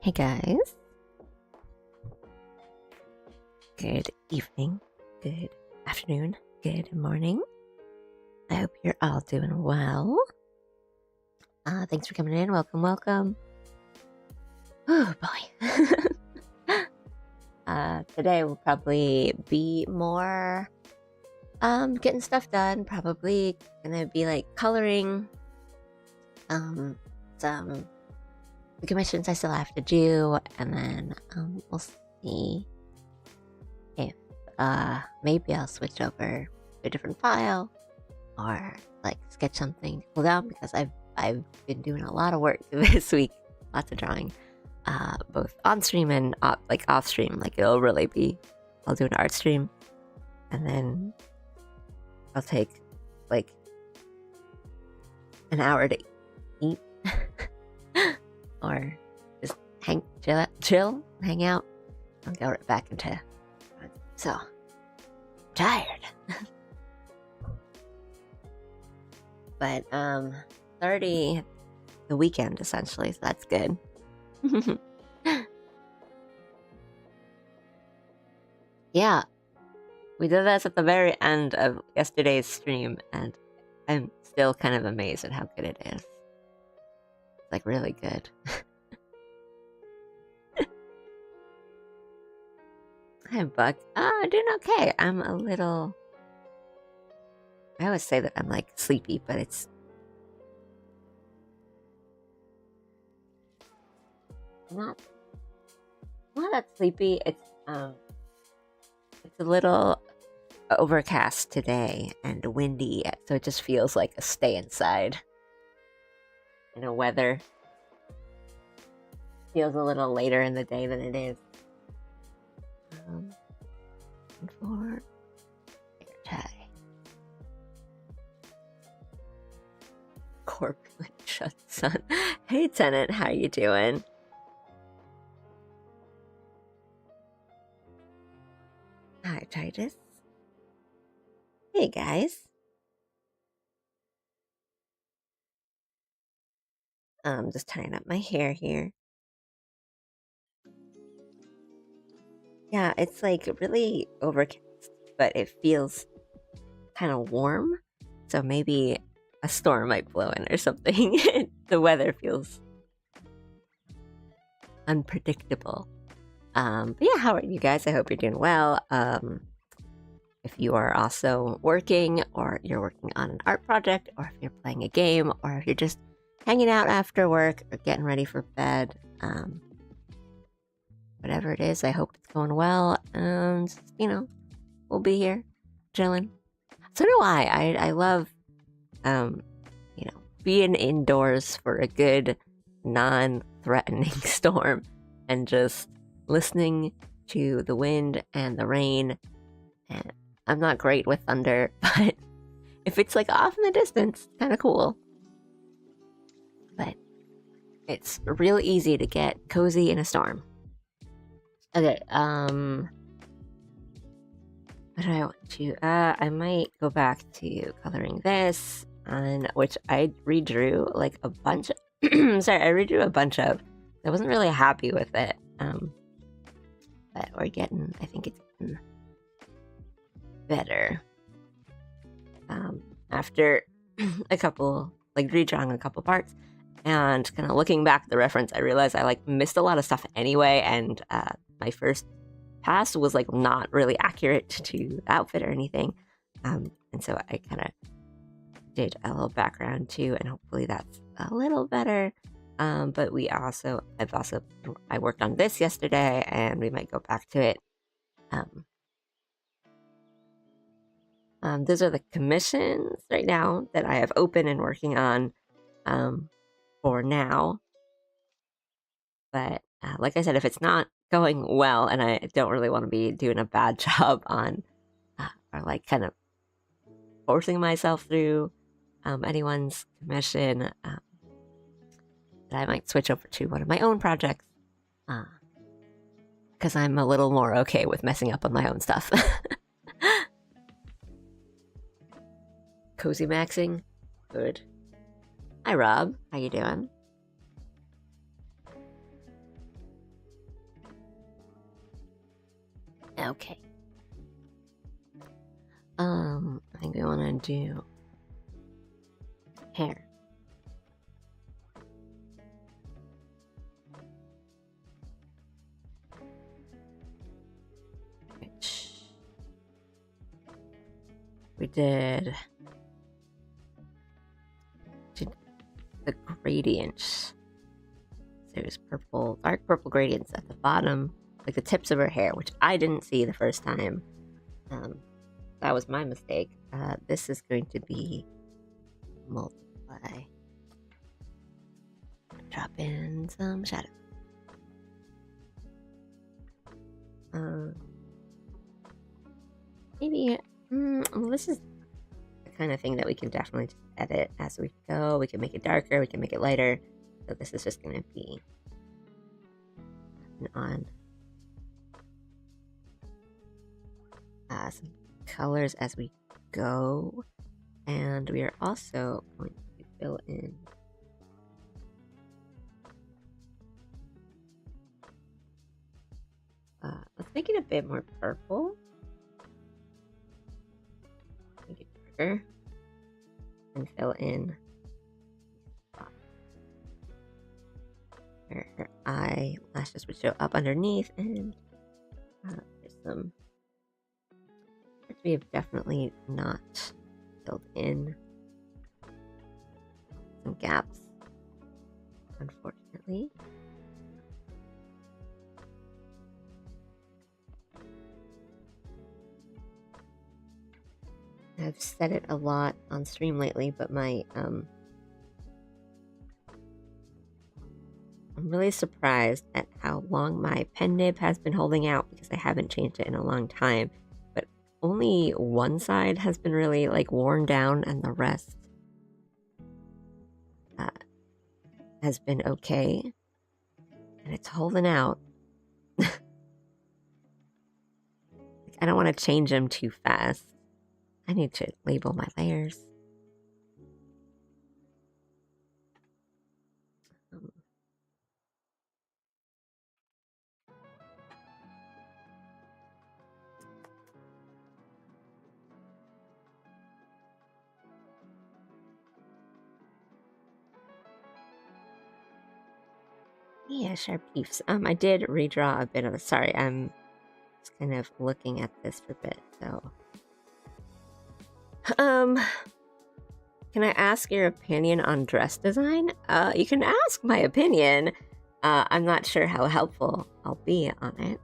Hey guys, good evening, good afternoon, good morning. I hope you're all doing well. Thanks for coming in. Welcome. Oh boy. Today will probably be more getting stuff done. Probably gonna be like coloring some the commissions I still have to do, and then we'll see if maybe I'll switch over to a different file or like sketch something to cool down, because I've been doing a lot of work this week, lots of drawing, both on stream and off stream. Like it'll really be, I'll do an art stream and then I'll take like an hour to eat or just chill, hang out, and go right back into. So tired. But already the weekend essentially, so that's good. Yeah, we did this at the very end of yesterday's stream, and I'm still kind of amazed at how good it is. Like really good. Hi Buck. I'm doing okay. I'm a little, I always say that I'm like sleepy, but it's not that sleepy. It's a little overcast today and windy, so it just feels like a stay inside. You know, weather feels a little later in the day than it is. For tie. Corpulent shut sun. Hey Tenant, how you doing? Hi Titus. Hey guys. I'm just tying up my hair here. Yeah, it's like really overcast, but it feels kind of warm. So maybe a storm might blow in or something. The weather feels unpredictable. But yeah, how are you guys? I hope you're doing well. If you are also working, or you're working on an art project, or if you're playing a game, or if you're just hanging out after work or getting ready for bed, whatever it is, I hope it's going well. And, you know, we'll be here chilling. So do I. I love, you know, being indoors for a good, non-threatening storm and just listening to the wind and the rain. And I'm not great with thunder, but if it's like off in the distance, kind of cool. But it's real easy to get cozy in a storm. Okay, what do I want to? I might go back to coloring this, on which I redrew like a bunch of. Sorry, I redrew a bunch of. I wasn't really happy with it. But we're getting. I think it's getting better. After a couple, like redrawing a couple parts, and kind of looking back at the reference, I realized I like missed a lot of stuff anyway, and my first pass was like not really accurate to the outfit or anything, and so I kind of did a little background too, and hopefully that's a little better. But I worked on this yesterday, and we might go back to it. Those are the commissions right now that I have open and working on for now. But like I said, if it's not going well and I don't really want to be doing a bad job on or like kind of forcing myself through anyone's commission, that I might switch over to one of my own projects, because I'm a little more okay with messing up on my own stuff. Cozy maxing? Good. Hi Rob, how you doing? Okay. I think we want to do hair. Which we did the gradients. There's purple, dark purple gradients at the bottom, like the tips of her hair, which I didn't see the first time. That was my mistake. This is going to be multiply. Drop in some shadow. Maybe well, this is the kind of thing that we can definitely just edit as we go. We can make it darker, we can make it lighter. So this is just going to be on some colors as we go, and we are also going to fill in let's make it a bit more purple. Make it darker and fill in where her eyelashes would show up underneath, and there's some parts we have definitely not filled in. Some gaps, unfortunately. I've said it a lot on stream lately, but my I'm really surprised at how long my pen nib has been holding out, because I haven't changed it in a long time. But only one side has been really like worn down, and the rest has been okay, and it's holding out. I don't want to change them too fast. I need to label my layers. Yeah, sharp leaves. I did redraw a bit of it. Sorry, I'm just kind of looking at this for a bit, so. Can I ask your opinion on dress design? You can ask my opinion. I'm not sure how helpful I'll be on it.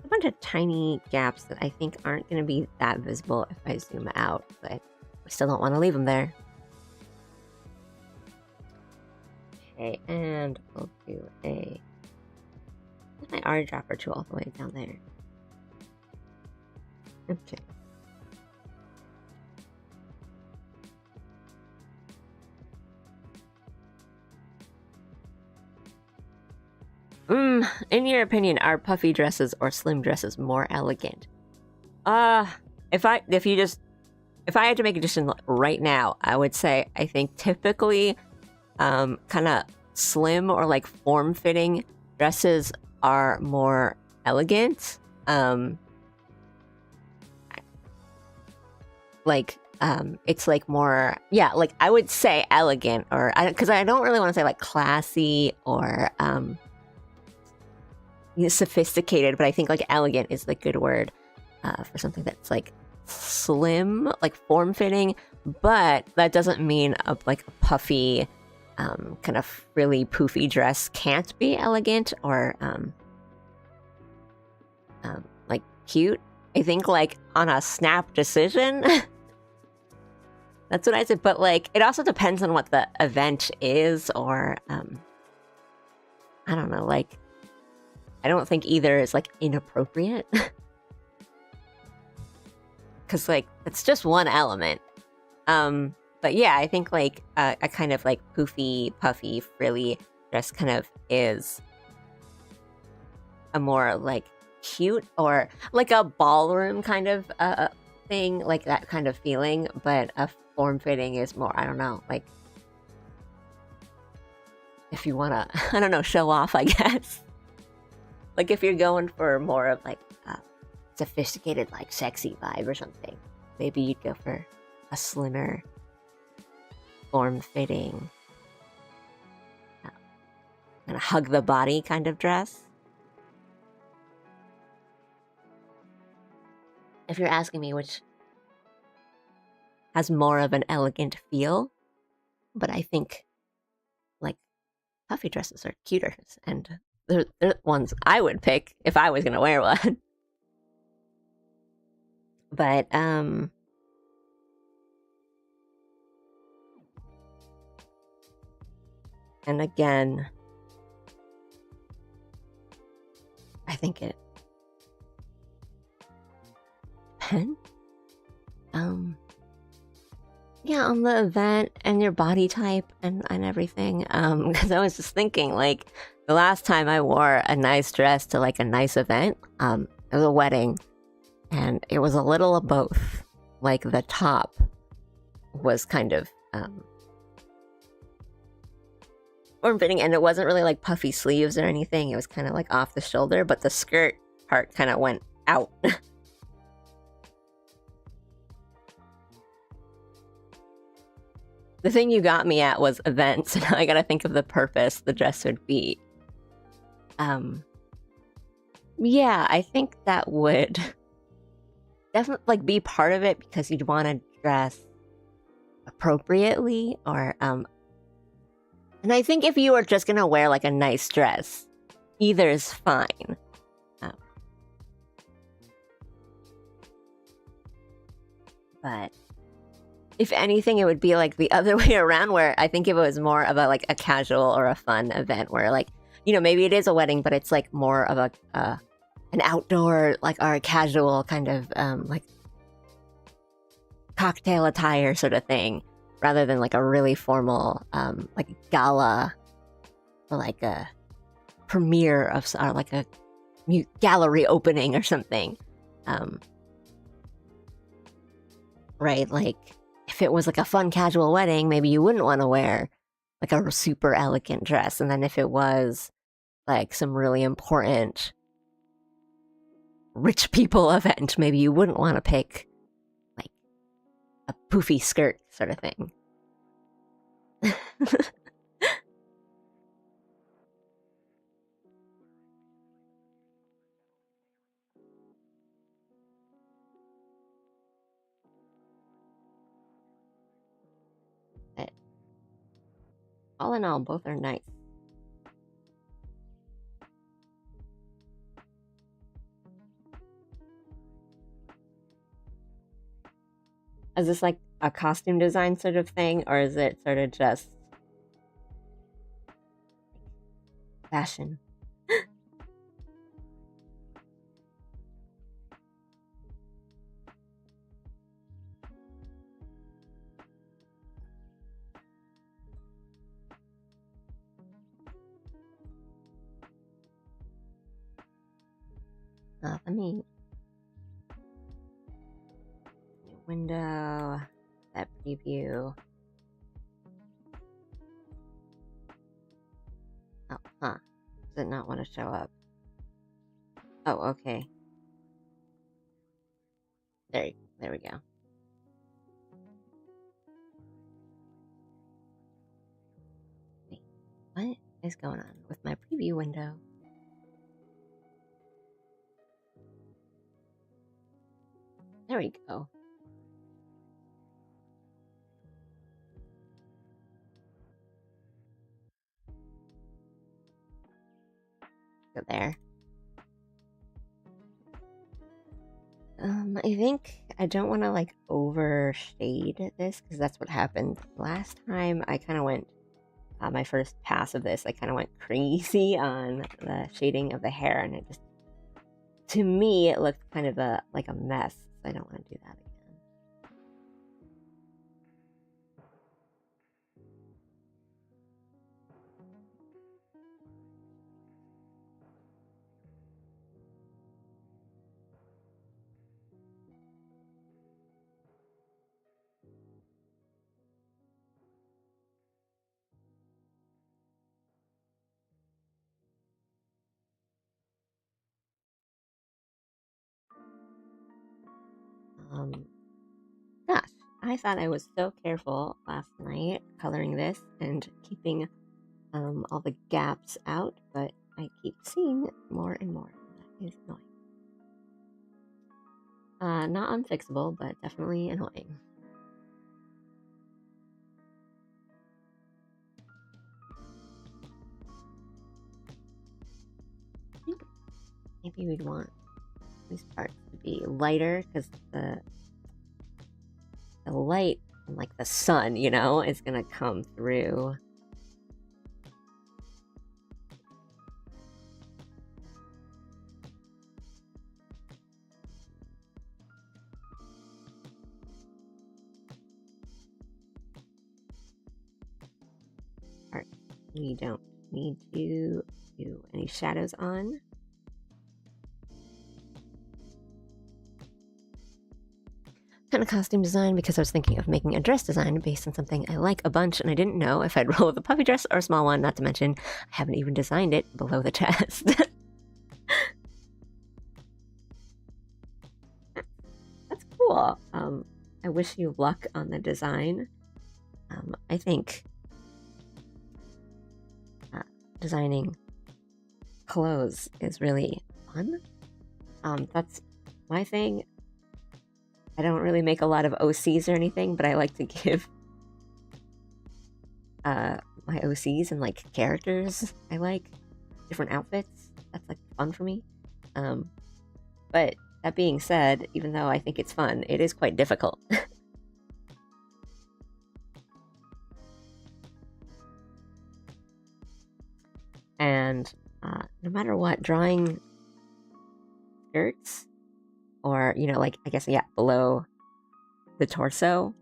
A bunch of tiny gaps that I think aren't going to be that visible if I zoom out, but I still don't want to leave them there. Okay, and we'll do a... Where's my R dropper tool all the way down there? Okay. In your opinion, are puffy dresses or slim dresses more elegant? If I had to make a decision right now, I would say I think typically kind of slim or like form-fitting dresses are more elegant. It's like more, yeah, like I would say elegant, or because I don't really want to say like classy or sophisticated, but I think like elegant is the good word for something that's like slim, like form-fitting, but that doesn't mean like a puffy kind of really poofy dress can't be elegant or like cute. I think like on a snap decision that's what I said, but like it also depends on what the event is, or I don't know, like I don't think either is like inappropriate. Because like it's just one element. But yeah, I think like a kind of like poofy, puffy, frilly dress kind of is a more like cute or like a ballroom kind of thing, like that kind of feeling. But a form fitting is more, I don't know, like if you want to, I don't know, show off, I guess. Like if you're going for more of like a sophisticated, like sexy vibe or something, maybe you'd go for a slimmer, form-fitting, kind of hug the body kind of dress. If you're asking me which has more of an elegant feel, but I think like puffy dresses are cuter, and they're ones I would pick if I was gonna wear one. But and again, I think it depends. Yeah, on the event and your body type and everything. Because I was just thinking, like, the last time I wore a nice dress to like a nice event, it was a wedding, and it was a little of both. Like the top was kind of form fitting, and it wasn't really like puffy sleeves or anything. It was kind of like off the shoulder, but the skirt part kind of went out. The thing you got me at was events, and I gotta think of the purpose the dress would be. Yeah, I think that would definitely like be part of it, because you'd want to dress appropriately, or and I think if you were just gonna wear like a nice dress, either is fine. But if anything, it would be like the other way around, where I think if it was more of a like a casual or a fun event, where like, you know, maybe it is a wedding, but it's like more of a an outdoor, like, or a casual kind of like cocktail attire sort of thing, rather than like a really formal like gala, or like a premiere of, or like a gallery opening or something. Right, like if it was like a fun casual wedding, maybe you wouldn't want to wear like a super elegant dress. And then if it was like some really important rich people event, maybe you wouldn't want to pick like a poofy skirt sort of thing. But all in all, both are nice. Is this like a costume design sort of thing, or is it sort of just fashion? Let me window that preview. Oh, huh. Does it not want to show up? Oh, okay. There we go. Wait, what is going on with my preview window? There we go. Go there. I think I don't want to like overshade this, because that's what happened last time. I kind of went, my first pass of this, I kind of went crazy on the shading of the hair, and it just, to me, it looked kind of like a mess. So I don't want to do that again. I thought I was so careful last night coloring this and keeping all the gaps out, but I keep seeing more and more. That is annoying. Not unfixable, but definitely annoying. I think maybe we'd want these parts to be lighter because the light from like the sun, you know, is gonna come through. Alright, we don't need to do any shadows on. Kind of costume design because I was thinking of making a dress design based on something I like a bunch and I didn't know if I'd roll with a puffy dress or a small one, not to mention I haven't even designed it below the chest. That's cool. I wish you luck on the design. I think designing clothes is really fun. That's my thing. I don't really make a lot of OCs or anything, but I like to give my OCs and like characters I like different outfits. That's like fun for me. But that being said, even though I think it's fun, it is quite difficult. And no matter what, drawing skirts or, you know, like, I guess, yeah, below the torso,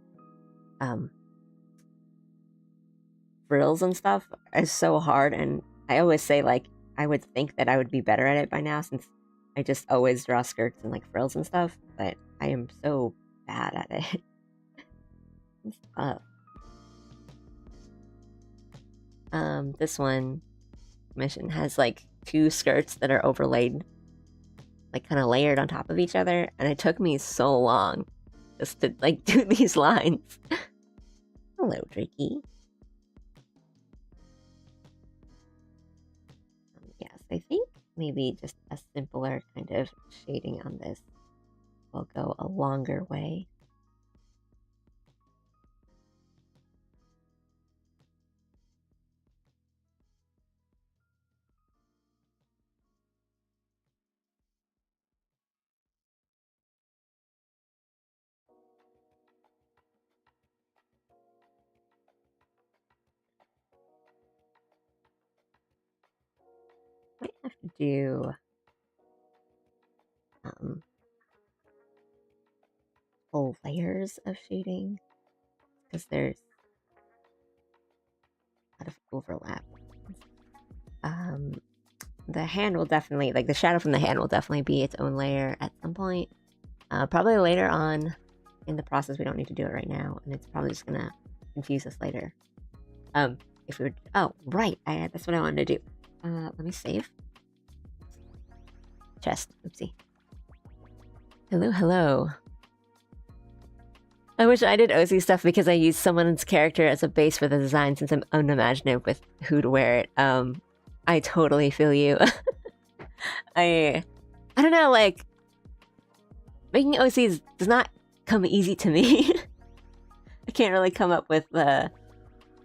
frills and stuff is so hard. And I always say, like, I would think that I would be better at it by now since I just always draw skirts and, like, frills and stuff, but I am so bad at it. This one mission has, like, 2 skirts that are overlaid, like, kind of layered on top of each other, and it took me so long just to, like, do these lines. Hello, Drakey. Yes, I think maybe just a simpler kind of shading on this will go a longer way. Might have to do full layers of shading because there's a lot of overlap. The hand will definitely, like, the shadow from the hand will definitely be its own layer at some point. Probably later on in the process. We don't need to do it right now, and it's probably just gonna confuse us later. If we were, oh, right, that's what I wanted to do. Let me save. Chest, oopsie. Hello, hello. I wish I did OC stuff because I used someone's character as a base for the design since I'm unimaginative with who to wear it. I totally feel you. I don't know, like, making OCs does not come easy to me. I can't really come up with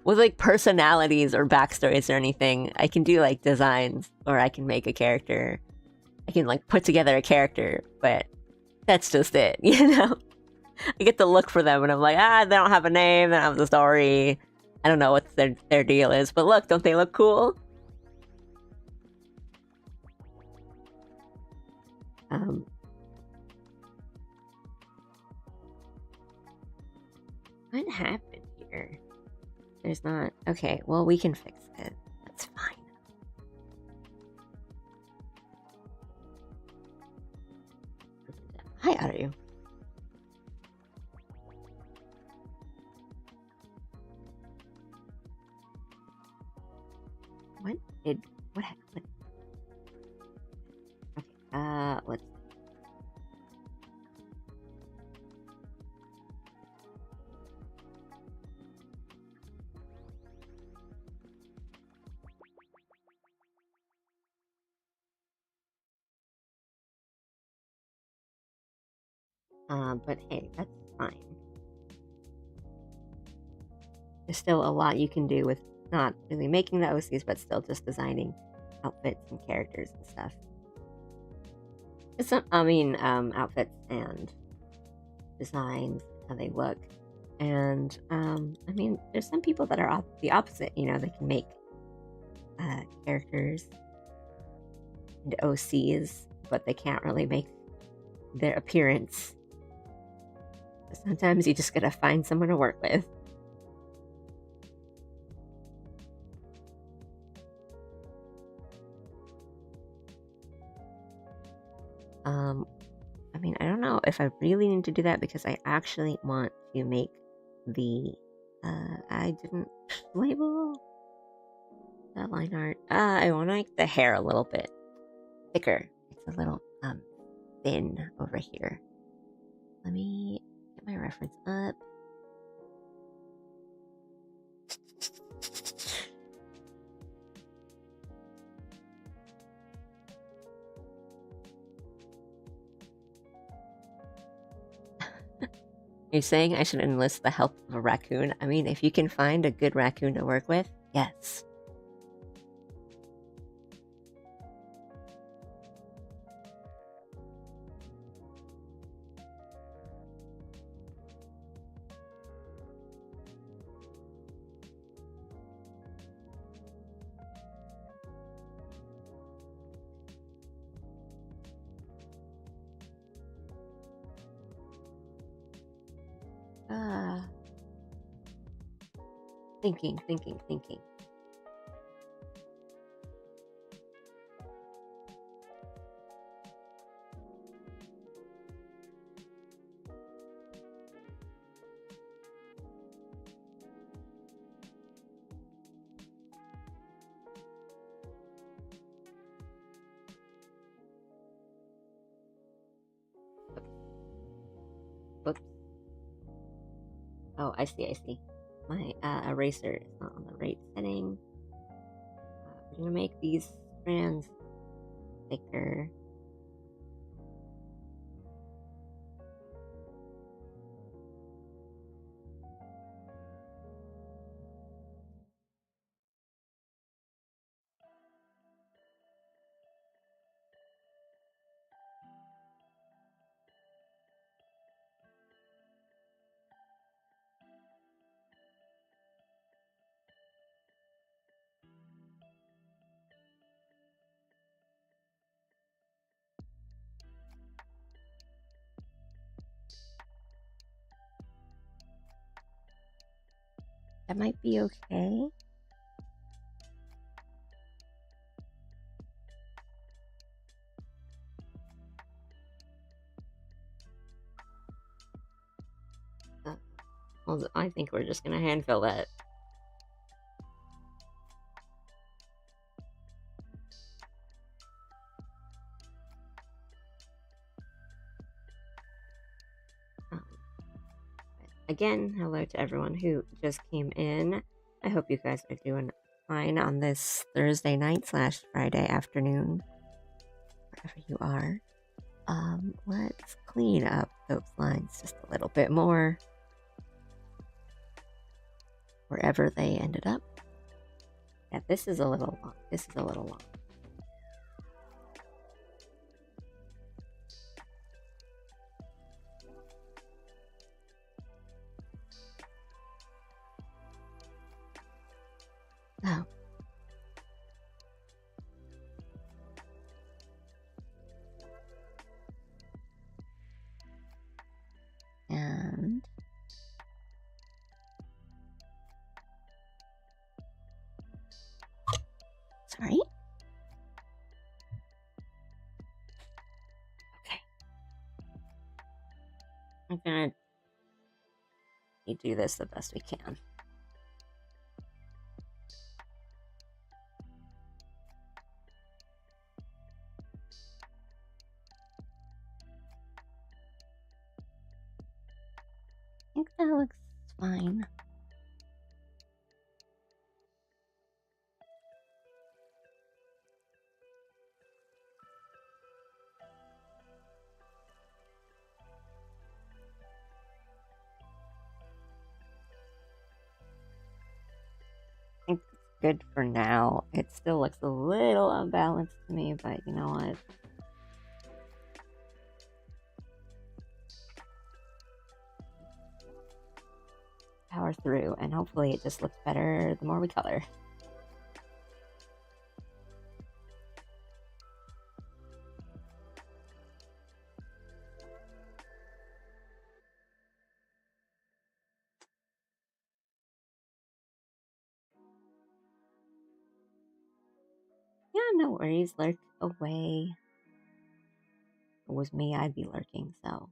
like personalities or backstories or anything. I can do like designs, or I can make a character. I can like put together a character, but that's just it, you know? I get to look for them and I'm like, they don't have a name, they don't have the story. I don't know what their deal is, but look, don't they look cool? What happened here? There's not... Okay, well, we can fix it. That's fine. Hi, Aru. What happened? Okay, let's... But hey, that's fine. There's still a lot you can do with not really making the OCs, but still just designing outfits and characters and stuff. Outfits and designs, how they look. And, there's some people that are the opposite, they can make characters and OCs, but they can't really make their appearance. Sometimes you just gotta find someone to work with. I don't know if I really need to do that because I actually want to make the, I didn't label that line art. I want to make the hair a little bit thicker. It's a little, thin over here. Let me get my reference up. You're saying I should enlist the help of a raccoon? I mean, if you can find a good raccoon to work with, yes. Thinking. Oops. Oh, I see. My eraser is not on the right setting. We're gonna make these strands thicker. That might be okay. Well, I think we're just gonna hand fill that. Again, hello to everyone who just came in. I hope you guys are doing fine on this Thursday night / Friday afternoon, wherever you are. Let's clean up those lines just a little bit more, wherever they ended up. Yeah, this is a little long. Oh. And sorry. Okay. I'm gonna do this the best we can. I think that looks fine. good for now. It still looks a little unbalanced to me, but you know what? Power through, and hopefully it just looks better the more we color. Yeah, no worries. Lurk away. If it was me, I'd be lurking, so.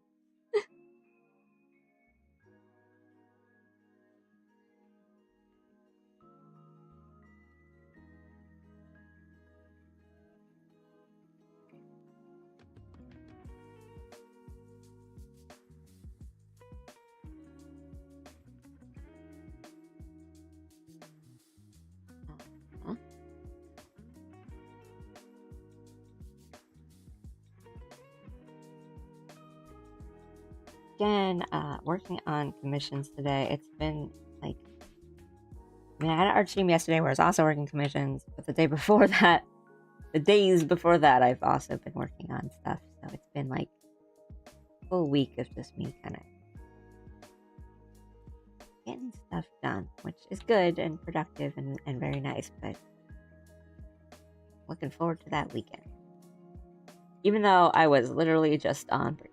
Again, working on commissions today. It's been like, I mean, I had an art stream yesterday where I was also working commissions, but the day before that, the days before that, I've also been working on stuff. So it's been like a full week of just me kind of getting stuff done, which is good and productive and very nice, but looking forward to that weekend. Even though I was literally just on break.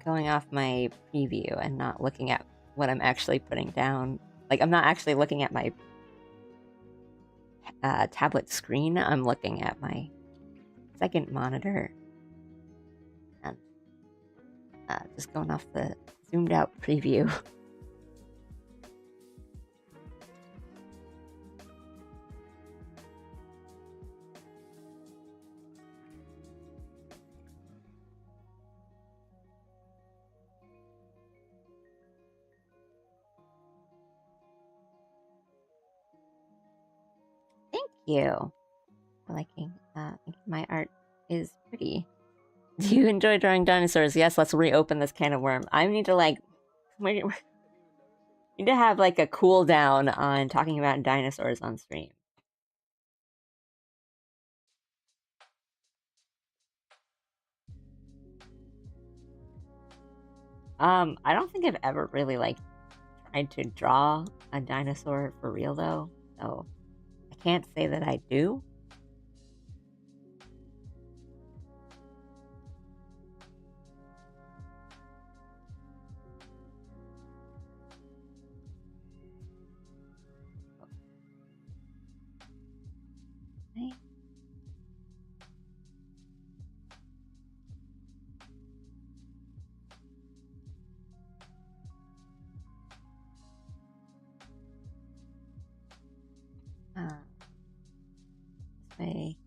Going off my preview and not looking at what I'm actually putting down. Like, I'm not actually looking at my tablet screen. I'm looking at my second monitor. And just going off the zoomed out preview. Thank you for liking. My art is pretty. Do you enjoy drawing dinosaurs? Yes, let's reopen this can of worms. I need to like, we need to have like a cool down on talking about dinosaurs on stream. I don't think I've ever really like tried to draw a dinosaur for real though, so I can't say that I do. Okay. This way.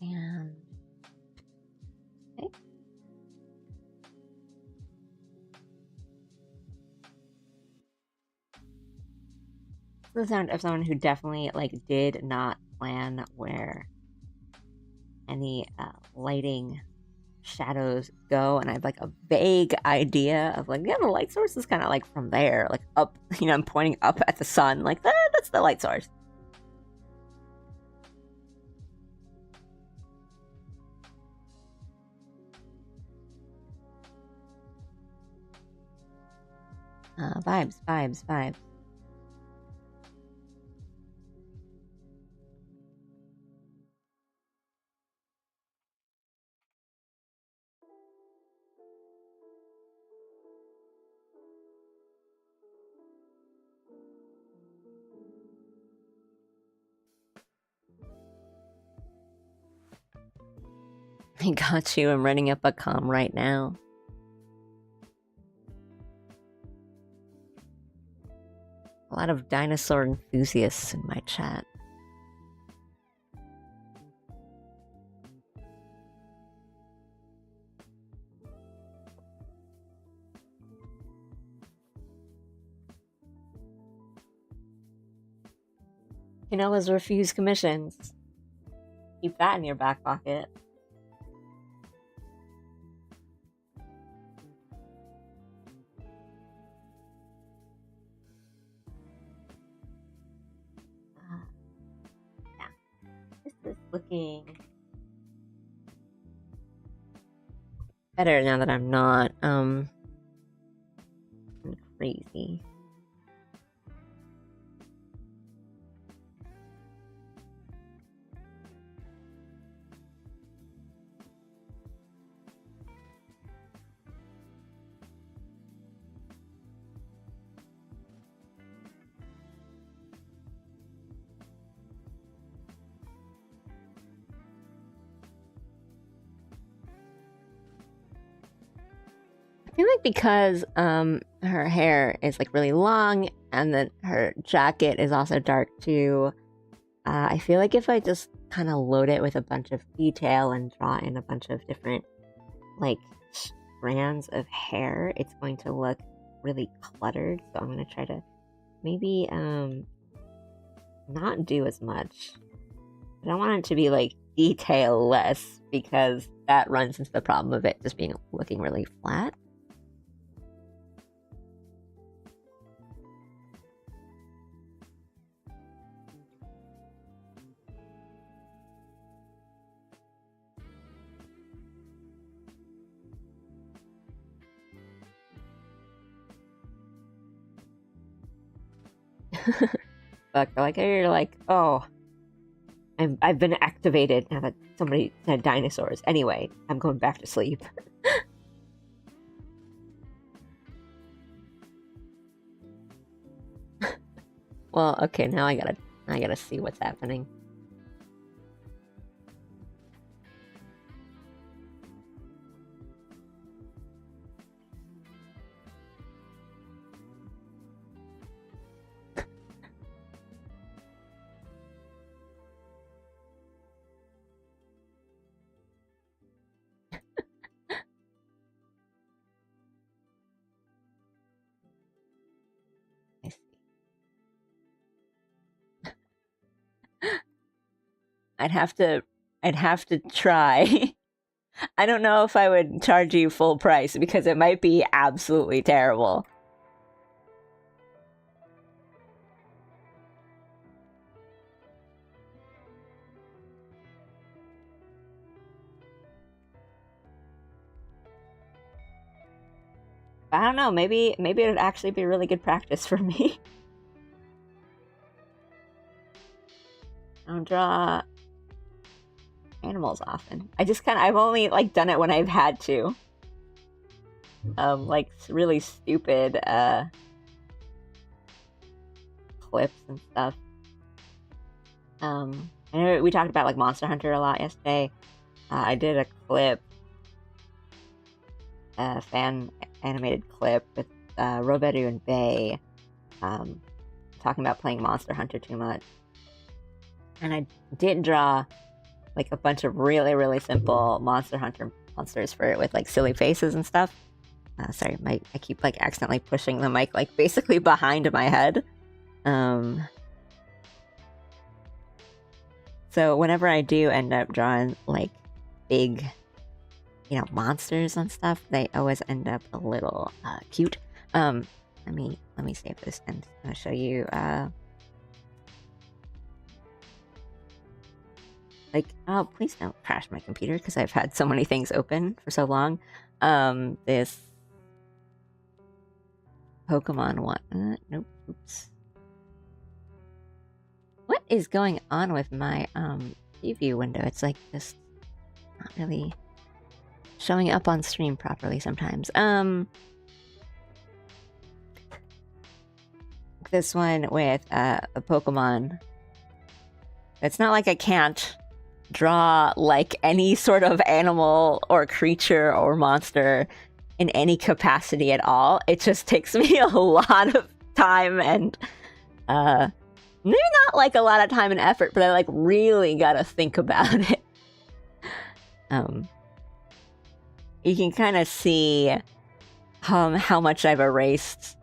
And okay. The sound of someone who definitely like did not plan where any lighting shadows go, and I have like a vague idea of like, yeah, the light source is kind of like from there, like up, you know, I'm pointing up at the sun, like that's the light source. Vibes. I got you. I'm running up a comm right now. A lot of dinosaur enthusiasts in my chat. You know, those refused commissions. Keep that in your back pocket. Yeah. This is looking better now that I'm not crazy. I feel like because her hair is like really long and then her jacket is also dark too, I feel like if I just kind of load it with a bunch of detail and draw in a bunch of different like strands of hair, it's going to look really cluttered. So I'm going to try to maybe not do as much. I don't want it to be like detail-less because that runs into the problem of it just being looking really flat. But like you're like, oh, I've been activated now that somebody said dinosaurs. Anyway, I'm going back to sleep. Well, okay, now I gotta see what's happening. I'd have to try. I don't know if I would charge you full price because it might be absolutely terrible. I don't know, maybe it would actually be really good practice for me. I don't draw animals often. I've only like done it when I've had to. Like really stupid clips and stuff. I know we talked about like Monster Hunter a lot yesterday. I did a clip, a fan animated clip with Robedu and Bay, talking about playing Monster Hunter too much. And I did draw like a bunch of really, really simple Monster Hunter monsters for it with like silly faces and stuff. Sorry, I keep like accidentally pushing the mic like basically behind my head. So whenever I do end up drawing like big, monsters and stuff, they always end up a little cute. Let me save this and I'll show you. Like, oh, please don't crash my computer because I've had so many things open for so long. This Pokemon one. Nope. Oops. What is going on with my preview window? It's like just not really showing up on stream properly sometimes. This one with a Pokemon. It's not like I can't draw like any sort of animal or creature or monster in any capacity at all. It just takes me a lot of time and maybe not like a lot of time and effort, but I like really gotta think about it. You can kind of see how much I've erased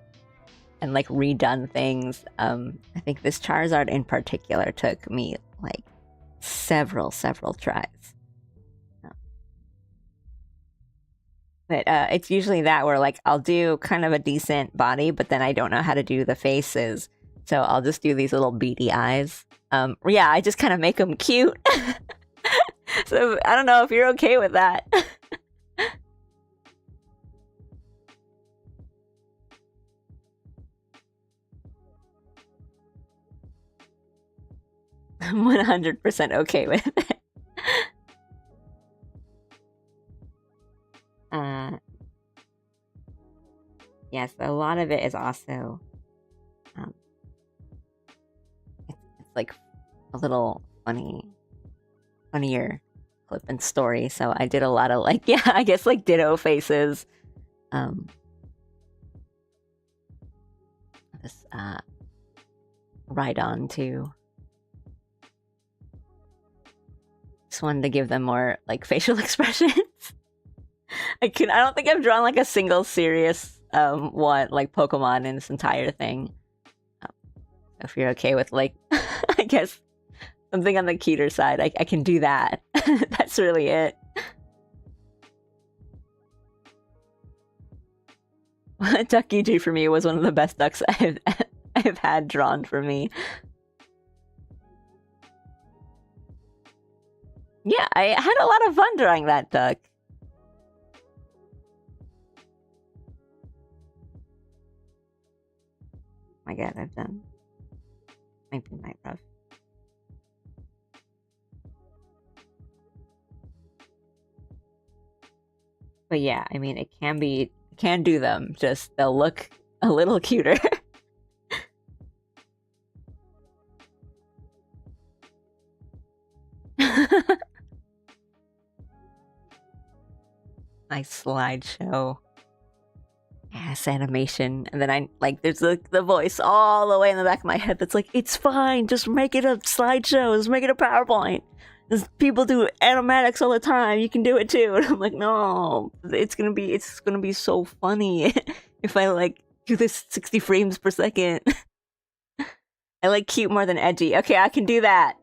and like redone things. I think this Charizard in particular took me like several tries. But it's usually that where like I'll do kind of a decent body, but then I don't know how to do the faces. So I'll just do these little beady eyes. Yeah, I just kind of make them cute. So I don't know if you're okay with that. 100% okay with it. Yes, a lot of it is also it's like a little funnier clip and story. So I did a lot of like, yeah, I guess like ditto faces. This ride on too. Just wanted to give them more like facial expressions. I don't think I've drawn like a single serious one like Pokemon in this entire thing. If you're okay with like I guess something on the cuter side, I can do that. That's really it. Duck EG for me was one of the best ducks I've had drawn for me. Yeah, I had a lot of fun drawing that duck. My god, I've done. Might be night rough. But yeah, I mean, it can do them. Just they'll look a little cuter. Nice slideshow. Yes, animation. And then I like there's the voice all the way in the back of my head that's like, it's fine, just make it a slideshow, just make it a PowerPoint. People do animatics all the time, you can do it too. And I'm like, no, it's gonna be so funny if I like do this 60 frames per second. I like cute more than edgy. Okay, I can do that.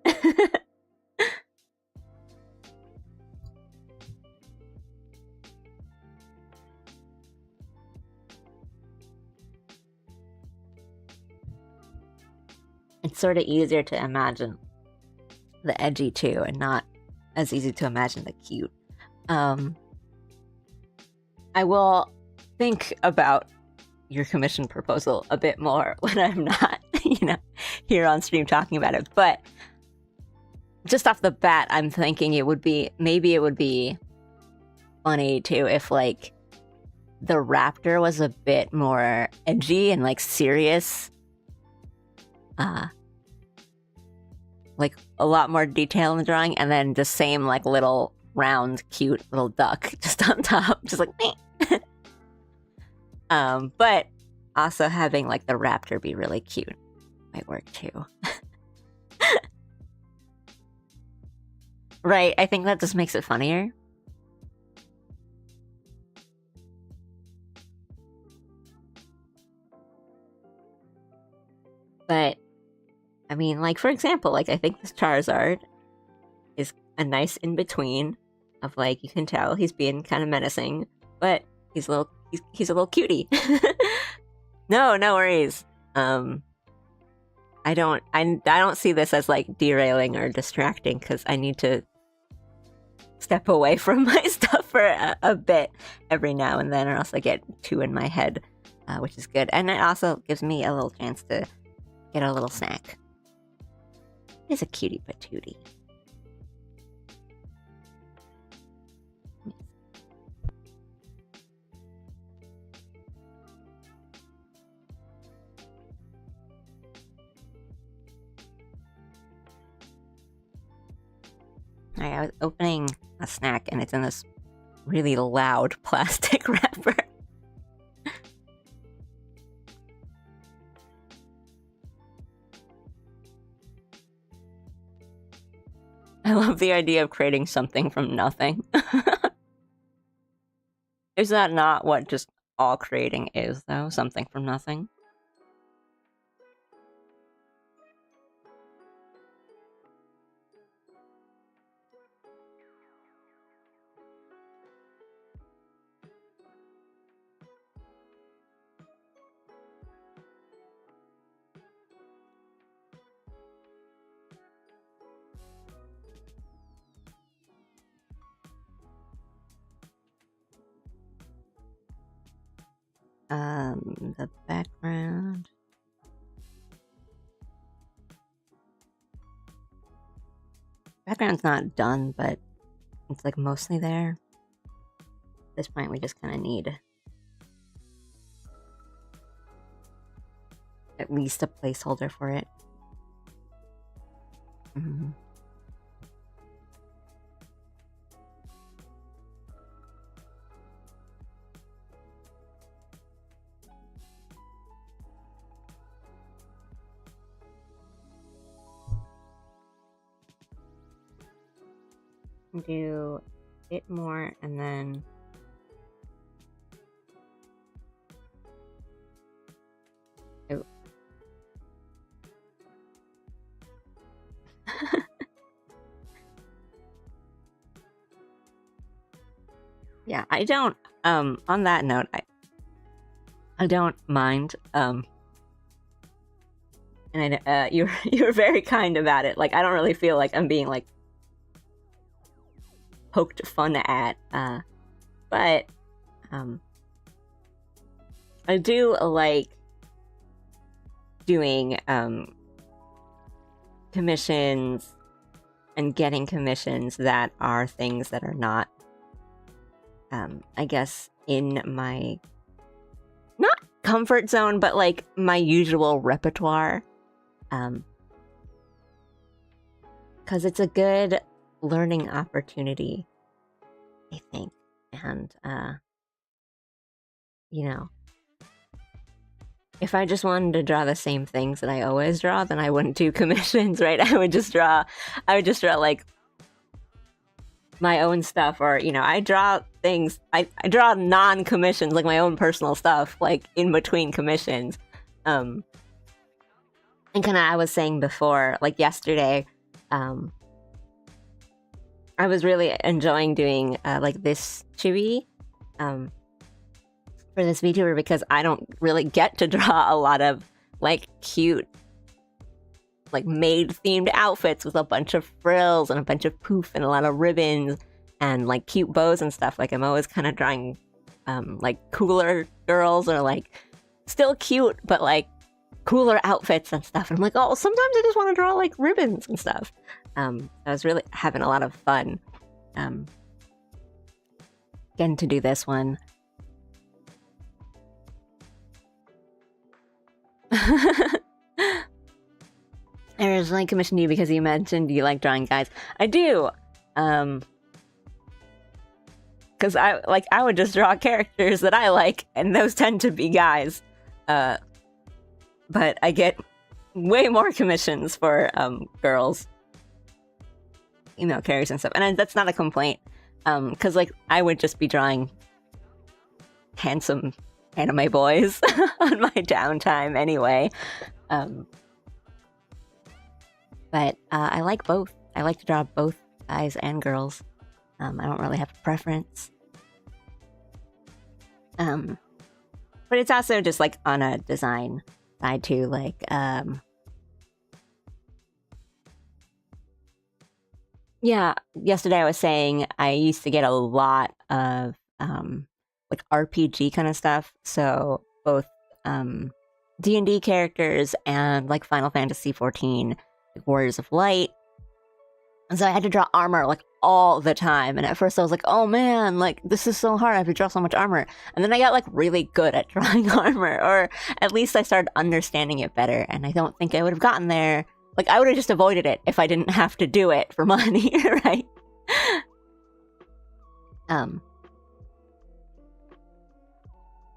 It's sort of easier to imagine the edgy too, and not as easy to imagine the cute. I will think about your commission proposal a bit more when I'm not, here on stream talking about it. But just off the bat, I'm thinking maybe it would be funny too if like the raptor was a bit more edgy and like serious. Like a lot more detail in the drawing, and then the same like little round cute little duck just on top, just like but also having like the raptor be really cute might work too. Right, I think that just makes it funnier. But I mean, like, for example, like, I think this Charizard is a nice in-between of, like, you can tell he's being kind of menacing, but he's a little cutie. No worries. I don't see this as, like, derailing or distracting, because I need to step away from my stuff for a bit every now and then, or else I get too in my head, which is good. And it also gives me a little chance to get a little snack. He's a cutie patootie. I was opening a snack and it's in this really loud plastic wrapper. I love the idea of creating something from nothing. Is that not what just all creating is, though? Something from nothing? The background. Background's not done, but it's like mostly there. At this point, we just kind of need at least a placeholder for it. Do a bit more and then yeah, I don't on that note, I don't mind and you're very kind about it. Like, I don't really feel like I'm being like poked fun at, but I do like doing commissions and getting commissions that are things that are not I guess in my not comfort zone, but like my usual repertoire, because it's a good learning opportunity, I think. And you know, if I just wanted to draw the same things that I always draw, then I wouldn't do commissions, right? I would just draw like my own stuff, or I draw things, I draw non-commissions, like my own personal stuff, like in between commissions. And kind of, I was saying before, like yesterday, I was really enjoying doing like this chibi for this VTuber, because I don't really get to draw a lot of like cute, like maid themed outfits with a bunch of frills and a bunch of poof and a lot of ribbons and like cute bows and stuff. Like, I'm always kind of drawing like cooler girls, or like still cute but like cooler outfits and stuff. And I'm like, oh, sometimes I just want to draw like ribbons and stuff. I was really having a lot of fun getting to do this one. I originally commissioned you because you mentioned you like drawing guys. I do, because I would just draw characters that I like, and those tend to be guys. But I get way more commissions for girls, female characters and stuff, and that's not a complaint. Because like I would just be drawing handsome anime boys on my downtime anyway. But I like both. I like to draw both guys and girls. I don't really have a preference. But it's also just like on a design side too. Like, yeah, yesterday I was saying I used to get a lot of like RPG kind of stuff. So both D&D characters and like Final Fantasy 14, like Warriors of Light. And so I had to draw armor like all the time. And at first I was like, oh man, like this is so hard. I have to draw so much armor. And then I got like really good at drawing armor, or at least I started understanding it better. And I don't think I would have gotten there. Like, I would have just avoided it if I didn't have to do it for money, right?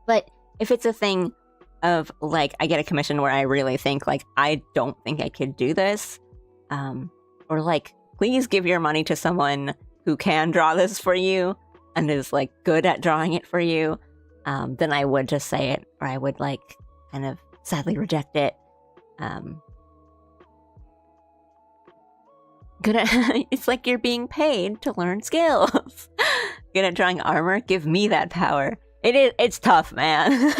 But if it's a thing of like I get a commission where I really think like I don't think I could do this, or like please give your money to someone who can draw this for you and is like good at drawing it for you, then I would just say it, or I would like kind of sadly reject it. Good at it's like you're being paid to learn skills. Good at drawing armor, give me that power. It's tough, man.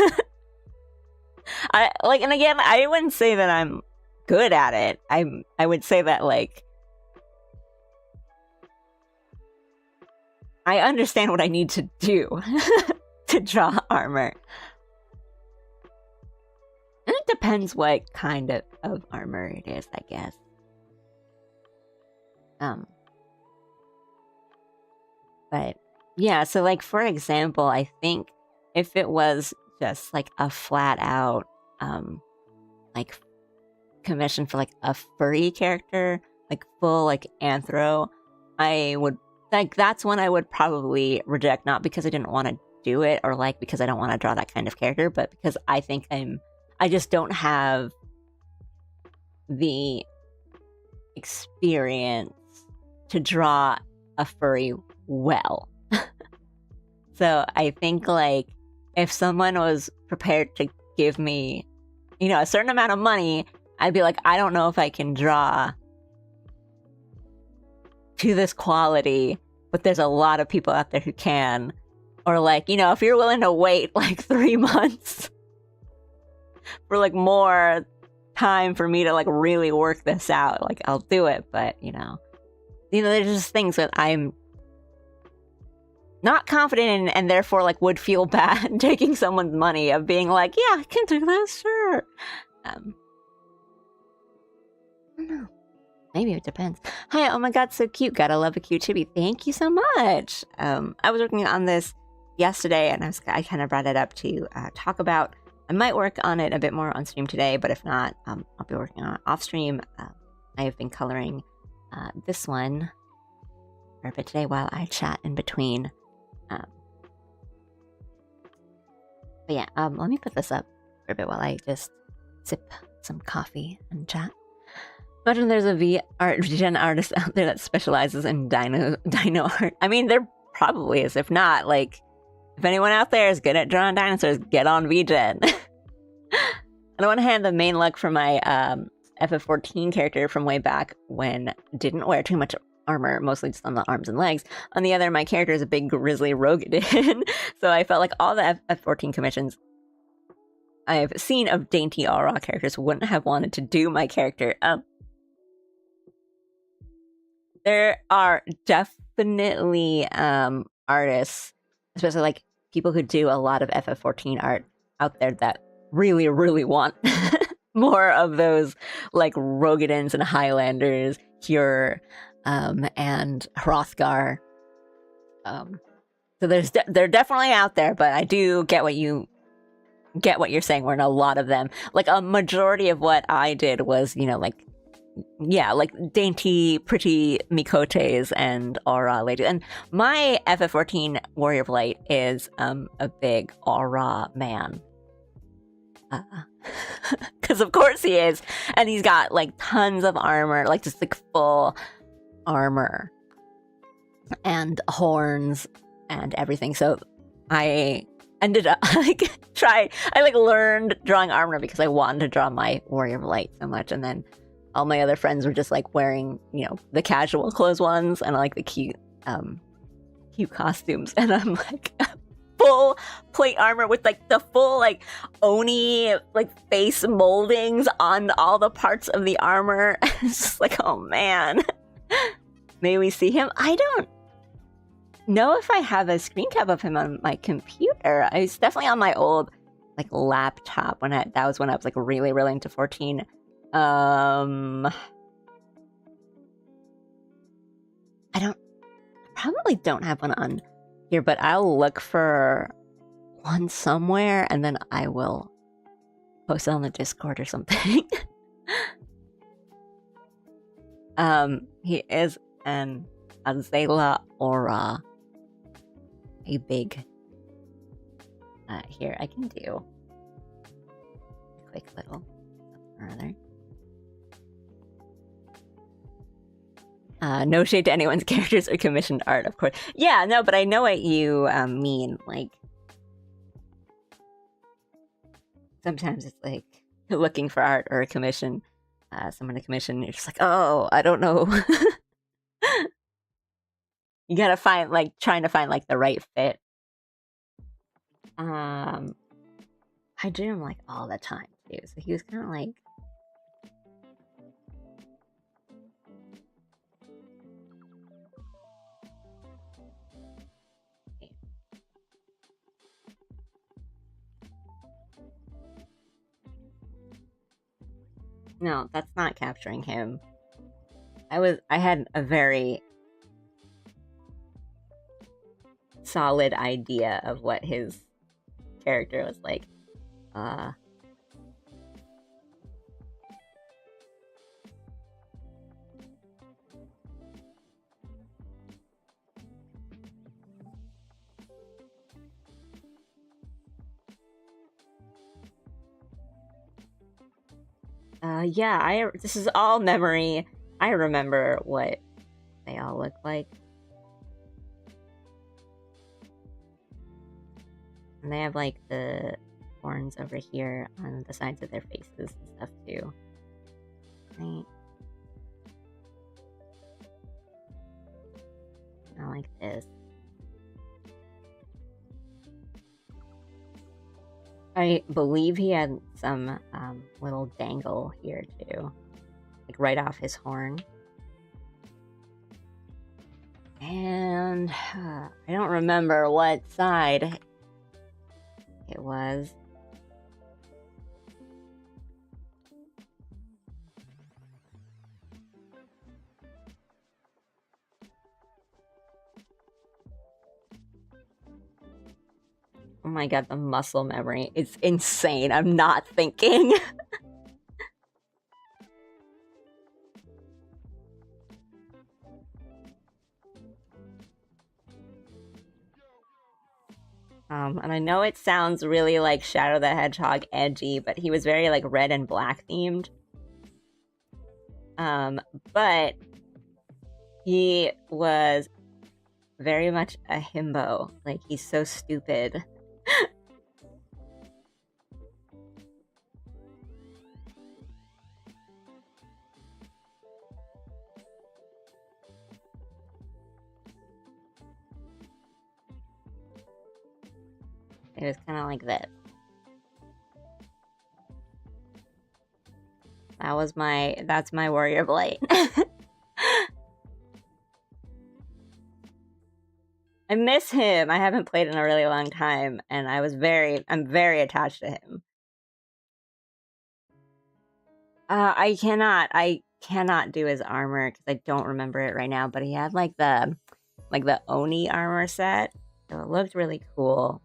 And again, I wouldn't say that I'm good at it. I would say that like I understand what I need to do to draw armor. And it depends what kind of armor it is, I guess. But yeah, so like for example, I think if it was just like a flat out like commission for like a furry character, like full like anthro, I would like that's when I would probably reject, not because I didn't want to do it or like because I don't want to draw that kind of character, but because I think I just don't have the experience to draw a furry well. So I think like if someone was prepared to give me, you know, a certain amount of money, I'd be like, I don't know if I can draw to this quality, but there's a lot of people out there who can. Or like, you know, if you're willing to wait like 3 months for like more time for me to like really work this out, like I'll do it. But you know, there's just things that I'm not confident in, and therefore like would feel bad taking someone's money of being like, yeah, I can do this, sure. I don't know. Maybe it depends. Hi, oh my god, so cute. Gotta love a cute chibi. Thank you so much. I was working on this yesterday, and I kind of brought it up to talk about. I might work on it a bit more on stream today, but if not, I'll be working on it off stream. I have been coloring this one for a bit today while I chat in between. But yeah, let me put this up for a bit while I just sip some coffee and chat. Imagine there's a VGen artist out there that specializes in dino art. I mean, there probably is. If not, like, if anyone out there is good at drawing dinosaurs, get on VGen. On one hand, the main look for my FF14 character from way back when didn't wear too much armor, mostly just on the arms and legs. On the other, my character is a big grizzly Rogadin, so I felt like all the FF14 commissions I've seen of dainty all-raw characters wouldn't have wanted to do my character. There are definitely artists, especially like people who do a lot of FF14 art out there that really, really want more of those like Rogadins and Highlanders, Cure, and Hrothgar. So they're definitely out there, but I do get what you're saying. We're in a lot of them. Like a majority of what I did was, you know, like, yeah, like dainty, pretty Mikotes and aura ladies. And my FF14 Warrior of Light is a big aura man. Because of course he is. And he's got like tons of armor, like just like full armor and horns and everything. So I ended up I learned drawing armor because I wanted to draw my Warrior of Light so much. And then all my other friends were just like wearing, you know, the casual clothes ones and like the cute costumes. And I'm like full plate armor with like the full like Oni like face moldings on all the parts of the armor. It's just like, oh man. May we see him? I don't know if I have a screen cap of him on my computer. It's definitely on my old like laptop that was when I was like really, really into 14. I probably don't have one on here, but I'll look for one somewhere and then I will post it on the Discord or something. He is an Azela Aura. A big. Here, I can do a quick little or other. No shade to anyone's characters or commissioned art, of course. Yeah, no, but I know what you mean. Like, sometimes it's like you're looking for art or a commission, someone to commission. You're just like, oh, I don't know. You gotta find, like, trying to find like the right fit. I dream him like all the time too, so he was kind of like. No, that's not capturing him. I had a very solid idea of what his character was like. Yeah, this is all memory. I remember what they all look like. And they have like the horns over here on the sides of their faces and stuff too. Right? Not like this. I believe he had some little dangle here too, like right off his horn. And I don't remember what side it was. Oh my god, the muscle memory is insane. I'm not thinking. And I know it sounds really like Shadow the Hedgehog edgy, but he was very like red and black themed. But he was very much a himbo. Like, he's so stupid. It was kind of like this. That's my Warrior Blight. I miss him. I haven't played in a really long time, and I'm very attached to him. I cannot do his armor because I don't remember it right now, but he had like the Oni armor set, so it looked really cool.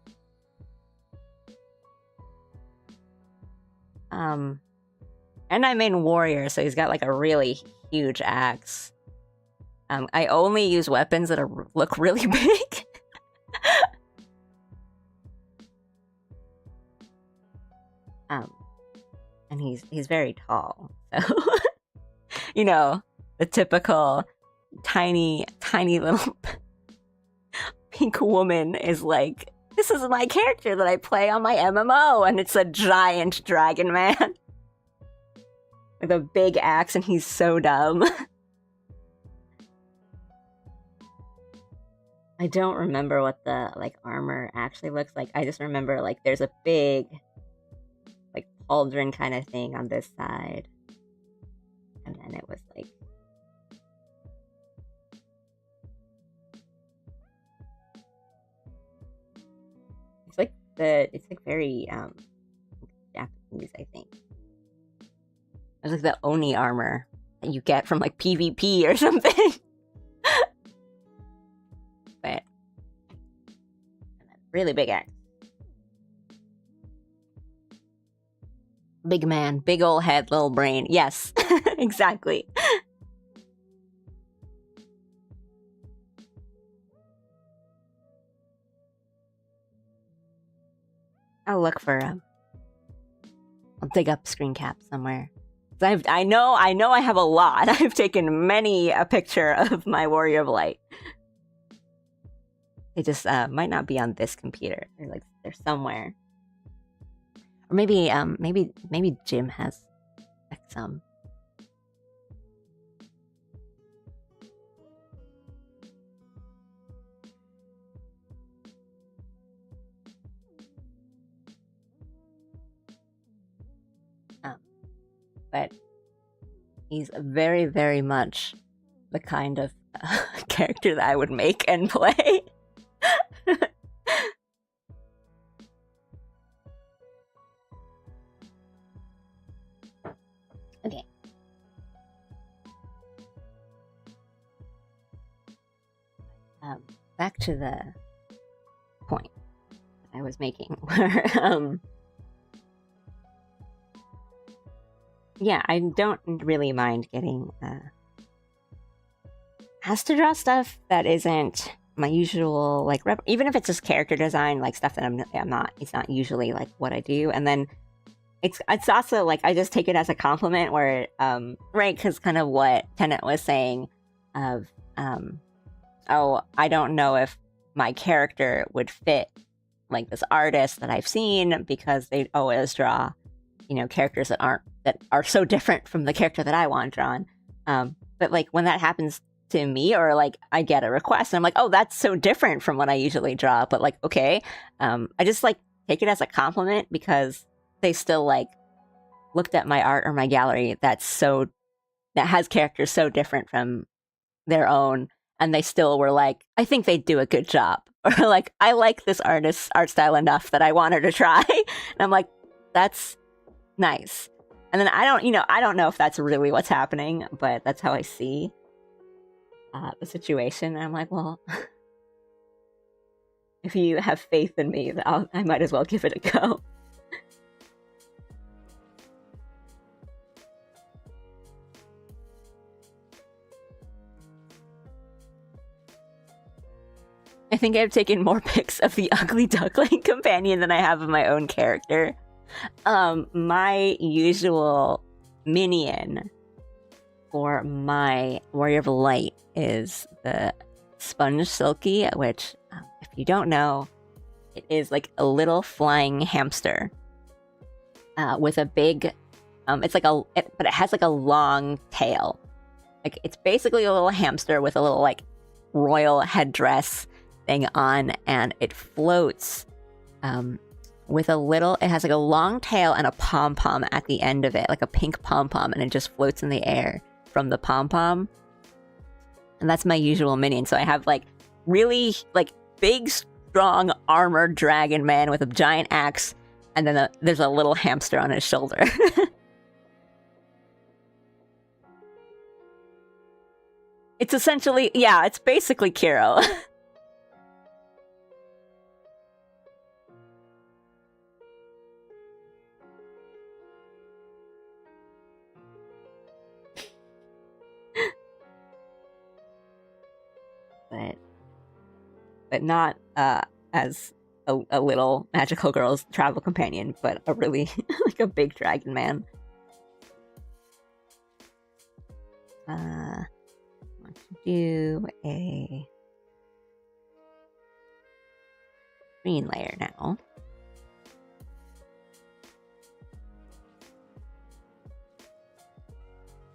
And I'm in warrior, so he's got like a really huge axe. I only use weapons that look really big. And he's very tall, so you know, the typical tiny little pink woman is like, this is my character that I play on my MMO, and it's a giant dragon man with a big axe, and he's so dumb. I don't remember what the like armor actually looks like. I just remember like there's a big like pauldron kind of thing on this side, and then it was like it's like very Japanese, I think. It's like the Oni armor that you get from like PvP or something. But really big axe. Big man, big ol' head, little brain. Yes, exactly. I'll look for I'll dig up screen cap somewhere. I know I have a lot. I've taken many a picture of my Warrior of Light. They just might not be on this computer. They're somewhere. Or maybe Jim has like some. But he's very, very much the kind of character that I would make and play. Okay. Back to the point I was making, where yeah, I don't really mind getting has to draw stuff that isn't my usual, like, even if it's just character design, like stuff that it's not usually like what I do. And then it's also like I just take it as a compliment, where right, because kind of what Tenet was saying of oh, I don't know if my character would fit like this artist that I've seen, because they always draw, you know, characters that are so different from the character that I want drawn. But like when that happens to me, or like I get a request and I'm like, oh, that's so different from what I usually draw, but like, okay, I just like take it as a compliment, because they still like looked at my art or my gallery that has characters so different from their own, and they still were like, I think they do a good job, or like, I like this artist's art style enough that I want her to try. And I'm like, that's nice. And then I don't know if that's really what's happening, but that's how I see the situation. And I'm like, well, if you have faith in me, I might as well give it a go. I think I've taken more pics of the ugly duckling companion than I have of my own character. My usual minion for my Warrior of Light is the Sponge Silky, which, if you don't know, it is like a little flying hamster with a big, but it has like a long tail. Like, it's basically a little hamster with a little like royal headdress thing on, and it floats with it has like a long tail and a pom-pom at the end of it, like a pink pom-pom, and it just floats in the air from the pom-pom. And that's my usual minion. So I have like really like big, strong armored dragon man with a giant axe, and then there's a little hamster on his shoulder. It's essentially, yeah, it's basically Kiro. but not as a little magical girl's travel companion, but a really like a big dragon man. I want to do a green layer now.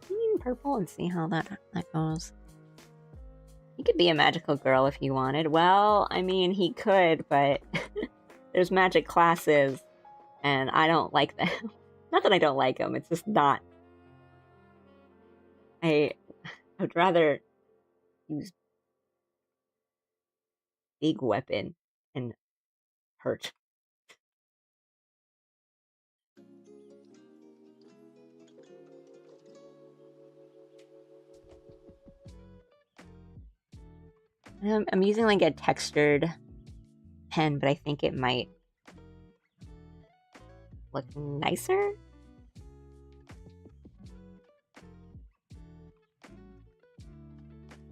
Green, purple, and see how that goes. He could be a magical girl if you wanted. Well, I mean, he could, but there's magic classes, and I don't like them. Not that I don't like them, it's just not. I would rather use big weapon and hurt. I'm using like a textured pen, but I think it might look nicer.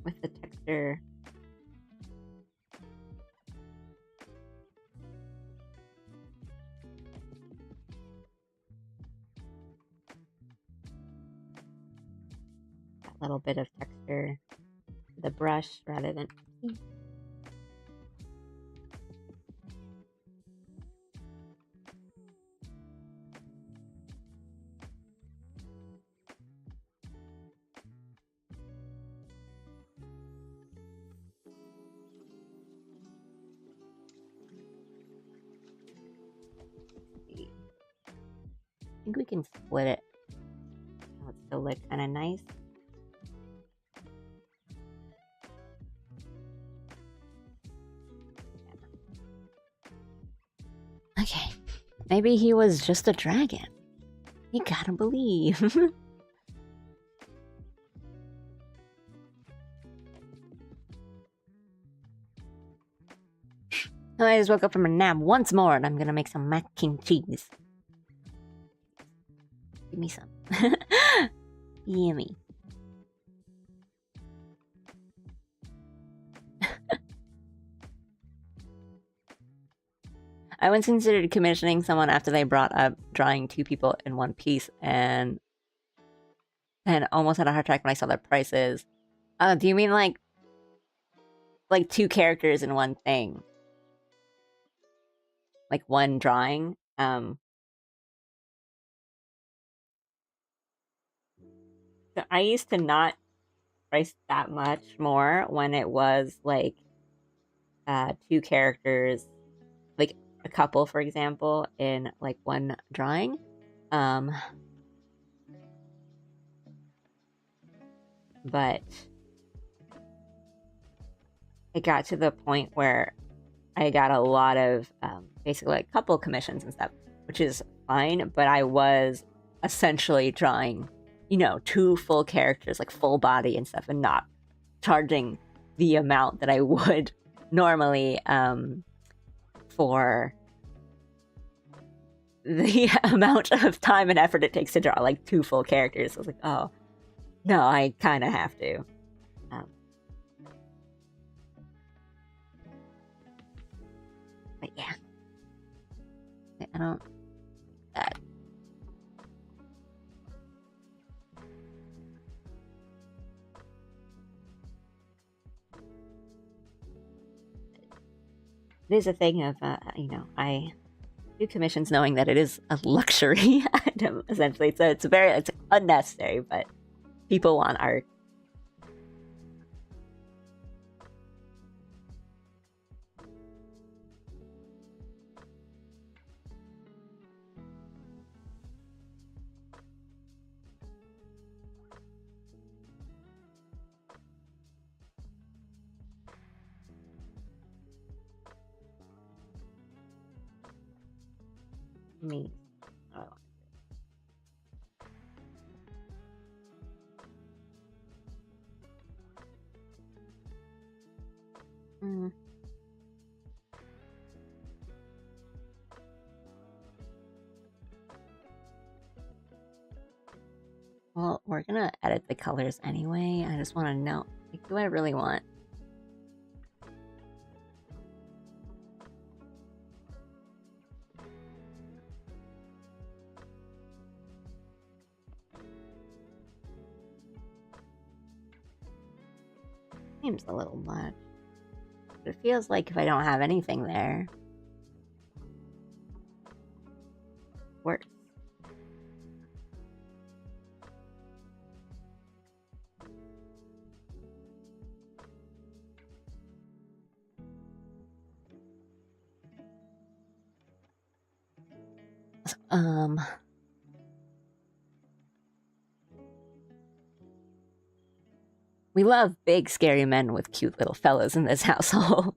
With the texture. that little bit of texture to the brush rather than... I think we can split it. Oh, it still looks kind of nice. Okay, maybe he was just a dragon. You gotta believe. I just woke up from a nap once more and I'm gonna make some mac and cheese. Give me some. Yummy. I once considered commissioning someone after they brought up drawing 2 people in one piece and almost had a heart attack when I saw their prices. Do you mean like 2 characters in one thing? Like one drawing? So I used to not price that much more when it was like 2 characters, like a couple, for example, in like one drawing. But it got to the point where I got a lot of basically like couple commissions and stuff, which is fine, but I was essentially drawing, 2 full characters, like full body and stuff, and not charging the amount that I would normally for the amount of time and effort it takes to draw like 2 full characters. So I was like, oh, no, I kind of have to. But yeah. I don't... That. It is a thing of, I do commissions knowing that it is a luxury item, essentially. So it's unnecessary, but people want art. Me. Oh. Well, we're gonna edit the colors anyway. I just want to know, like, do I really want... Seems a little much. But it feels like if I don't have anything there, worse. We love big, scary men with cute little fellows in this household.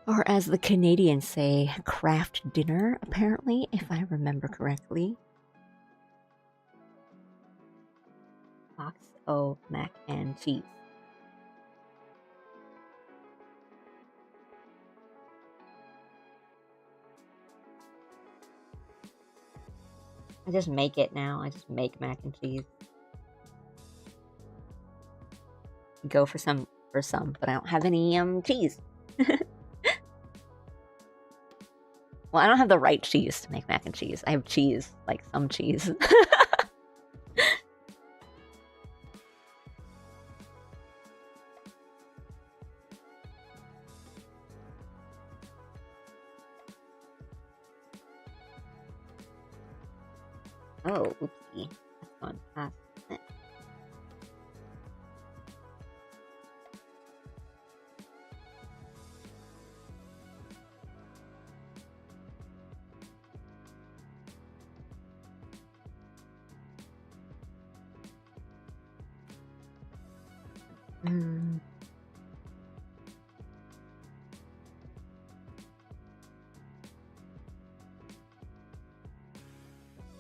Or as the Canadians say, craft dinner, apparently, if I remember correctly. Box of mac and cheese. I just make it now. I just make mac and cheese. Go for some, but I don't have any cheese. Well, I don't have the right cheese to make mac and cheese. I have cheese, like some cheese. Oh, oopsie. That's gone past it.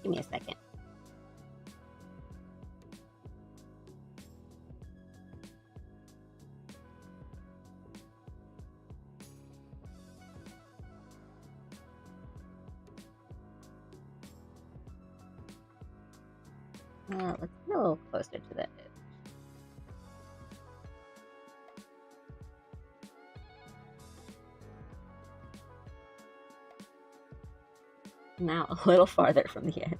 Give me a second. Let's get a little closer to the edge. Now a little farther from the edge.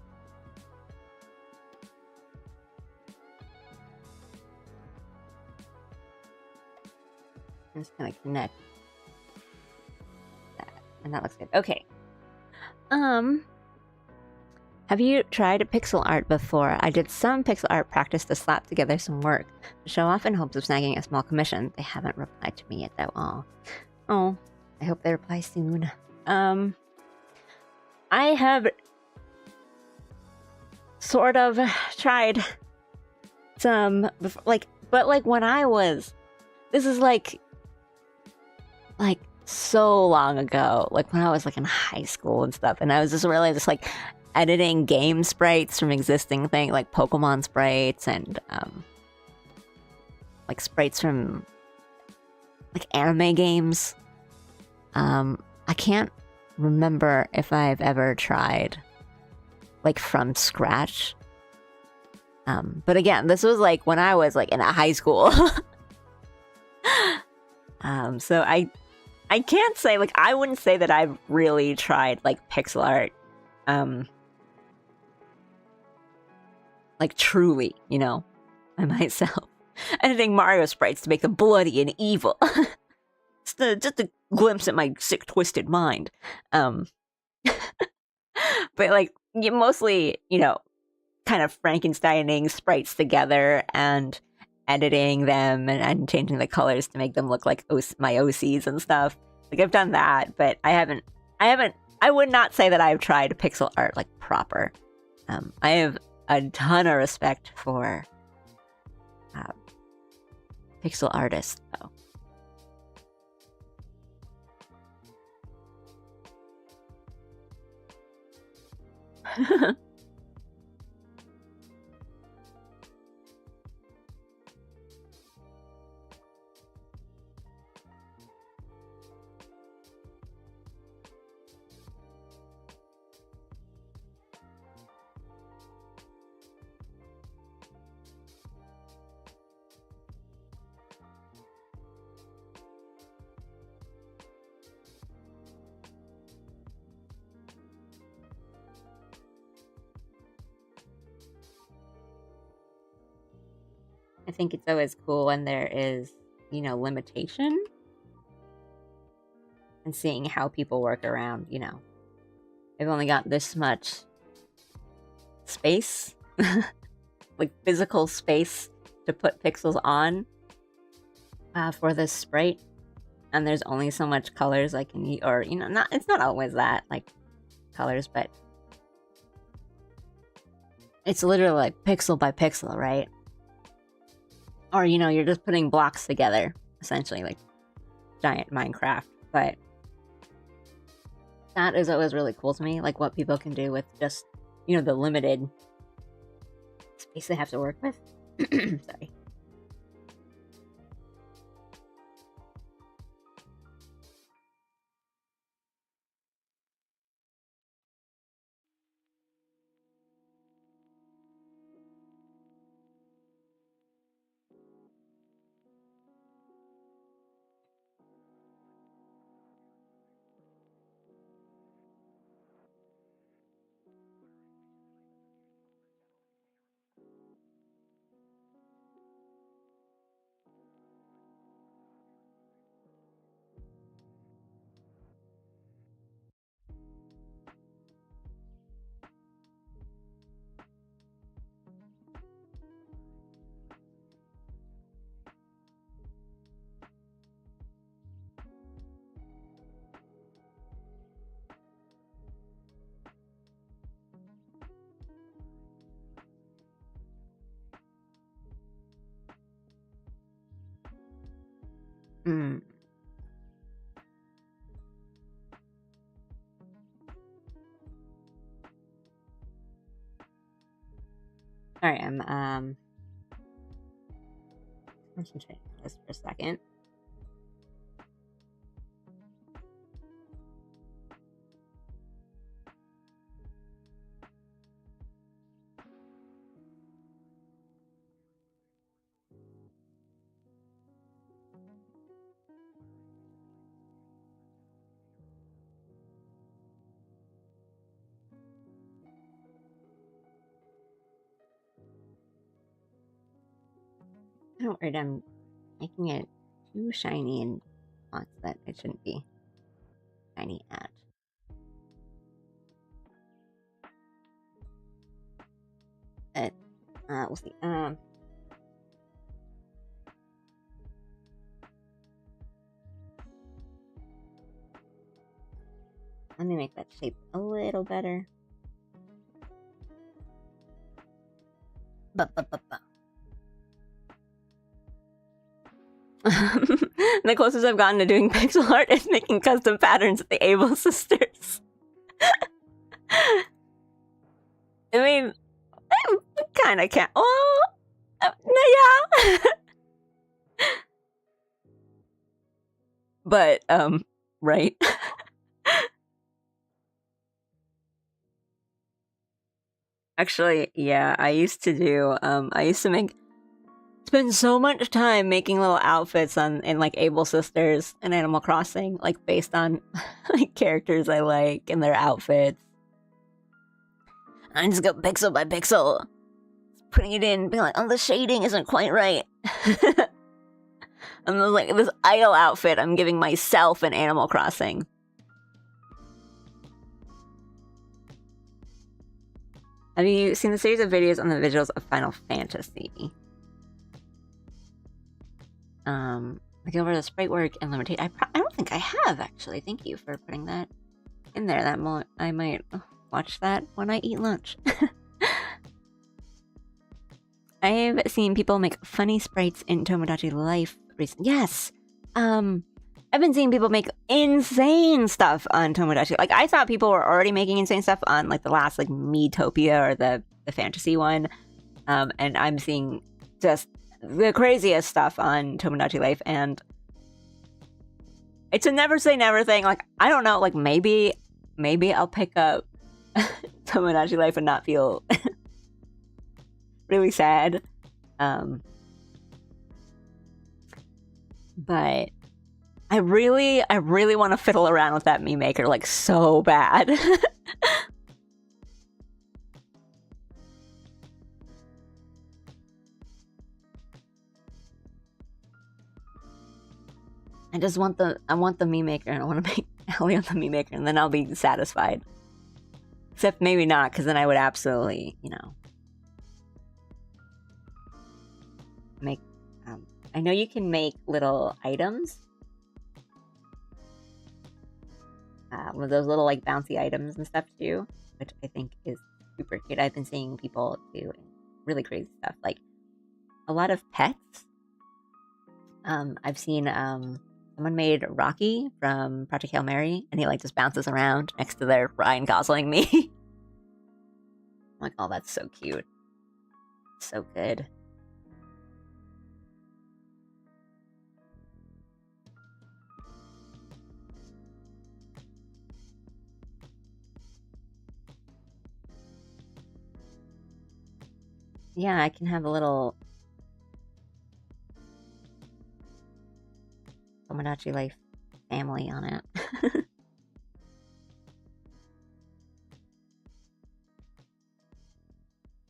I'm just gonna connect that, and that looks good. Okay. Have you tried pixel art before? I did some pixel art practice to slap together some work to show off in hopes of snagging a small commission. They haven't replied to me yet, though. Oh, I hope they reply soon. I have sort of tried some, but like when I was, this is like so long ago, like when I was like in high school and stuff, and I was just really just like editing game sprites from existing things, like Pokemon sprites and like sprites from like anime games. I can't remember if I've ever tried like from scratch. But again, this was like when I was like in high school. So I can't say, like, I wouldn't say that I've really tried like pixel art like truly, you know, by myself. Editing Mario sprites to make them bloody and evil. Just a glimpse at my sick, twisted mind. But like, you mostly, you know, kind of Frankensteining sprites together and editing them and changing the colors to make them look like my OCs and stuff. Like, I've done that, but I would not say that I've tried pixel art like proper. I have a ton of respect for pixel artists, though. I think it's always cool when there is, you know, limitation and seeing how people work around, you know. I've only got this much space, like physical space to put pixels on for this sprite, and there's only so much colors I can use, or, you know, it's not always that, like, colors, but it's literally like pixel by pixel, right? Or, you know, you're just putting blocks together, essentially, like giant Minecraft. But that is always really cool to me, like what people can do with just, you know, the limited space they have to work with. Sorry. Mm. Sorry, I'm concentrating on this for a second. Oh, right, I'm making it too shiny in fonts that it shouldn't be shiny at. But we'll see. Let me make that shape a little better. The closest I've gotten to doing pixel art is making custom patterns with the Able sisters. I mean, I kind of can't. Oh, yeah. But, right. Actually, yeah, I used to spend so much time making little outfits in like Able Sisters and Animal Crossing, like based on like characters I like and their outfits. I just go pixel by pixel, putting it in, being like, oh, the shading isn't quite right. And then, like, this idle outfit I'm giving myself in Animal Crossing. Have you seen the series of videos on the visuals of Final Fantasy? I go over the sprite work and limitation. I don't think I have, actually. Thank you for putting that in there. I might watch that when I eat lunch. I've seen people make funny sprites in Tomodachi Life recently. Yes! I've been seeing people make insane stuff on Tomodachi. Like, I thought people were already making insane stuff on, like, the last, like, Miitopia or the fantasy one. And I'm seeing just the craziest stuff on Tomodachi Life, and it's a never say never thing. Like, I don't know, like, maybe I'll pick up Tomodachi Life and not feel really sad. But I really want to fiddle around with that meme maker, like, so bad. I want the meme maker, and I want to make Ellie on the meme maker, and then I'll be satisfied. Except maybe not, because then I would absolutely, make. I know you can make little items. One of those little, like, bouncy items and stuff too, which I think is super cute. I've been seeing people do really crazy stuff, like a lot of pets. I've seen someone made Rocky from Project Hail Mary, and he, like, just bounces around next to their Ryan Gosling me. I'm like, oh, that's so cute. So good. Yeah, I can have a little Tomodachi Life family on it.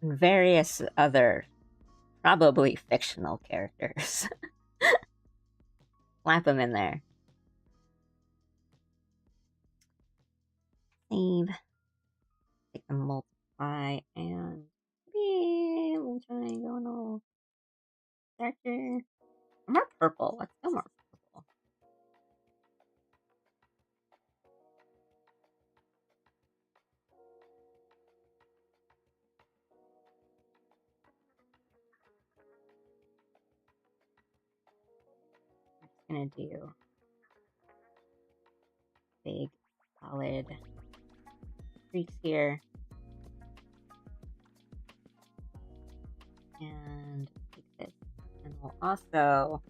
And various other, probably fictional characters. Slap them in there. Save. Take the multiply, and we'll try going a little darker. More purple. Let's go more purple. I'm just gonna do big, solid streaks here. And take this. And we'll also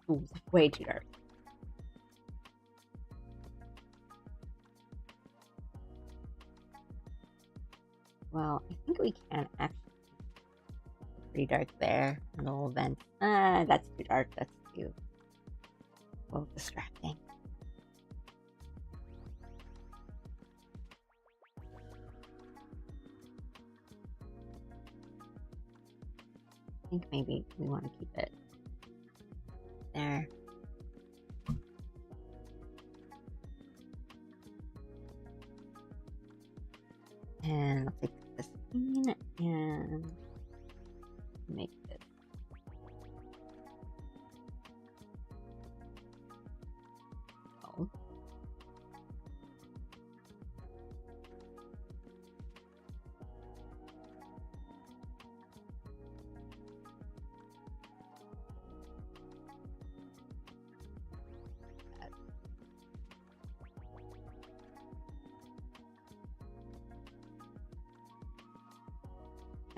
that's way too dark. Well, I think we can actually pretty dark there. A little vent. That's too dark. That's too well distracting. I think maybe we want to keep it there. And I'll take this green and make this. Oh.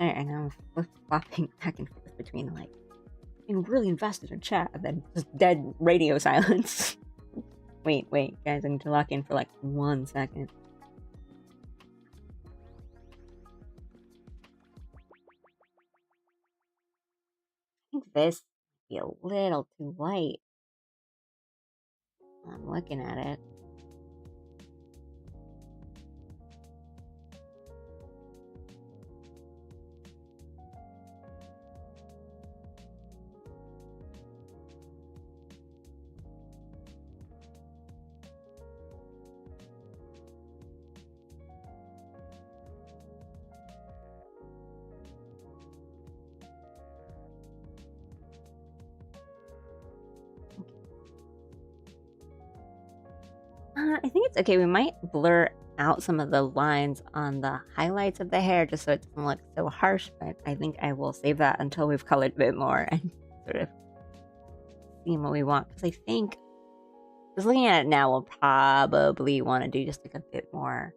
Alright, and I'm flip-flopping back and forth between, like, being really invested in chat and then just dead radio silence. Wait, guys, I need to lock in for, like, 1 second. I think this might be a little too light. I'm looking at it. I think it's okay. We might blur out some of the lines on the highlights of the hair just so it doesn't look so harsh, but I think I will save that until we've colored a bit more and sort of seeing what we want. Because I think, just looking at it now, we'll probably want to do just like a bit more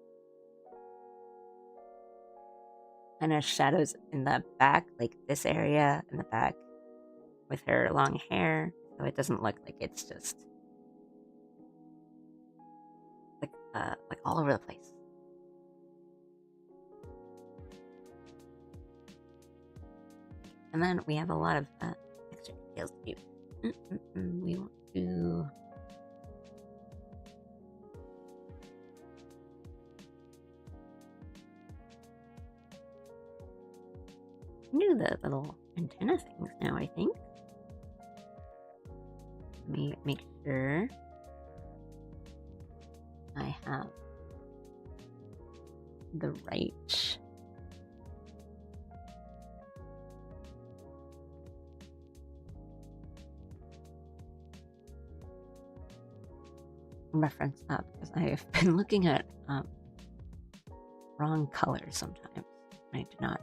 kind of shadows in the back, like this area in the back with her long hair, so it doesn't look like it's just like all over the place. And then we have a lot of extra details to do. We want to do the little antenna things now, I think. Let me make sure I have the right reference up, because I have been looking at wrong colors sometimes. I do not.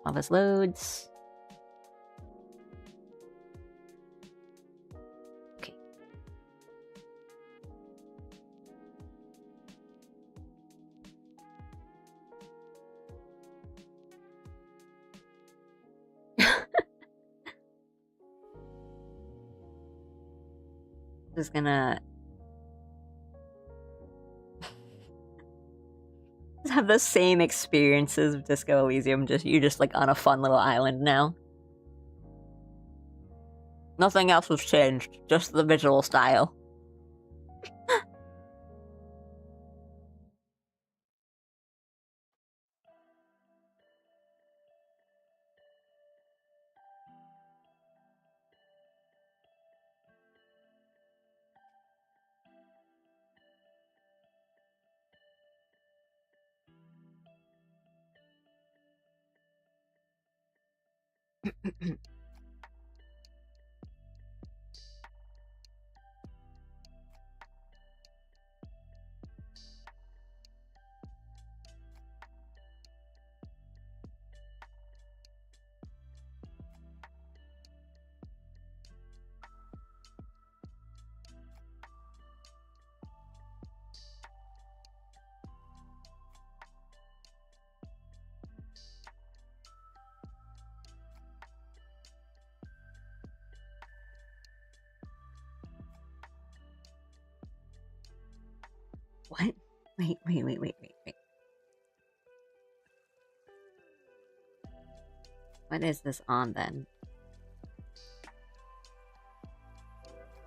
While this loads. Okay. Just gonna have the same experiences of Disco Elysium, you're just like on a fun little island now. Nothing else was changed, just the visual style. What? Wait. What is this on then?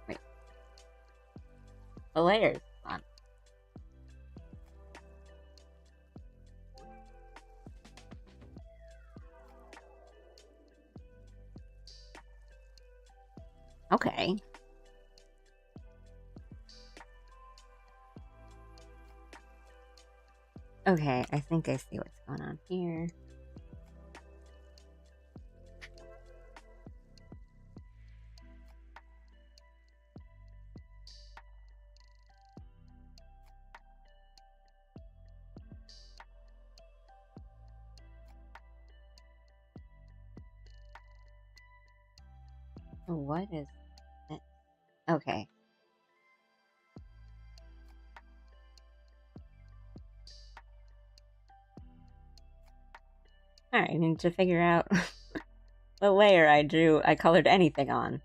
Wait. The layers on. Okay. Okay, I think I see what's going on here. What is it? Okay. Alright, I need to figure out the layer I colored anything on.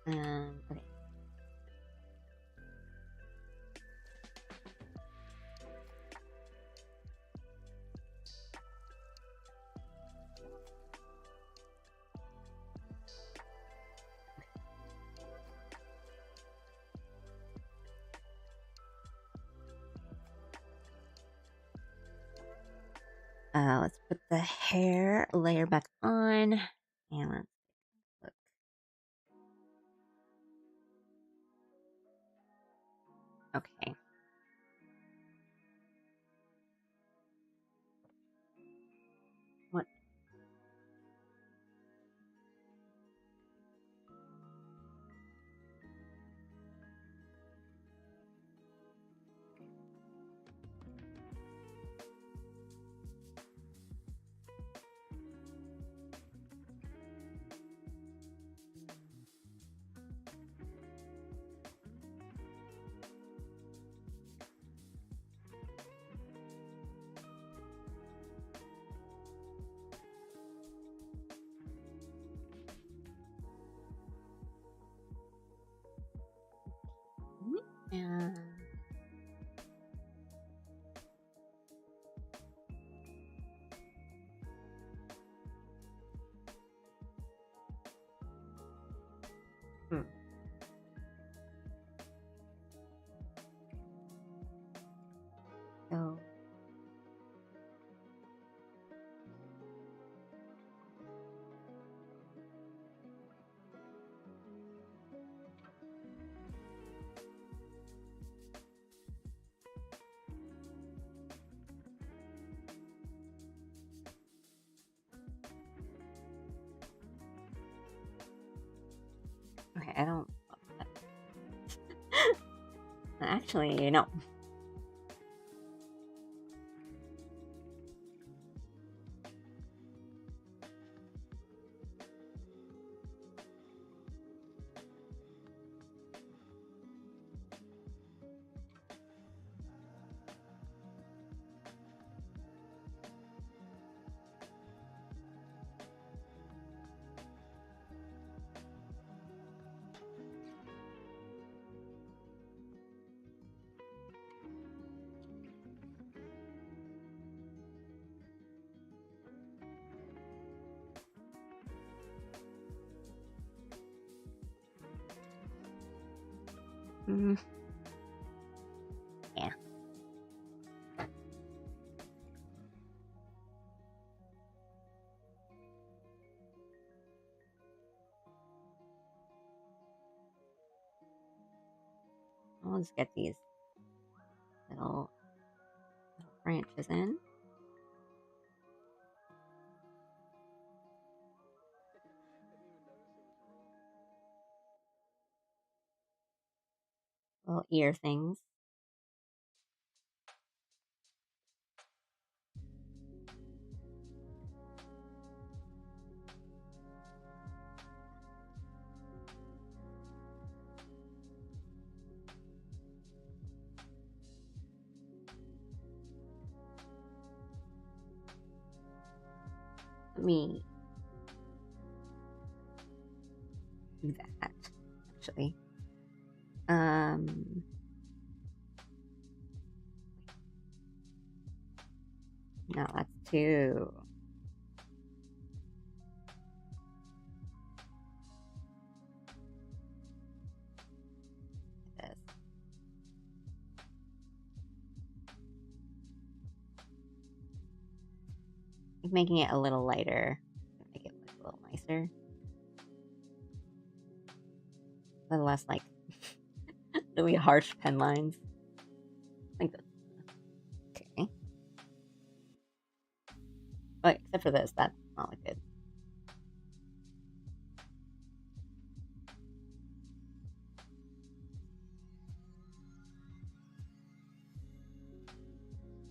Okay. Let's put the hair layer back on, and let's look. Okay. What? And so okay, I don't actually, no. Yeah. I'll just get these little branches in. Little ear things. Let me do that, actually. No, that's too. This. I'm making it a little lighter. Make it look a little nicer. A little less like really harsh pen lines. I think that's okay. But except for this, that's not like good.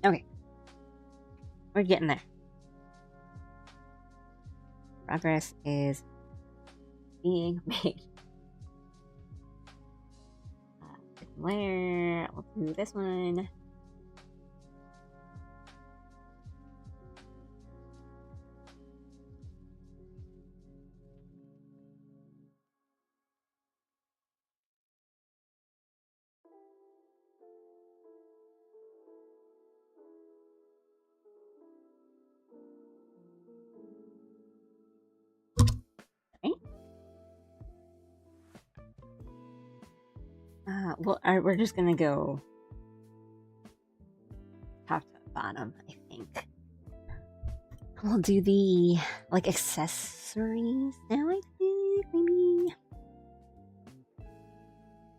Okay. We're getting there. Progress is being made. Layer. We'll do this one. Well, we're just gonna go top to bottom, I think. We'll do the like accessories now, I think, maybe.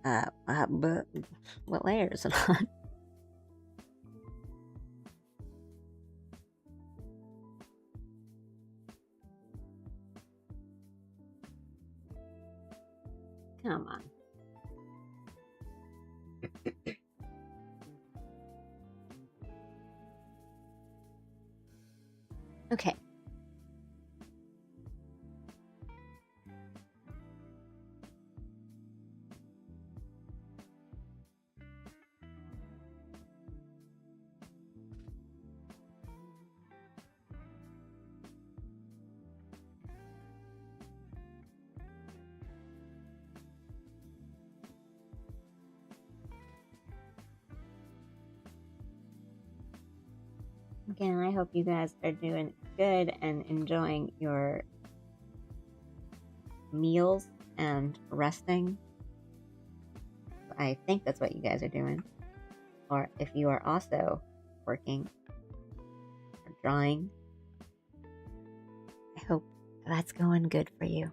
But what layer is it on? Come on. Okay. Again, I hope you guys are doing good and enjoying your meals and resting. I think that's what you guys are doing. Or if you are also working or drawing, I hope that's going good for you.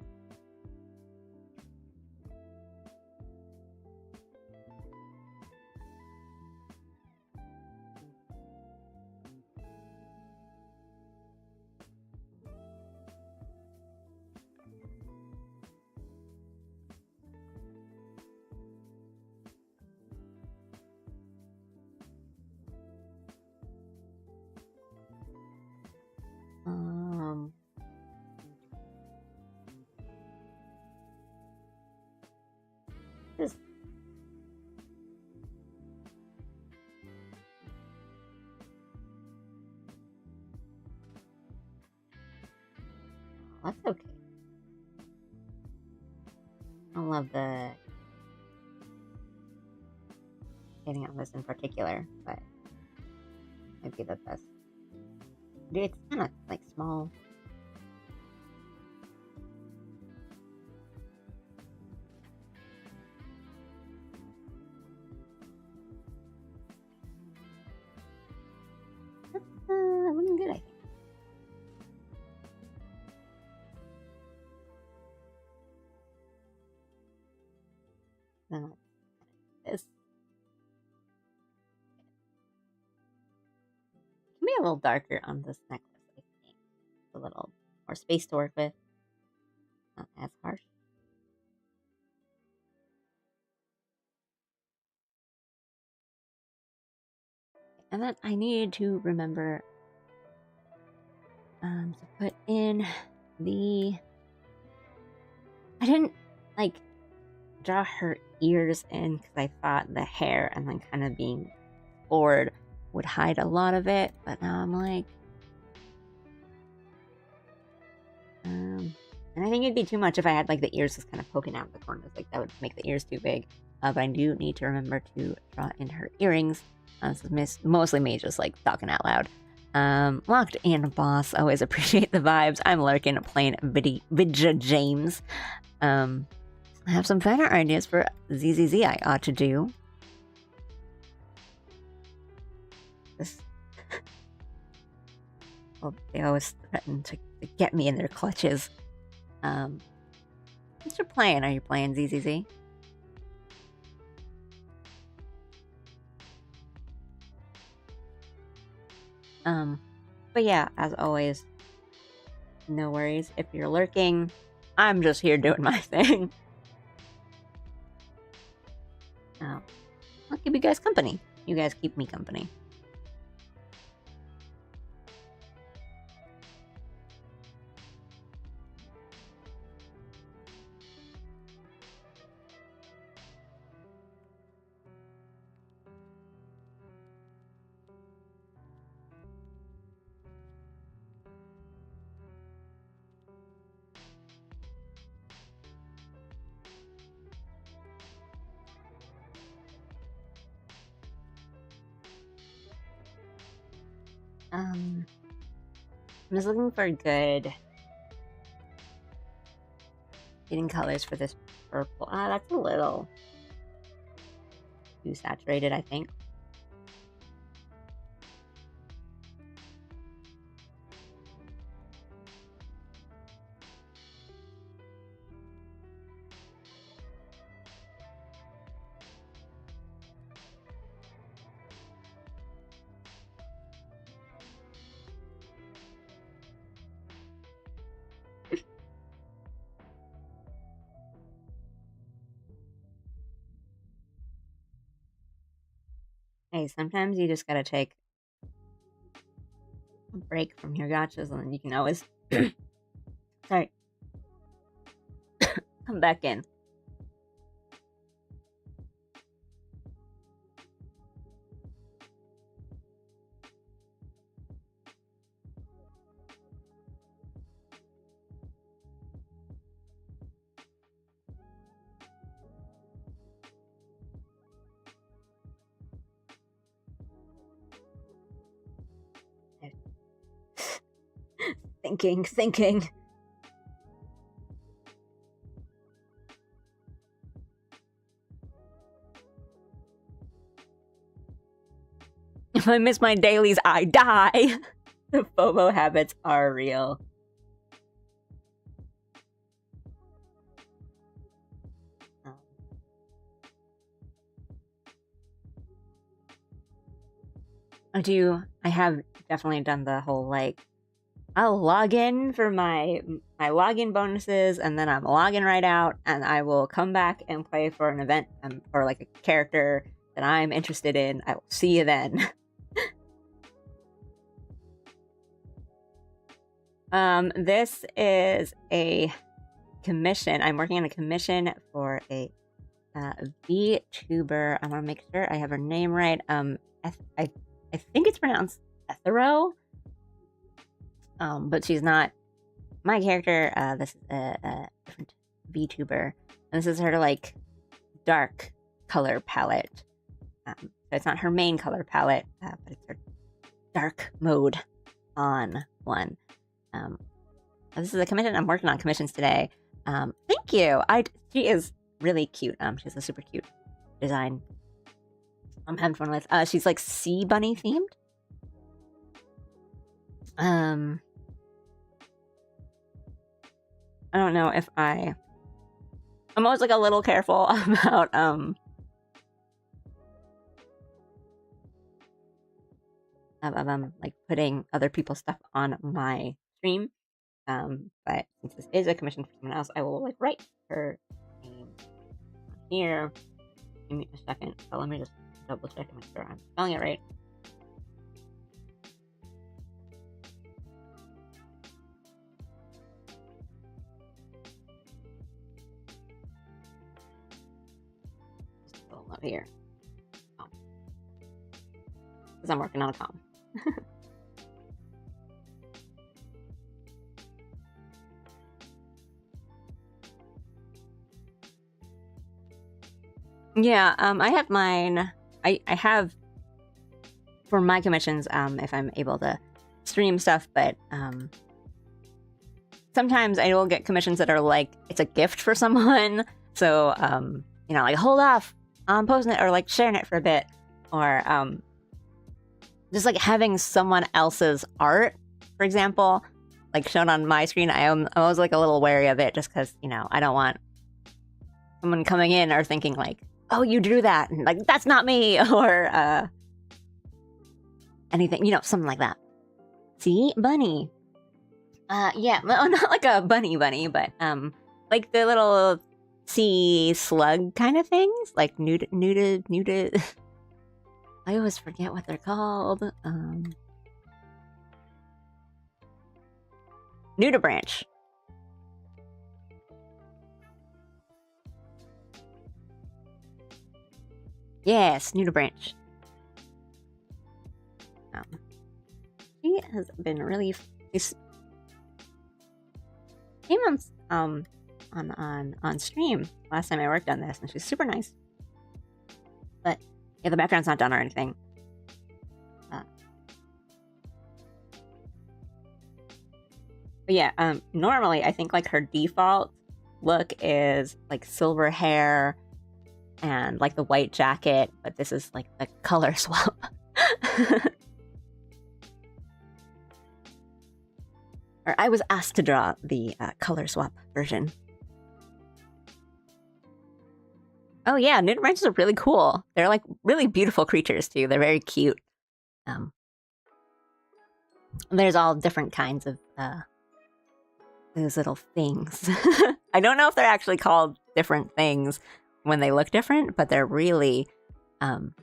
Just that's okay. I love the getting on this in particular, but might be the best. Dude, it's kind of like small. That's looking good, I think. Then this can be a little darker on this necklace, I think. A little more space to work with. Not as harsh. And then I needed to remember to put in the. I didn't like draw her ears in because I thought the hair and then kind of being forward would hide a lot of it, but now I'm like, think it'd be too much if I had like the ears just kind of poking out the corners. Like that would make the ears too big. But I do need to remember to draw in her earrings. This is mostly me just like talking out loud. Locked in, boss. Always appreciate the vibes. I'm lurking, playing Vidja James. I have some fan art ideas for ZZZ I ought to do. This. Well, they always threaten to get me in their clutches. What's your plan? Are you playing ZZZ? But yeah, as always, no worries if you're lurking. I'm just here doing my thing. I'll keep you guys company. You guys keep me company. I'm just looking for good shading colors for this purple. That's a little too saturated, I think. Hey, sometimes you just gotta take a break from your gotchas and then you can always sorry. Come back in. Thinking. If I miss my dailies, I die. The FOMO habits are real. I have definitely done the whole like I'll log in for my login bonuses and then I'm logging right out and I will come back and play for an event or like a character that I'm interested in. I will see you then. This is a commission. I'm working on a commission for a VTuber. I want to make sure I have her name right. I think it's pronounced Ethero. But she's not my character. This is a different VTuber, and this is her like dark color palette. So it's not her main color palette, but it's her dark mode on one. This is a commission. I'm working on commissions today. Thank you. She is really cute. She has a super cute design. I'm having fun with. She's like sea bunny themed. I don't know if I'm always like a little careful about like putting other people's stuff on my stream. But since this is a commission for someone else, I will like write her name here. Give me a second. So let me just double check and make sure I'm spelling it right. Still not here. Oh. Because I'm working on a com. Yeah, I have mine. I have for my commissions, if I'm able to stream stuff, but sometimes I will get commissions that are like it's a gift for someone. So you know, like hold off on posting it or like sharing it for a bit, or just like having someone else's art, for example, like shown on my screen. I'm always like a little wary of it, just because you know I don't want someone coming in or thinking like, oh, you drew that, and like that's not me, or anything, you know, something like that. See, bunny. Yeah, well, not like a bunny, but like the little sea slug kind of things, like nuded. I always forget what they're called. Nudibranch. Yes, nudibranch. He has been really. Came on stream last time I worked on this, and she's super nice. But yeah, the background's not done or anything. But yeah, normally I think like her default look is like silver hair and like the white jacket, but this is like the color swap. Or I was asked to draw the color swap version. Oh yeah, nudibranches are really cool. They're like really beautiful creatures too. They're very cute. There's all different kinds of those little things. I don't know if they're actually called different things when they look different, but they're really they're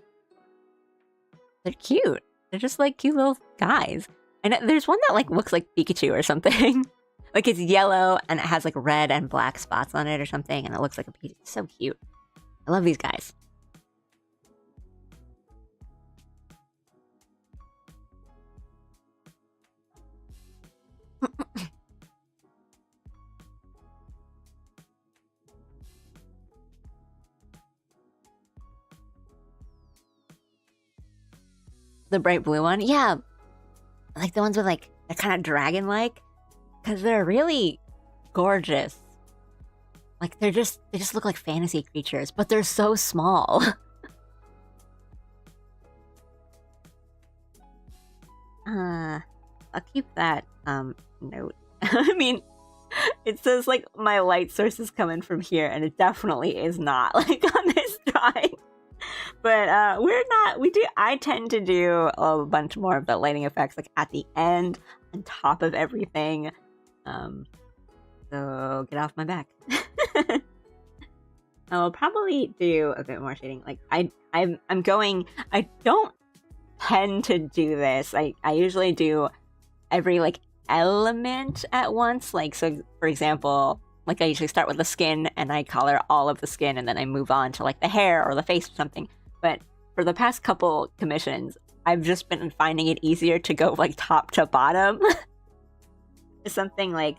cute. They're just like cute little guys. And there's one that like looks like Pikachu or something. Like it's yellow and it has like red and black spots on it or something, and it looks like a Pikachu. It's so cute. I love these guys. The bright blue one? Yeah. Like the ones with like, they're kind of dragon-like. Because they're really gorgeous. Like they just look like fantasy creatures, but they're so small. I'll keep that note. I mean, it says like my light source is coming from here, and it definitely is not like on this drawing. But we're not. I tend to do a bunch more of the lighting effects like at the end, on top of everything. So get off my back. I'll probably do a bit more shading. Like I'm going. I don't tend to do this. I usually do every like element at once. Like so, for example, like I usually start with the skin and I color all of the skin, and then I move on to like the hair or the face or something. But for the past couple commissions, I've just been finding it easier to go like top to bottom. Something like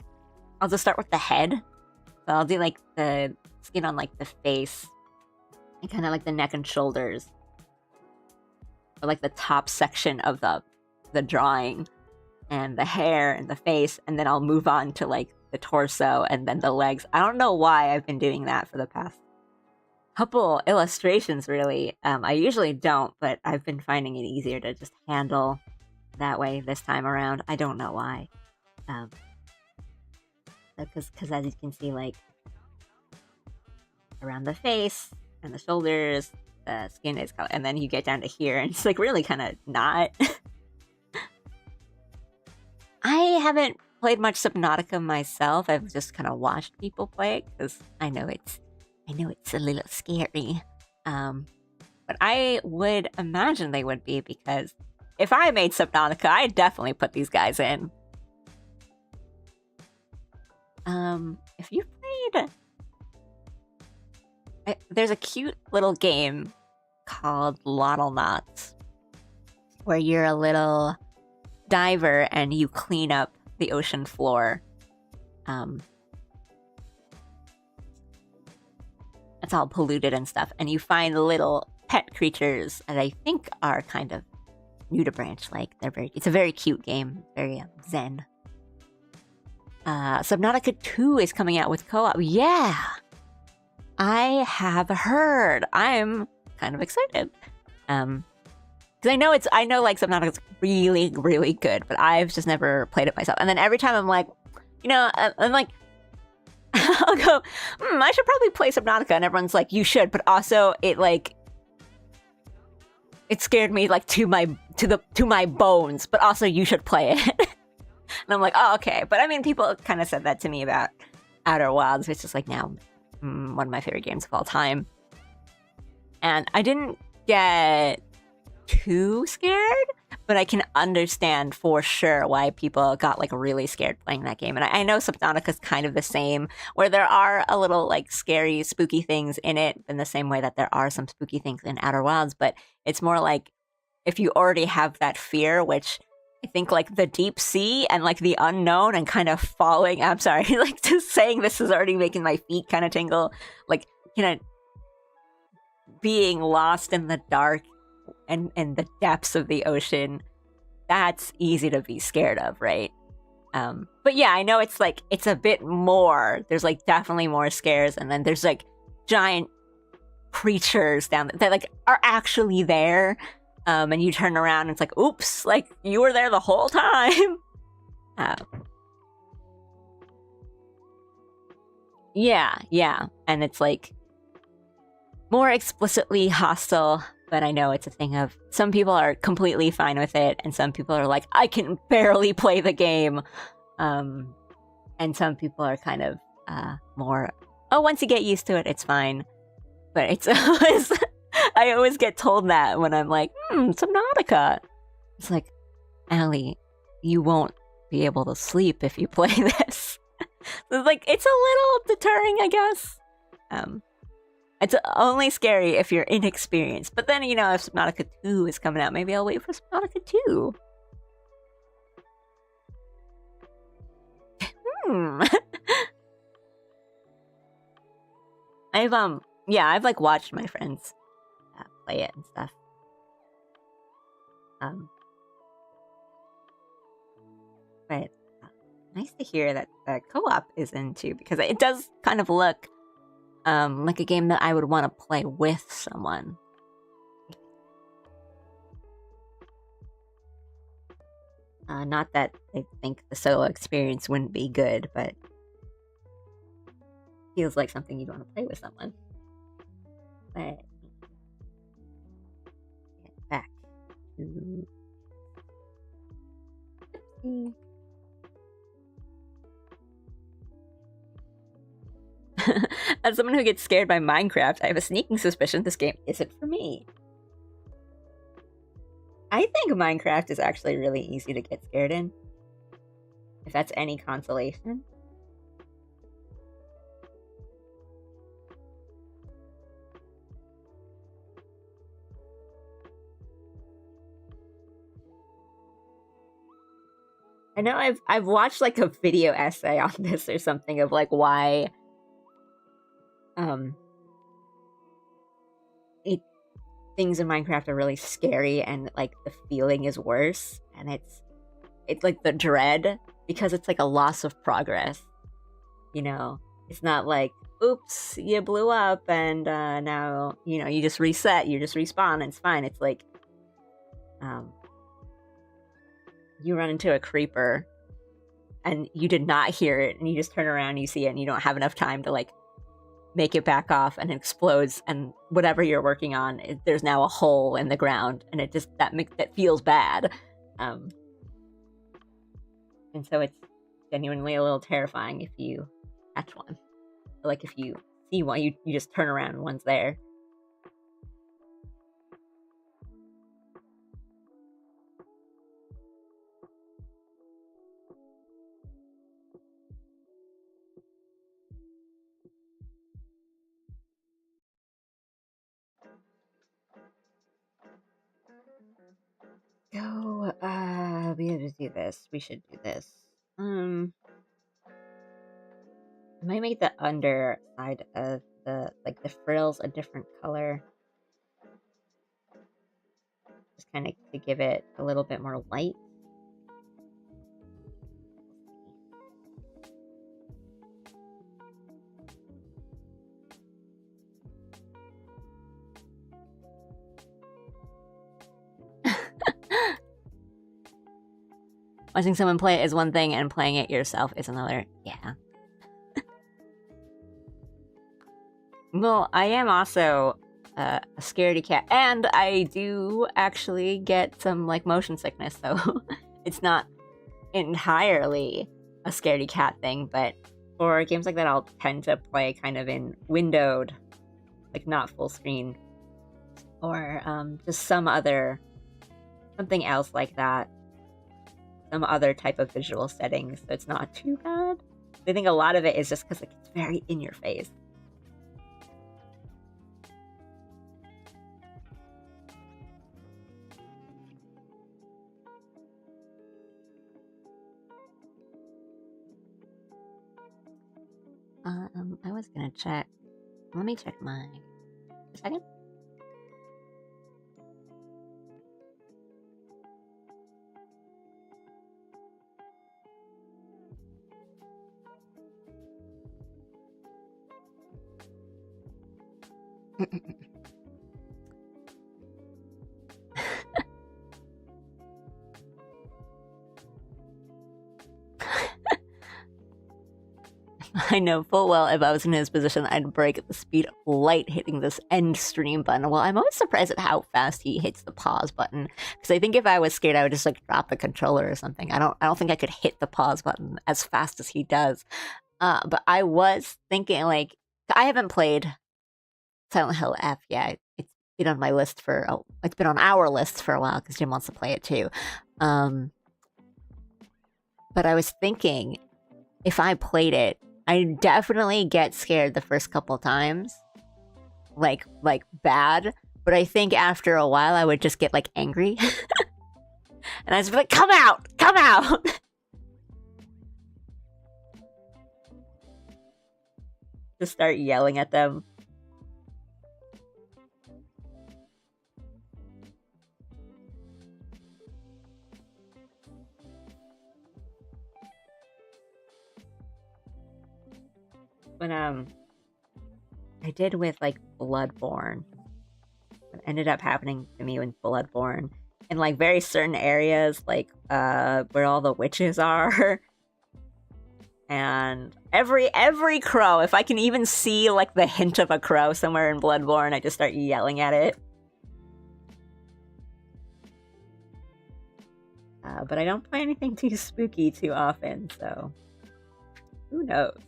I'll just start with the head. So I'll do like the skin on like the face and kind of like the neck and shoulders, or like the top section of the drawing, and the hair and the face, and then I'll move on to like the torso and then the legs. I don't know why I've been doing that for the past couple illustrations, really. I usually don't, but I've been finding it easier to just handle that way this time around. I don't know why. Because as you can see, like around the face and the shoulders, the skin is color, and then you get down to here, and it's like really kind of not. I haven't played much Subnautica myself. I've just kind of watched people play it because I know it's a little scary. But I would imagine they would be, because if I made Subnautica, I'd definitely put these guys in. If you played, there's a cute little game called Lottle Knots, where you're a little diver and you clean up the ocean floor. That's that's all polluted and stuff, and you find little pet creatures that I think are kind of nudibranch like. It's a very cute game, very zen. Subnautica 2 is coming out with co-op. Yeah, I have heard. I'm kind of excited. Because I know like Subnautica's really, really good, but I've just never played it myself. And then every time I'm like, I'm like, I'll go, I should probably play Subnautica, and everyone's like, you should, but also it scared me like to my bones, but also you should play it. And I'm like, oh, okay. But I mean, people kind of said that to me about Outer Wilds, which is like now one of my favorite games of all time. And I didn't get too scared, but I can understand for sure why people got like really scared playing that game. And I know Subnautica's kind of the same, where there are a little like scary, spooky things in it in the same way that there are some spooky things in Outer Wilds, but it's more like if you already have that fear, which I think like the deep sea and like the unknown and kind of falling, I'm sorry, like just saying this is already making my feet kind of tingle, like, being lost in the dark and the depths of the ocean, that's easy to be scared of, right? But yeah, I know it's a bit more. There's like definitely more scares, and then there's like giant creatures down there that like are actually there, and you turn around and it's like, oops, like you were there the whole time. Yeah, and it's like more explicitly hostile, but I know it's a thing of some people are completely fine with it, and some people are like, I can barely play the game. And some people are kind of more, once you get used to it, it's fine. But it's always, I always get told that when I'm like, Subnautica. It's like, Allie, you won't be able to sleep if you play this. So it's like, it's a little deterring, I guess. It's only scary if you're inexperienced. But then, if Subnautica 2 is coming out, maybe I'll wait for Subnautica 2. I've like watched my friends play it and stuff. But nice to hear that co-op is into, because it does kind of look like a game that I would want to play with someone. Not that I think the solo experience wouldn't be good, but feels like something you'd want to play with someone. But get back to as someone who gets scared by Minecraft, I have a sneaking suspicion this game isn't for me. I think Minecraft is actually really easy to get scared in, if that's any consolation. I know I've watched like a video essay on this or something of like why things in Minecraft are really scary, and like the feeling is worse, and it's like the dread, because it's like a loss of progress. It's not like, oops, you blew up and now you just reset, you just respawn and it's fine. It's like you run into a creeper and you did not hear it, and you just turn around and you see it, and you don't have enough time to like make it back off, and it explodes, and whatever you're working on, there's now a hole in the ground, and it just that feels bad. And so it's genuinely a little terrifying if you catch one. Like if you see one, you just turn around and one's there. Go, be able to do this. We should do this. I might make the underside of the frills a different color, just kind of to give it a little bit more light. Watching someone play it is one thing, and playing it yourself is another. Yeah. Well, I am also a scaredy cat, and I do actually get some like motion sickness, so it's not entirely a scaredy cat thing. But for games like that, I'll tend to play kind of in windowed, like not full screen, or just something else like that. Some other type of visual settings, so it's not too bad. I think a lot of it is just because like, it's very in your face. I was gonna check. Let me check my. A second. I know full well if I was in his position, I'd break at the speed of light hitting this end stream button. Well, I'm always surprised at how fast he hits the pause button, because I think if I was scared, I would just like drop the controller or something. I don't think I could hit the pause button as fast as he does. But I was thinking, like, I haven't played Silent Hill F yet. It's been on my list it's been on our list for a while because Jim wants to play it too. But I was thinking, if I played it, I definitely get scared the first couple times, like bad. But I think after a while, I would just get like angry, and I'd just be like, "Come out, come out!" Just start yelling at them. When I did with like Bloodborne. What ended up happening to me with Bloodborne, in like very certain areas, like where all the witches are, and every crow. If I can even see like the hint of a crow somewhere in Bloodborne, I just start yelling at it. But I don't play anything too spooky too often, so who knows?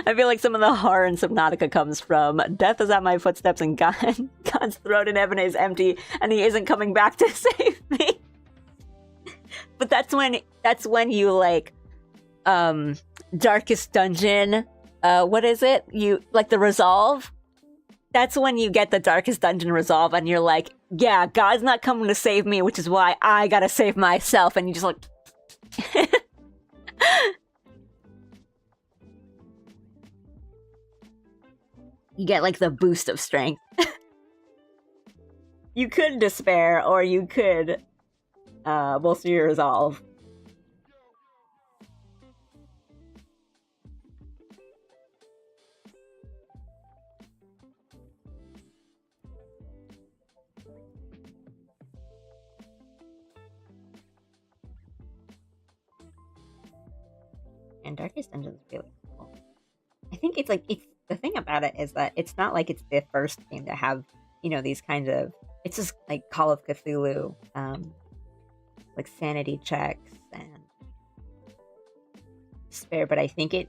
I feel like some of the horror in Subnautica comes from death is at my footsteps and God's throat in heaven is empty and he isn't coming back to save me. But that's when you like darkest dungeon, what is it? You like the resolve? That's when you get the darkest dungeon resolve and you're like, yeah, God's not coming to save me, which is why I gotta save myself, and you just like you get like the boost of strength. You could despair, or you could bolster your resolve. And Darkest Dungeon is really cool. I think it's the thing about it is that it's not like it's the first game to have, you know, these kinds of, it's just like Call of Cthulhu, like sanity checks and despair, but I think it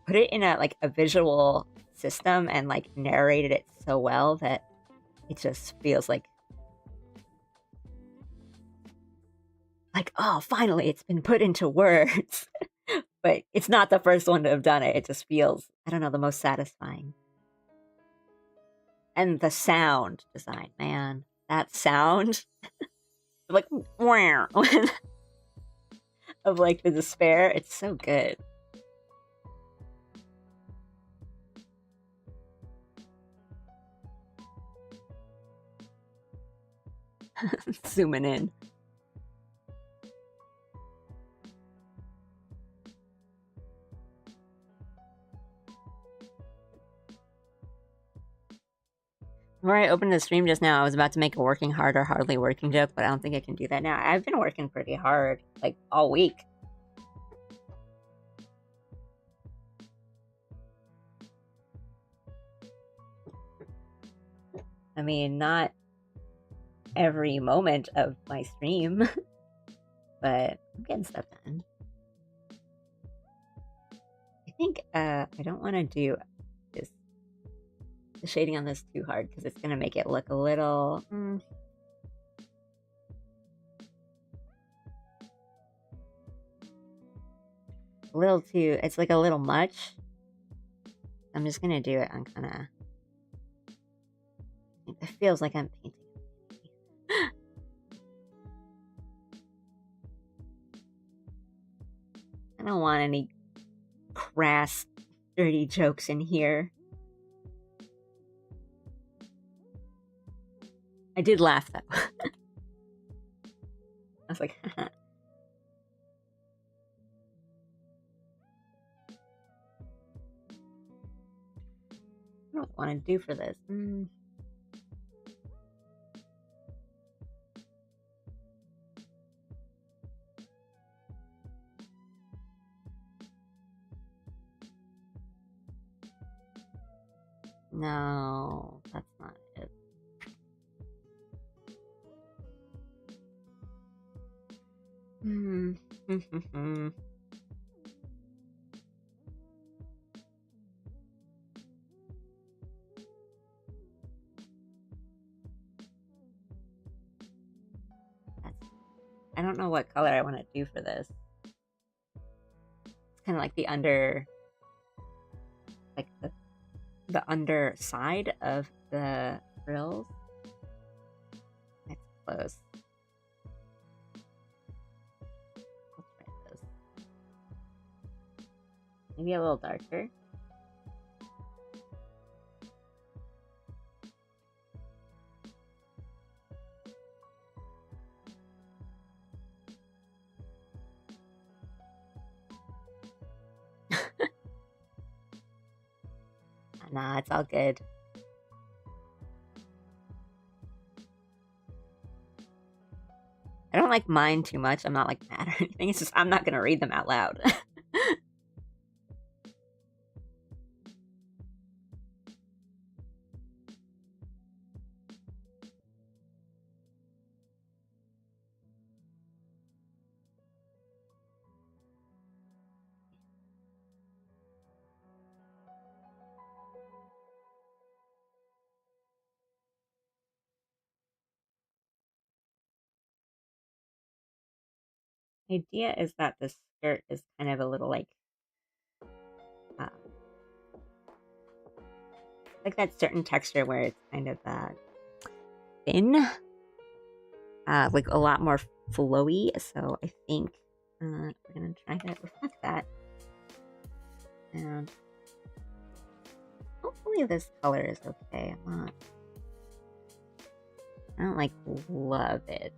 put it in a visual system and like narrated it so well that it just feels like oh, finally it's been put into words. But it's not the first one to have done it. It just feels, I don't know, the most satisfying. And the sound design, man. That sound. like where of like the despair. It's so good. Zooming in. Before I opened the stream just now, I was about to make a working hard or hardly working joke, but I don't think I can do that now. I've been working pretty hard, like, all week. I mean, not every moment of my stream, but I'm getting stuff done. I think I don't want to do the shading on this too hard because it's going to make it look a little... a little too... It's like a little much. I'm just going to do it on kind of... It feels like I'm painting. I don't want any crass, dirty jokes in here. I did laugh though. I was like, what do I want to do for this? No, that's not it. I don't know what color I want to do for this. It's kind of like the under, like the underside of the frills. It's close. Let's try this. Maybe a little darker. Nah, it's all good. I don't like mine too much. I'm not like mad or anything. It's just I'm not gonna read them out loud. The idea is that the skirt is kind of a little like that certain texture where it's kind of thin, like a lot more flowy. So I think we're gonna try to reflect that, and hopefully this color is okay. I don't like love it.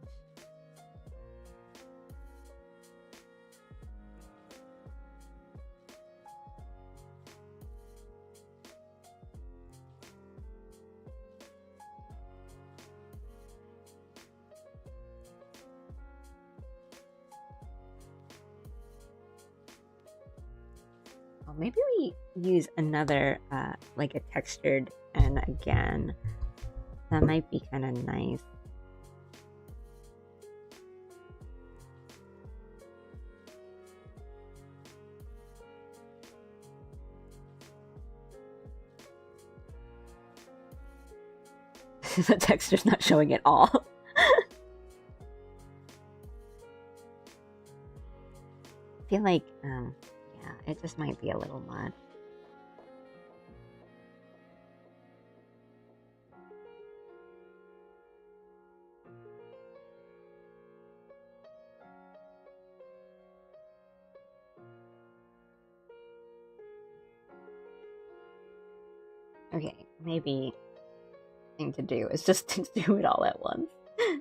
Maybe we use another, like a textured, and again, that might be kind of nice. The texture's not showing at all. I feel like, yeah, it just might be a little much. Okay, maybe thing to do is just to do it all at once. Okay.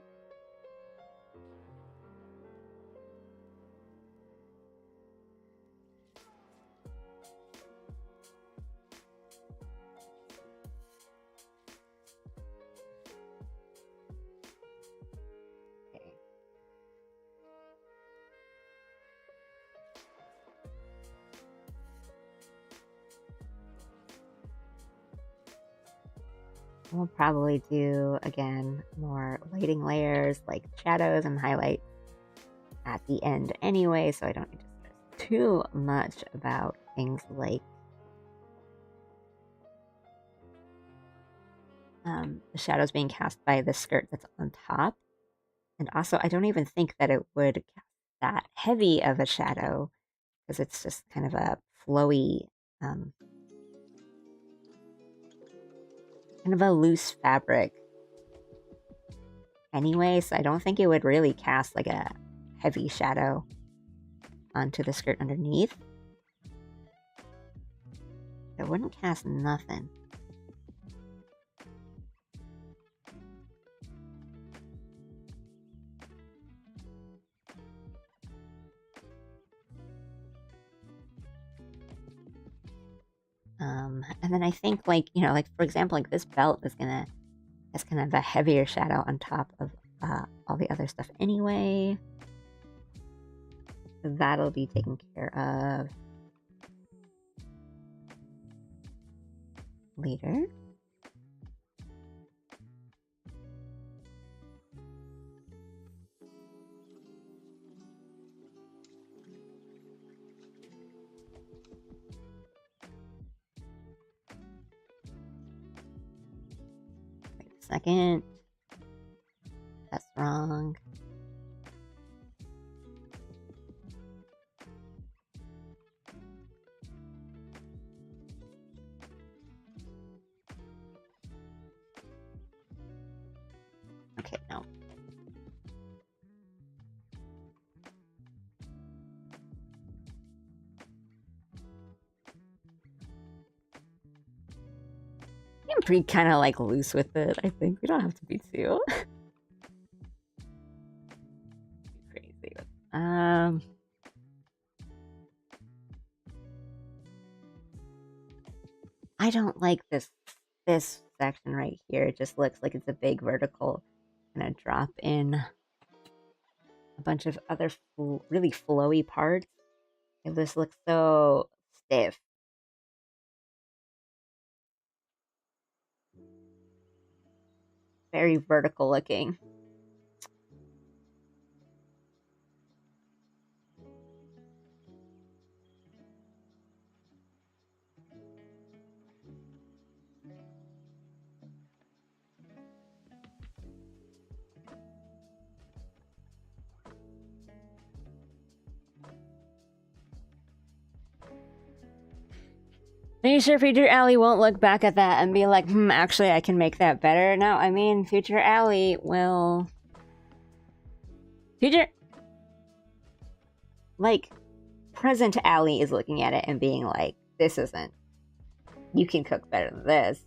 We'll probably do, again, more lighting layers like shadows and highlights at the end anyway, so I don't need to stress too much about things like the shadows being cast by the skirt that's on top. And also, I don't even think that it would cast that heavy of a shadow because it's just kind of a flowy, kind of a loose fabric anyway, so I don't think it would really cast like a heavy shadow onto the skirt underneath. It wouldn't cast nothing. And then I think, like, you know, like for example, like this belt is gonna has kind of a heavier shadow on top of all the other stuff anyway. So that'll be taken care of later. Wait a second. That's wrong. Okay, no. I'm pretty kind of like loose with it. I think we don't have to be too crazy. I don't like this section right here. It just looks like it's a big vertical kind of drop in a bunch of other really flowy parts. It just looks so stiff. Very vertical looking. Are you sure Future Ally won't look back at that and be like, actually, I can make that better? No, I mean, Future Ally will... Like, present Ally is looking at it and being like, this isn't... You can cook better than this.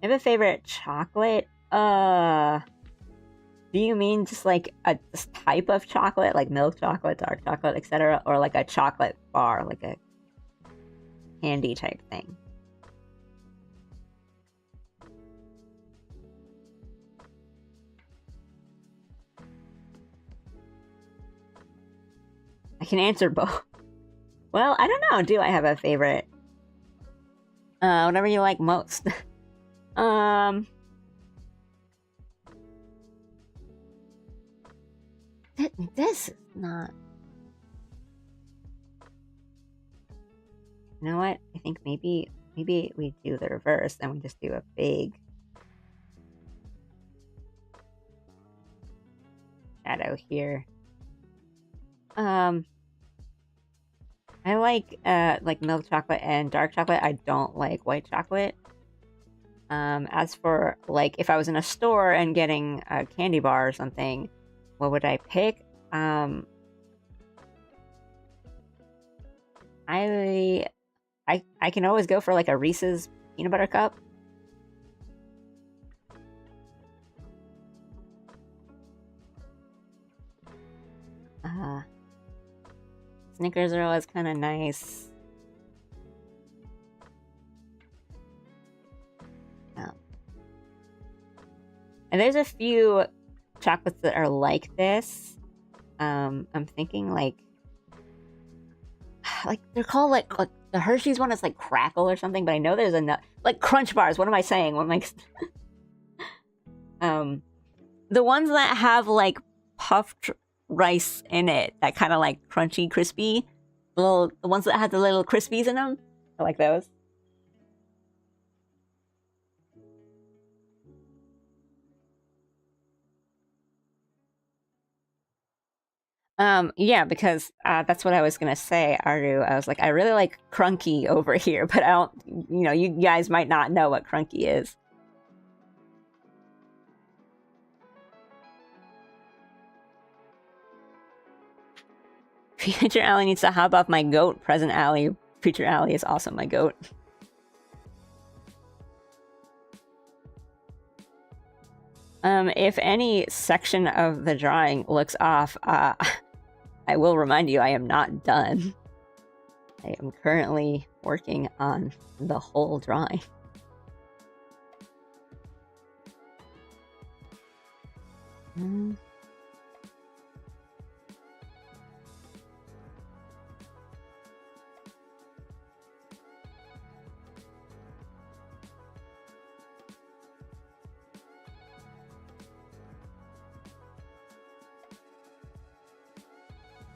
I have a favorite chocolate? Do you mean just like a type of chocolate, like milk chocolate, dark chocolate, etc., or like a chocolate bar, like a candy type thing? I can answer both. Well, I don't know. Do I have a favorite? Whatever you like most. This is not... You know what? I think maybe we do the reverse and we just do a big shadow here. I like milk chocolate and dark chocolate. I don't like white chocolate. As for like if I was in a store and getting a candy bar or something, what would I pick? I can always go for like a Reese's peanut butter cup. Snickers are always kind of nice. And there's a few chocolates that are like this. I'm thinking like they're called like the Hershey's one is like Crackle or something, but I know there's a like Crunch Bars. What am I saying? What am I? The ones that have like puffed rice in it, that kind of like crunchy, crispy, the ones that have the little crispies in them. I like those. Yeah, because that's what I was gonna say, Aru. I was like, I really like Crunky over here, but I don't, you guys might not know what Crunky is. Future Alley needs to hop off my goat. Present Alley. Future Alley is also my goat. If any section of the drawing looks off, I will remind you I am not done. I am currently working on the whole drawing.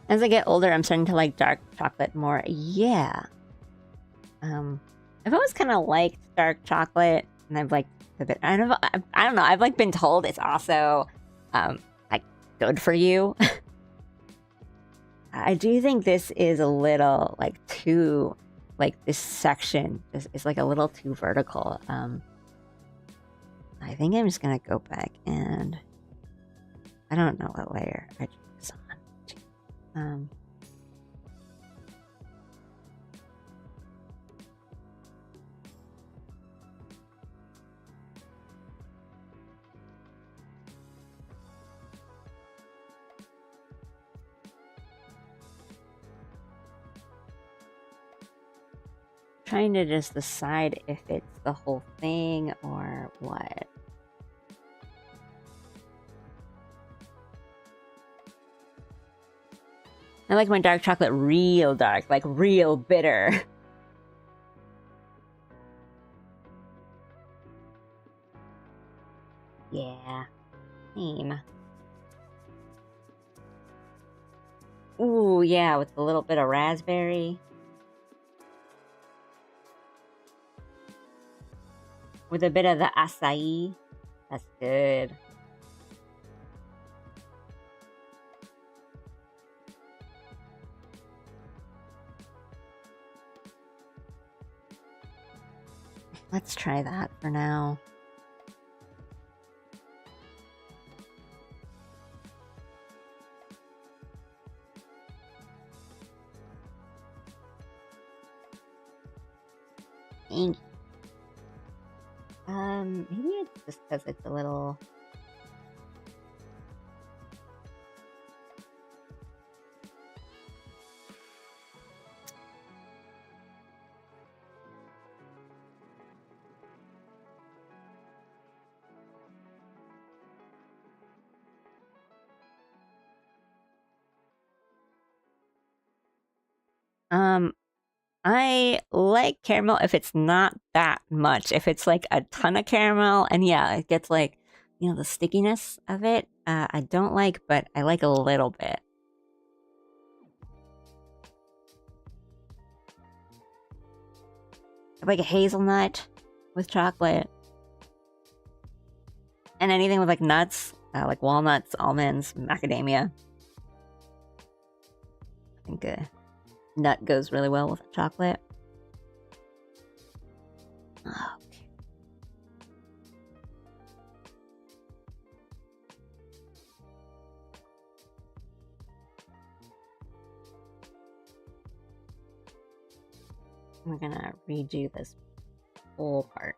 As I get older, I'm starting to like dark chocolate more. Yeah. I've always kind of liked dark chocolate, and I've like a bit. I don't know. I've like been told it's also, like good for you. I do think this is a little like too, like this section is like a little too vertical. I think I'm just gonna go back and I don't know what layer I drew this on. Trying to just decide if it's the whole thing or what. I like my dark chocolate real dark, like real bitter. Yeah, same. Ooh, yeah, with a little bit of raspberry. With a bit of the acai. That's good. Let's try that for now. Thank you. Maybe it's just because it's a little... I like caramel if it's not that much. If it's like a ton of caramel, and yeah, it gets like, the stickiness of it, I don't like, but I like a little bit. I like a hazelnut with chocolate. And anything with like nuts, like walnuts, almonds, macadamia. I think nut goes really well with chocolate. Okay. I'm gonna redo this whole part.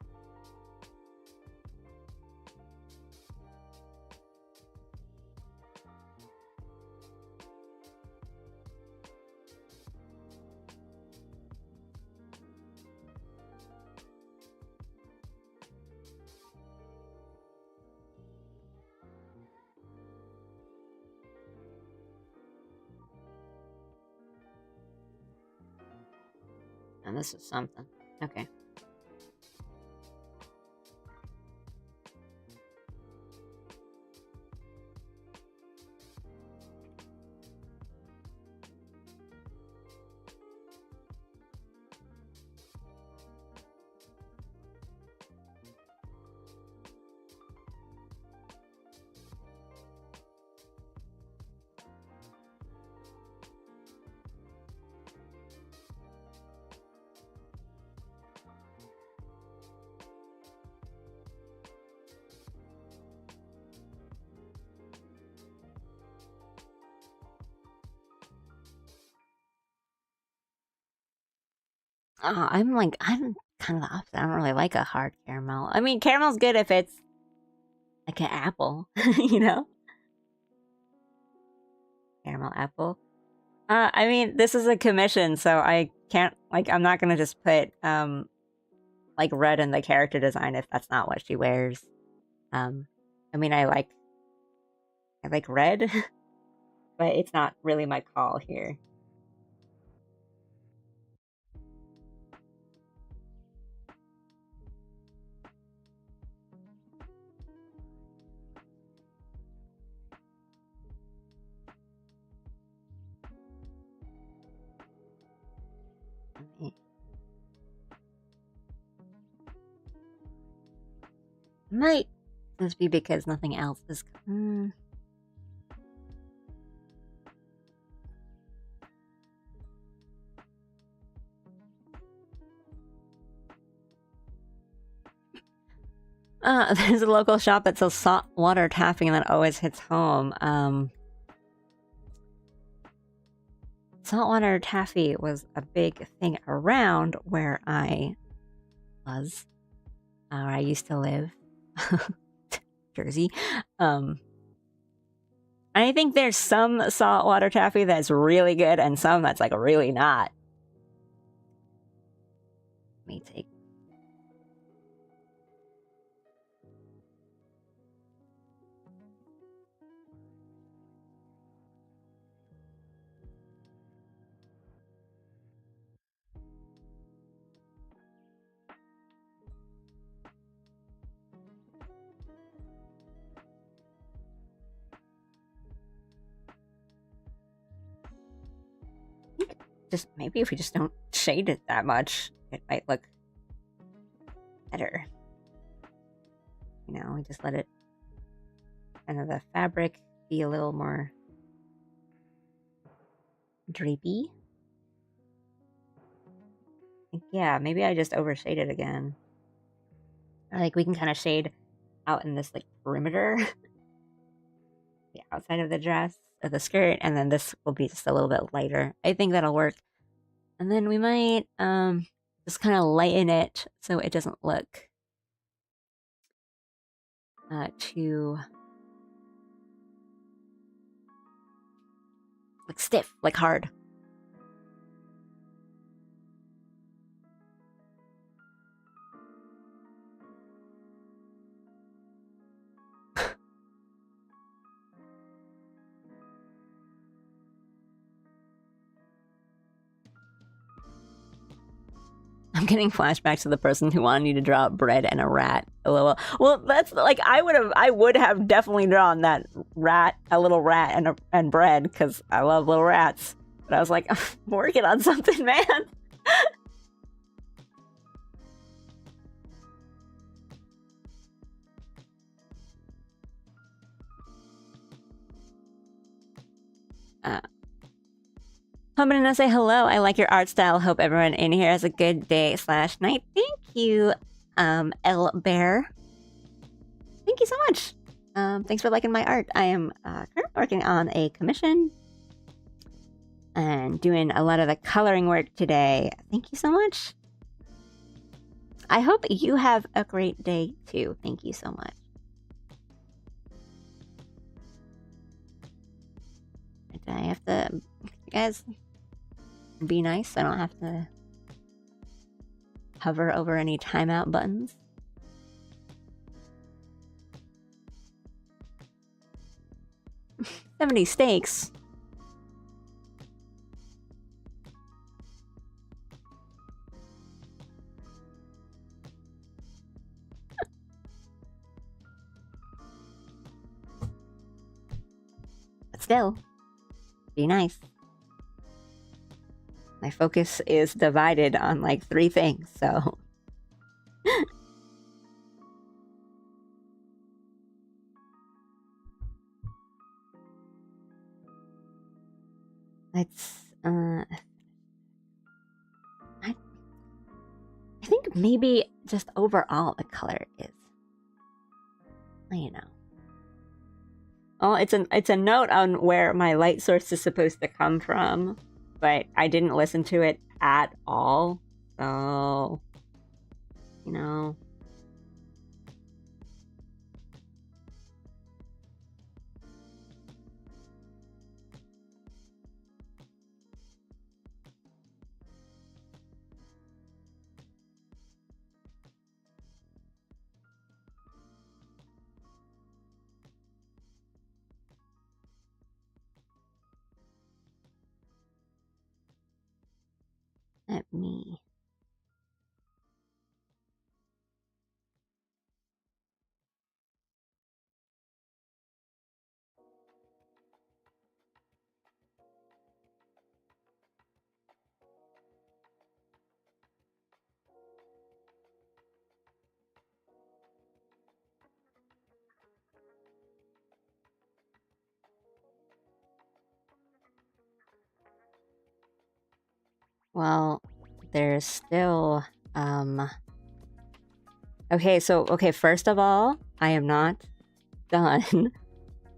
And this is something. Okay. I'm kind of the opposite. I don't really like a hard caramel. I mean, caramel's good if it's like an apple, you know? Caramel apple. I mean, this is a commission, so I can't, like, I'm not gonna just put, like, red in the character design if that's not what she wears. I mean, I like red, but it's not really my call here. Might just be because nothing else is. There's a local shop that sells saltwater taffy and that always hits home. Saltwater taffy was a big thing around where I was, where I used to live. Jersey. I think there's some saltwater taffy that's really good and some that's like really not. Let me take. Just maybe if we just don't shade it that much, it might look better. You know, we just let it kind of the fabric be a little more drapey. Yeah, maybe I just overshaded again. Like we can kind of shade out in this like perimeter, the outside of the dress or the skirt, and then this will be just a little bit lighter. I think that'll work. And then we might just kind of lighten it so it doesn't look too like stiff, like hard. I'm getting flashbacks to the person who wanted you to draw bread and a rat. LOL. Well, that's like I would have definitely drawn that rat, a little rat and bread because I love little rats. But I was like, I'm working on something, man. I'm gonna say hello. I like your art style. Hope everyone in here has a good day / night. Thank you, L Bear. Thank you so much. Thanks for liking my art. I am currently working on a commission and doing a lot of the coloring work today. Thank you so much. I hope you have a great day too. Thank you so much. I have to, you guys, be nice. I don't have to hover over any timeout buttons. $70 steaks. But still, be nice. My focus is divided on like 3 things, so. Let's, I think maybe just overall the color is, you know. Oh, it's a note on where my light source is supposed to come from, but I didn't listen to it at all, so, you know. Let me. Well, there's still, okay, so, first of all, I am not done.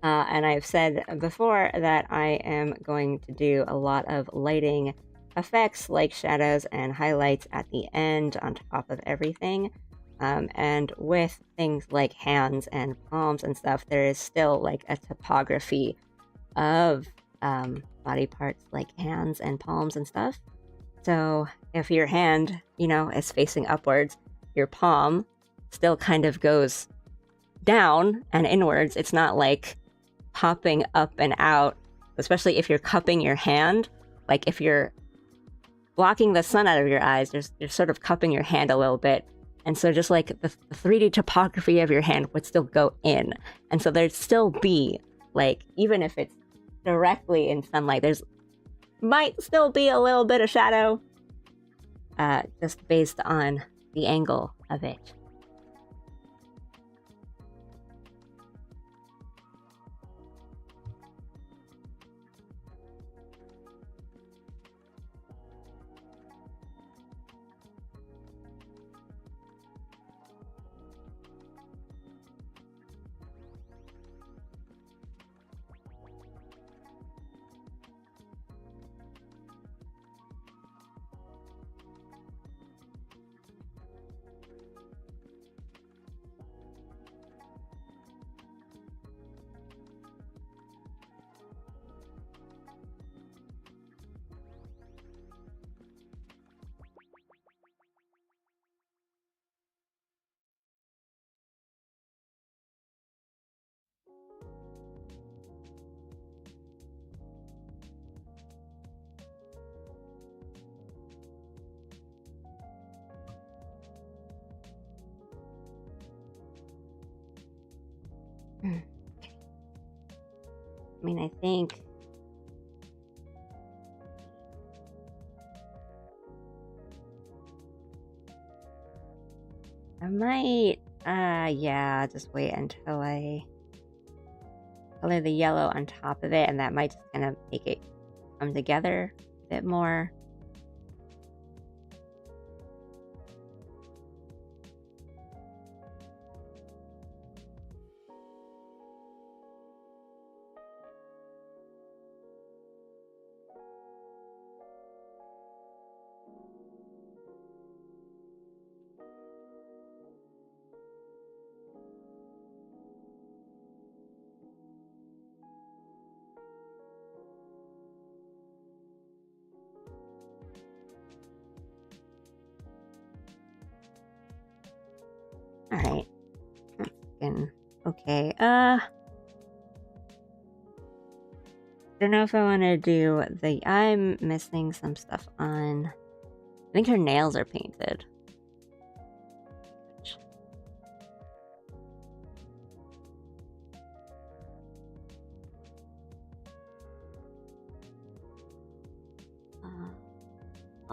And I've said before that I am going to do a lot of lighting effects like shadows and highlights at the end on top of everything. And with things like hands and palms and stuff, there is still like a topography of body parts like hands and palms and stuff. So if your hand, you know, is facing upwards, your palm still kind of goes down and inwards. It's not like popping up and out, especially if you're cupping your hand. Like if you're blocking the sun out of your eyes, you're sort of cupping your hand a little bit. And so just like the 3D topography of your hand would still go in. And so there'd still be, like, even if it's directly in sunlight, there's might still be a little bit of shadow, just based on the angle of it. I mean, I think I might, yeah, just wait until I color the yellow on top of it, and that might just kind of make it come together a bit more. looking okay. Don't know if I want to do the... I'm missing some stuff on... I think her nails are painted.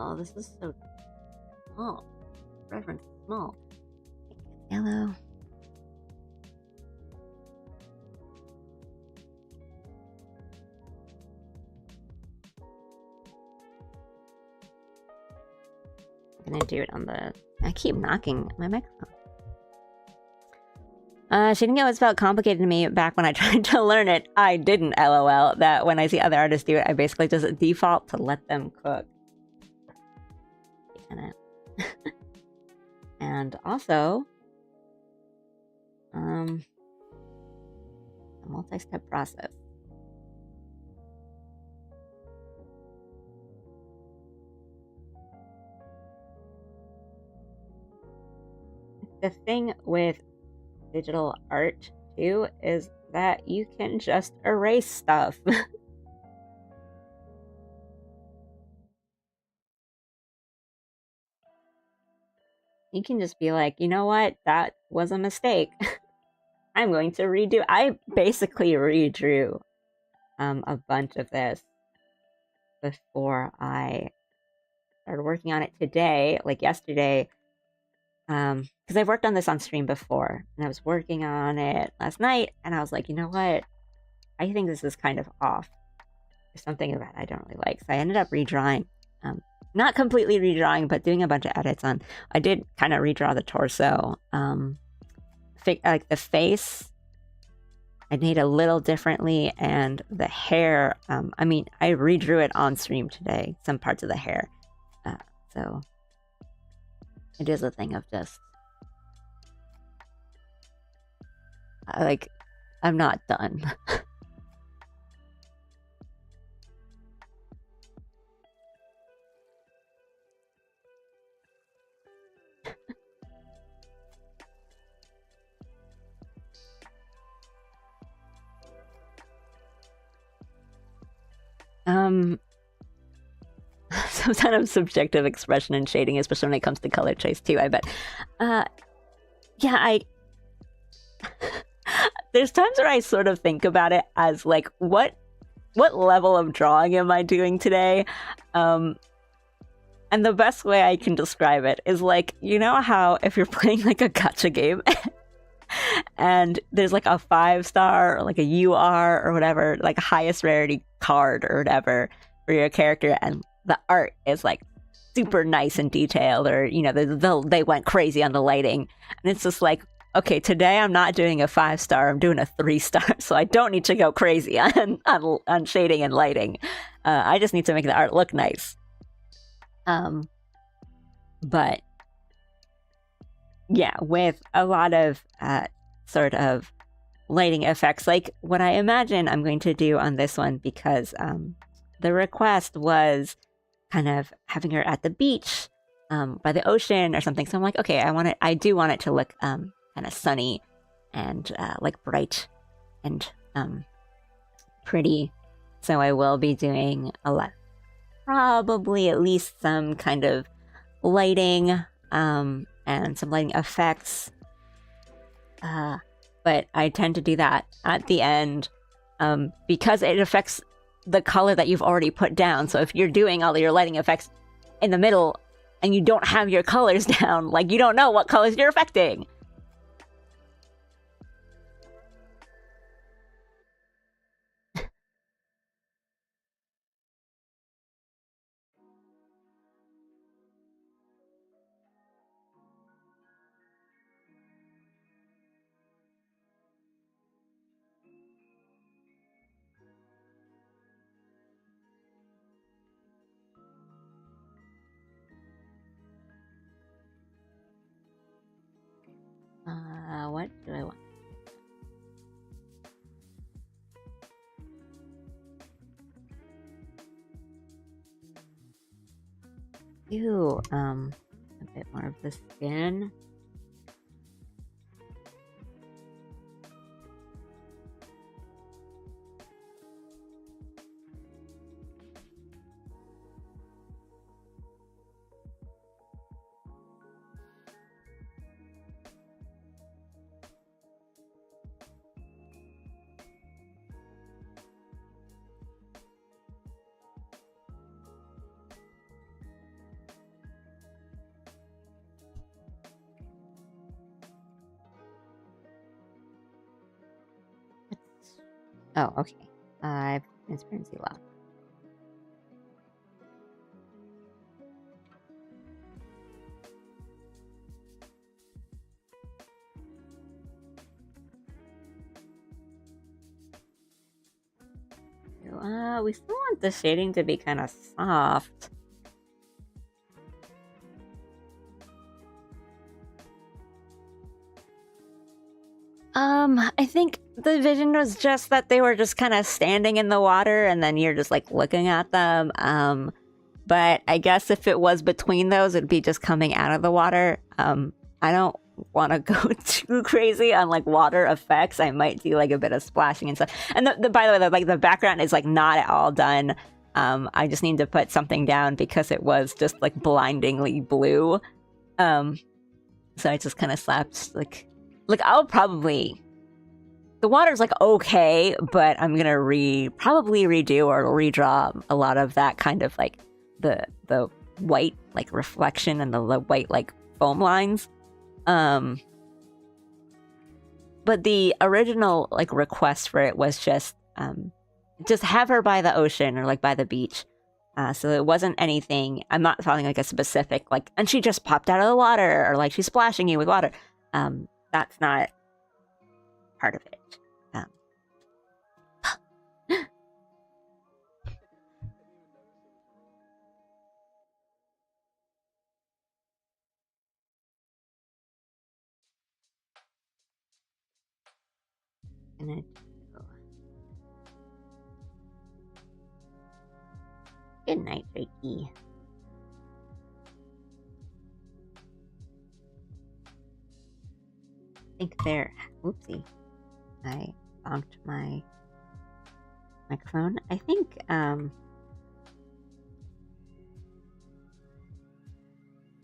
Oh, this is so small. Reference is small. Yellow. I'm gonna do it on the... I keep knocking my microphone. She didn't know it felt complicated to me back when I tried to learn it. I didn't, lol. That when I see other artists do it, I basically just default to let them cook. And also, a multi-step process. The thing with digital art too is that you can just erase stuff. You can just be like, you know what, that was a mistake. I'm going to redo. I basically redrew a bunch of this before I started working on it today, like yesterday. Because I've worked on this on stream before, and I was working on it last night, and I was like, you know what? I think this is kind of off. There's something about it I don't really like. So I ended up redrawing. Not completely redrawing, but doing a bunch of edits on... I did kind of redraw the torso. Like the face, I made a little differently, and the hair, I mean, I redrew it on stream today, some parts of the hair. So it is a thing of just... like, I'm not done. Some kind of subjective expression and shading, especially when it comes to color choice too, I bet. Yeah, there's times where I sort of think about it as like, what level of drawing am I doing today? And the best way I can describe it is like, you know how if you're playing like a gacha game and there's like a 5-star or like a UR or whatever, like a highest rarity card or whatever for your character, and the art is like super nice and detailed, or you know, they went crazy on the lighting, and it's just like, okay, today I'm not doing a 5-star, I'm doing a 3-star, so I don't need to go crazy on shading and lighting. I just need to make the art look nice. But yeah, with a lot of sort of lighting effects, like what I imagine I'm going to do on this one, because the request was kind of having her at the beach by the ocean or something. So I'm like, okay, I do want it to look kind of sunny and like bright and pretty. So I will be doing a lot, probably at least some kind of lighting and some lighting effects. But I tend to do that at the end because it affects the color that you've already put down. So if you're doing all of your lighting effects in the middle and you don't have your colors down, like you don't know what colors you're affecting. What do I want? Do a bit more of the skin. Oh, okay. I've transparency lock. We still want the shading to be kind of soft. I think the vision was just that they were just kind of standing in the water and then you're just like looking at them. But I guess if it was between those, it'd be just coming out of the water. I don't want to go too crazy on like water effects. I might do like a bit of splashing and stuff. And by the way, like the background is like not at all done. I just need to put something down because it was just like blindingly blue. So I just kind of slapped like I'll probably, the water's like okay, but I'm gonna probably redo or redraw a lot of that kind of like the white like reflection and the white like foam lines. But the original like request for it was just have her by the ocean or like by the beach. So it wasn't anything. I'm not following like a specific like, and she just popped out of the water or like she's splashing you with water. That's not part of it. And good night, Ricky. I think there. Oopsie. I bonked my microphone. I think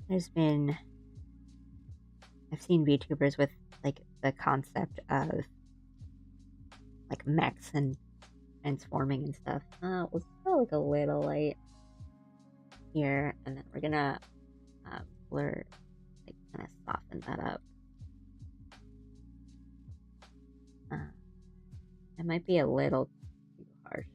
there's been, I've seen VTubers with like the concept of like mechs and transforming and stuff. Let's go like a little light here, and then we're gonna blur, like kind of soften that up. It might be a little too harsh.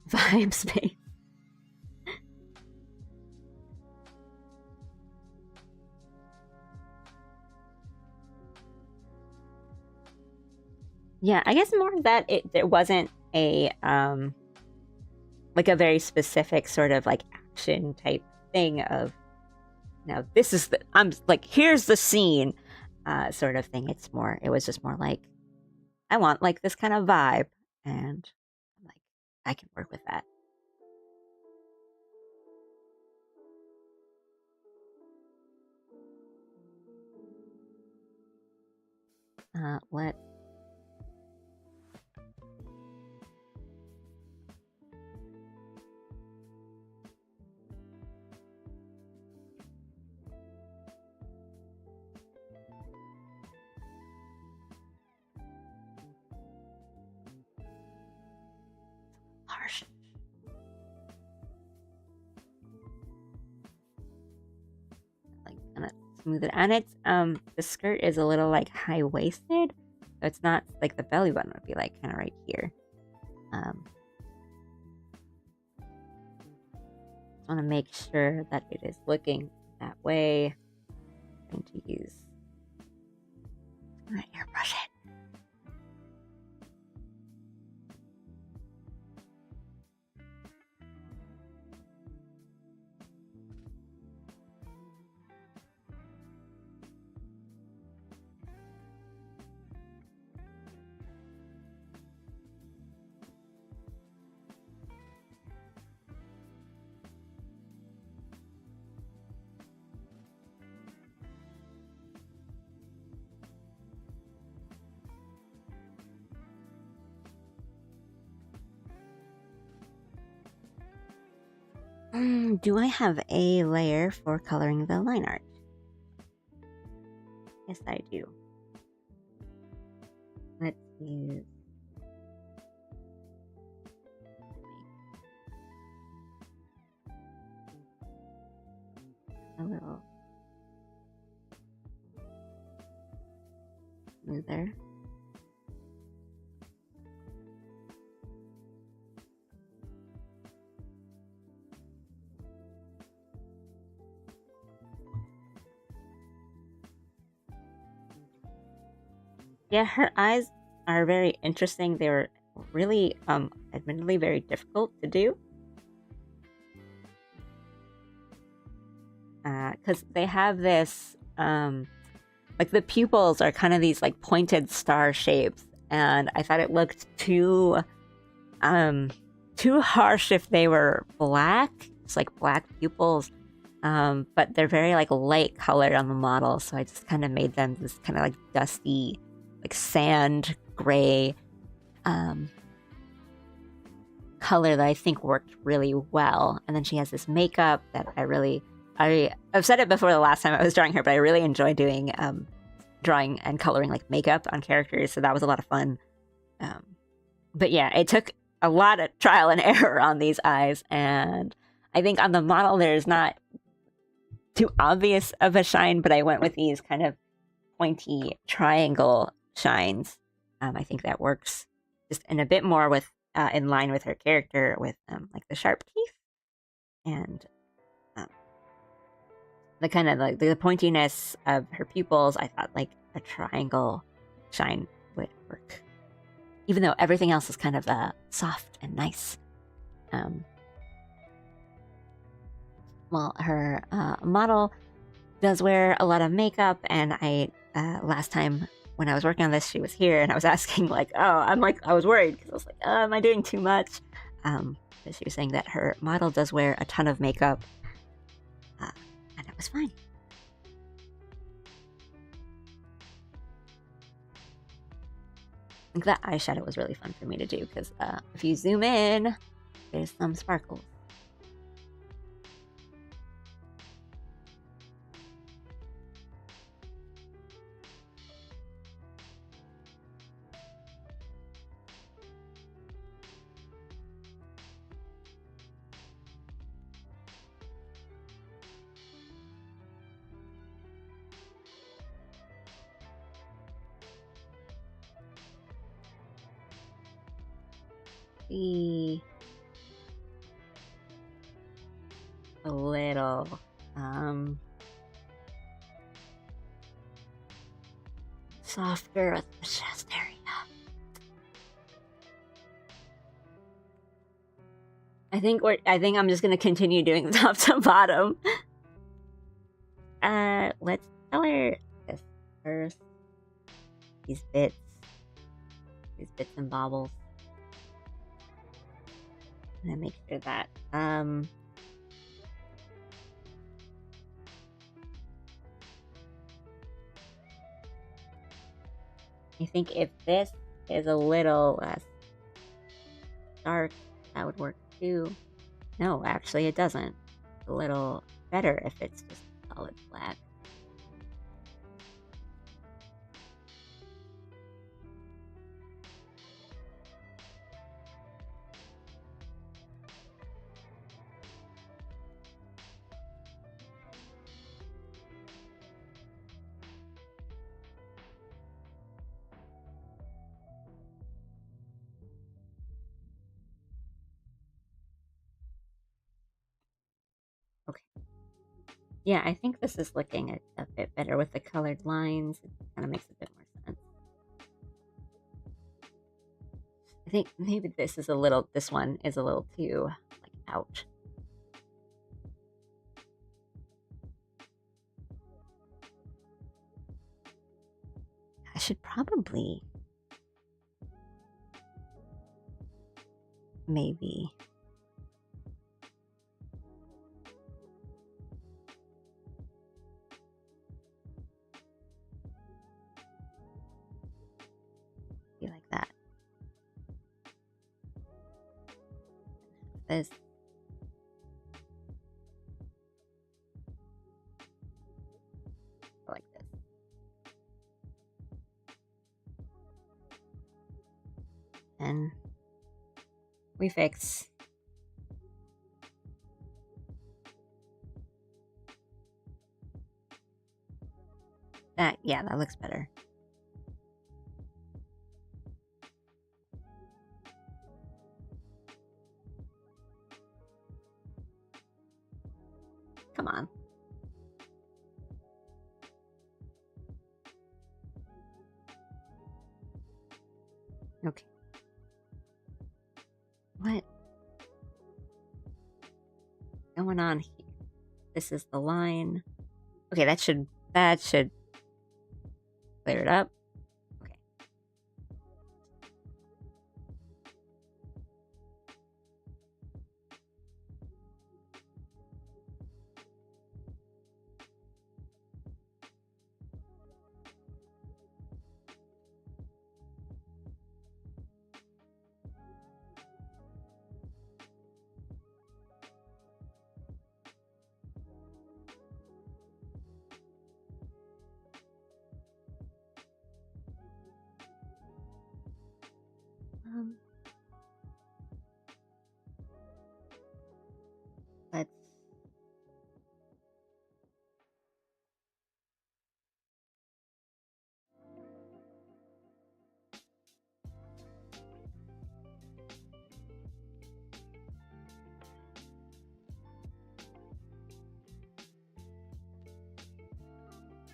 Vibe space. Yeah, I guess more that there wasn't a like a very specific sort of like action type thing of, now this is the, I'm like, here's the scene sort of thing. It was just more like, I want like this kind of vibe, and I'm like, I can work with that. What? Harsh. Like kind of smooth it, and it's the skirt is a little like high waisted, so it's not like the belly button would be like kind of right here. Just want to make sure that it is looking that way. I'm going to use my airbrush it. Do I have a layer for coloring the line art? Yes, I do. Let's use a little smoother. Yeah, her eyes are very interesting. They were really, admittedly very difficult to do. Because they have this, like the pupils are kind of these like pointed star shapes, and I thought it looked too harsh if they were black. It's like black pupils. But they're very like light colored on the model, so I just kind of made them this kind of like dusty, like sand gray color that I think worked really well. And then she has this makeup that I've said it before the last time I was drawing her, but I really enjoy doing drawing and coloring like makeup on characters, so that was a lot of fun. But yeah, it took a lot of trial and error on these eyes, and I think on the model there's not too obvious of a shine, but I went with these kind of pointy triangle shines. I think that works just in a bit more with in line with her character, with like the sharp teeth and the kind of like the pointiness of her pupils. I thought like a triangle shine would work, even though everything else is kind of soft and nice. Well, her model does wear a lot of makeup, and I last time when I was working on this, she was here, and I was asking like, I was worried because I was like, am I doing too much? But she was saying that her model does wear a ton of makeup, and it was fine. I think that eyeshadow was really fun for me to do because if you zoom in, there's some sparkles. Be a little softer at the chest area. I think I'm just gonna continue doing top to bottom. Let's color this first. These bits and bobbles. And then make sure that I think if this is a little less dark, that would work too. No, actually it doesn't. It's a little better if it's just solid black. Okay. Yeah, I think this is looking a bit better with the colored lines. It kind of makes a bit more sense. I think maybe this one is a little too like out. I should probably maybe be like that. This like this. and we fix. That, yeah, that looks better. Come on. Okay. What? Going on here? This is the line. Okay, that should clear it up. Okay. Let's.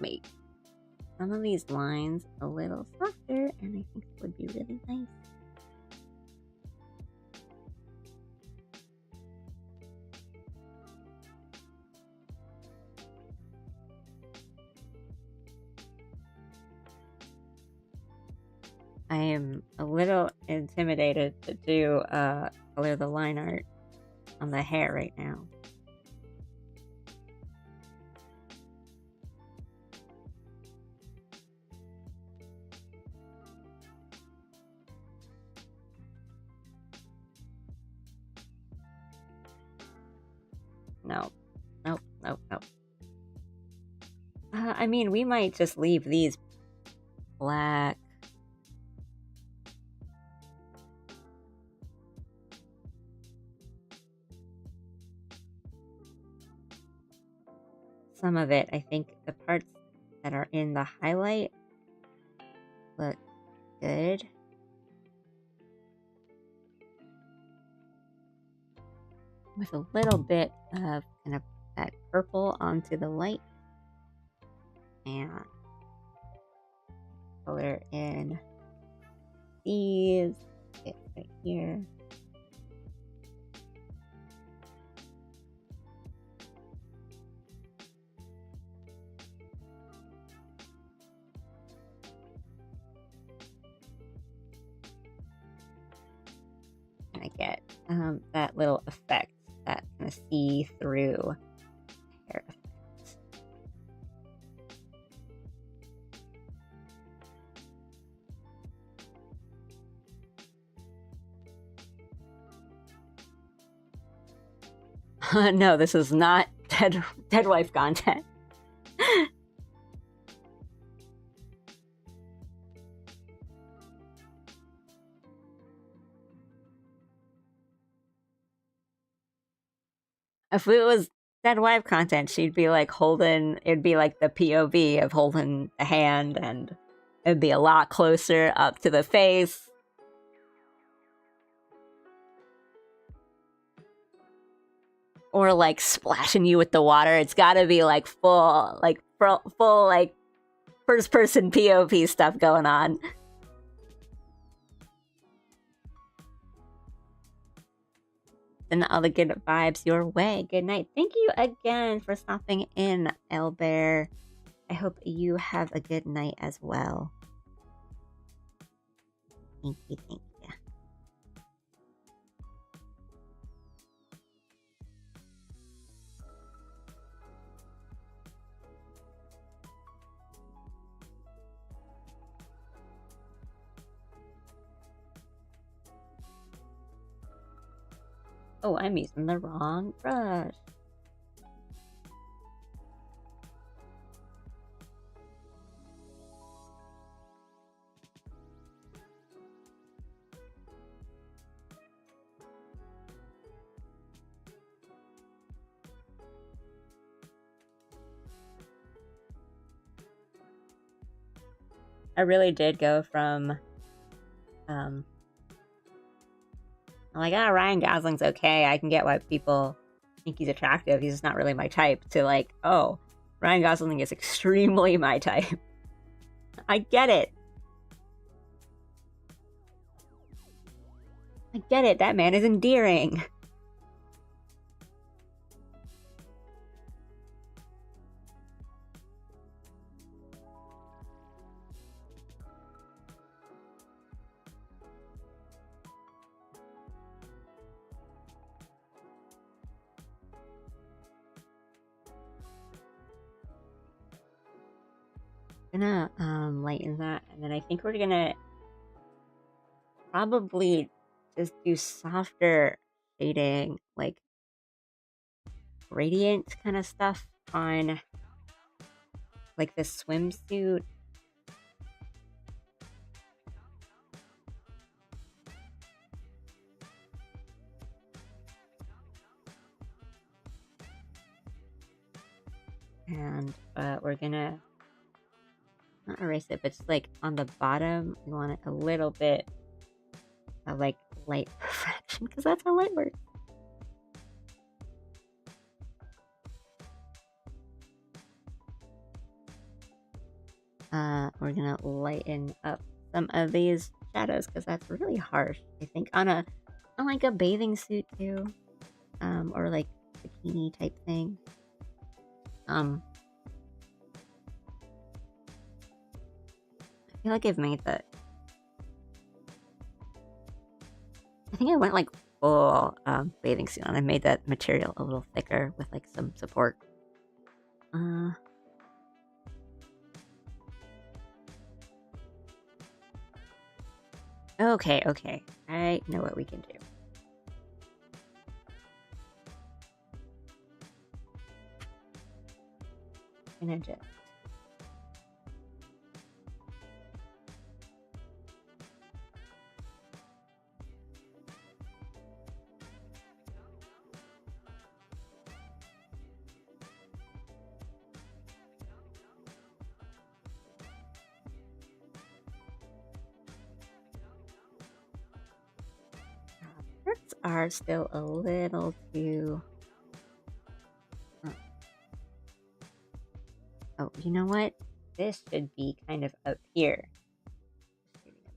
Make some of these lines a little softer, and I think it would be really nice. I am a little intimidated to do color the line art on the hair right now. No. Nope, nope, nope. I mean, we might just leave these black. Some of it, I think the parts that are in the highlight look good. With a little bit of kind of that purple onto the light. And color in these bits right here. And I get that little effect, that kind of see-through hair effect. No, this is not dead wife content. If it was dead wife content, she'd be like holding, it'd be like the POV of holding the hand, and it'd be a lot closer up to the face. Or like splashing you with the water. It's gotta be like full like first person POV stuff going on. And all the good vibes your way. Good night. Thank you again for stopping in, Elbear. I hope you have a good night as well. Thank you, thank you. Oh, I'm using the wrong brush. I really did go from, I'm like, Ryan Gosling's okay. I can get why people think he's attractive. He's just not really my type. To like, oh, Ryan Gosling is extremely my type. I get it. I get it. That man is endearing. Gonna lighten that, and then I think we're gonna probably just do softer shading, like gradient kind of stuff on like the swimsuit. And we're gonna not erase it, but just like on the bottom, we want it a little bit of like light refraction, because that's how light works. We're gonna lighten up some of these shadows because that's really harsh, I think, on like a bathing suit too, or like bikini type thing. I feel like I've made the. I think I went like full bathing suit on. I made that material a little thicker with like some support. Okay. I know what we can do. I'm gonna just. Parts are still a little too. Oh, you know what? This should be kind of up here.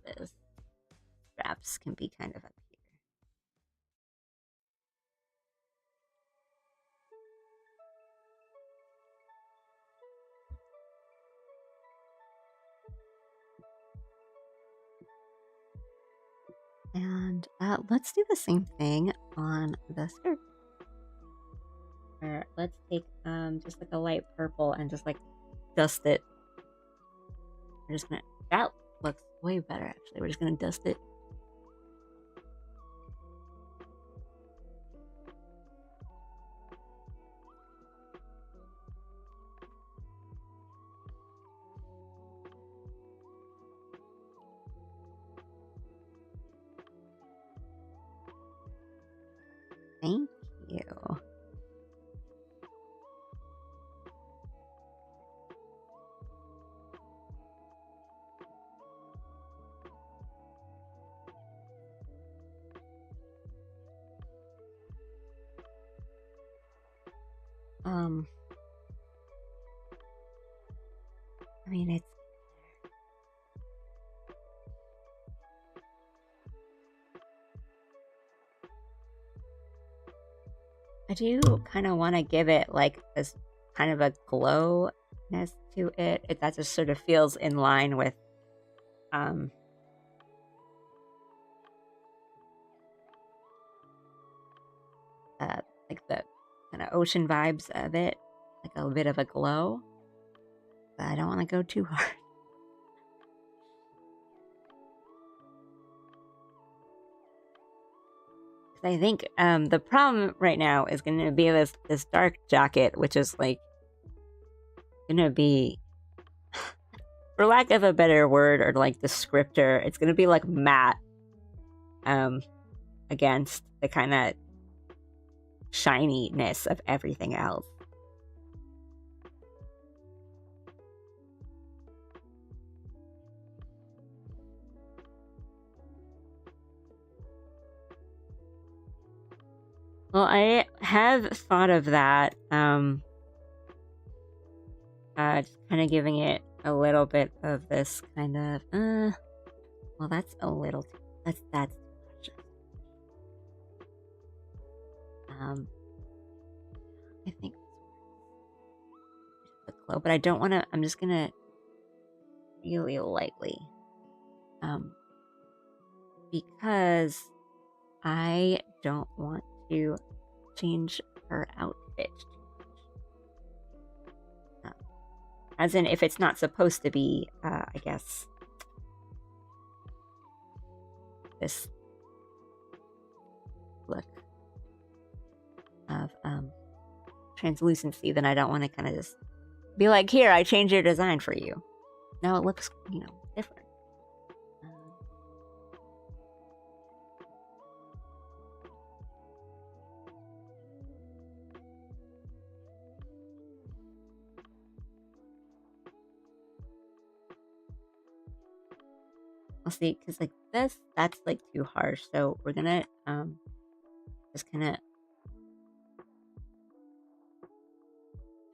This straps can be kind of up here. And let's do the same thing on the skirt. Or let's take just like a light purple and just like dust it. We're just gonna. That looks way better actually. We're just gonna dust it. Thank you. I mean, it's. I do kind of want to give it like this kind of a glowness to it. That just sort of feels in line with like the kind of ocean vibes of it, like a bit of a glow. But I don't want to go too hard. I think the problem right now is going to be this dark jacket, which is like going to be, for lack of a better word or like descriptor, it's going to be like matte against the kind of shininess of everything else. Well, I have thought of that. Just kind of giving it a little bit of this kind of, well, that's a little, that's too much. I think the glow, but I don't want to, I'm just going to really lightly, because I don't want to change her outfit. As in, if it's not supposed to be, I guess, this look of translucency, then I don't want to kind of just be like, here, I changed your design for you. Now it looks, different. We'll see, because like this, that's like too harsh. So we're gonna just kind of,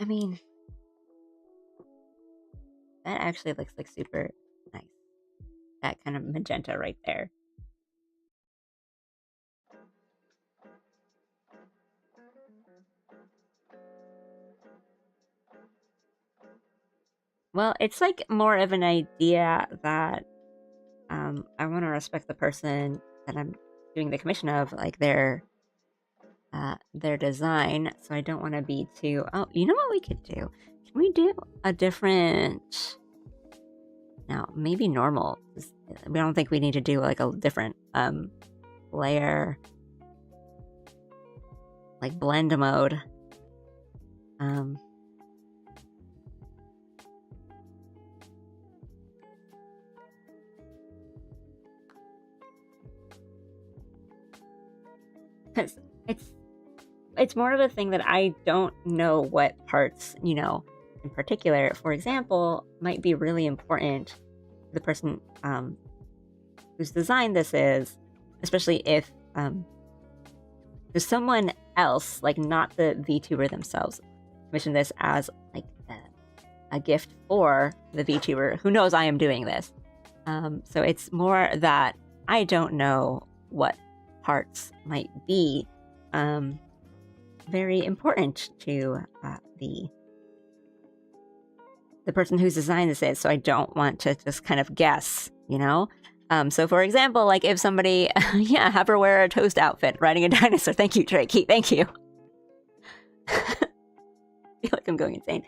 I mean, that actually looks like super nice. That kind of magenta right there. Well, it's like more of an idea that I want to respect the person that I'm doing the commission of, like their design. So I don't want to be too. Oh, you know what we could do? Can we do a different? Now maybe normal. We don't think we need to do like a different layer, like blend mode. Because it's more of a thing that I don't know what parts, in particular, for example, might be really important to the person whose design this is, especially if there's someone else, like not the VTuber themselves, commission this as like a gift for the VTuber who knows I am doing this. So it's more that I don't know what parts might be very important to the person whose design this is. So I don't want to just kind of guess, So for example, like if somebody, have her wear a toast outfit riding a dinosaur. Thank you, Drakey. Thank you. I feel like I'm going insane.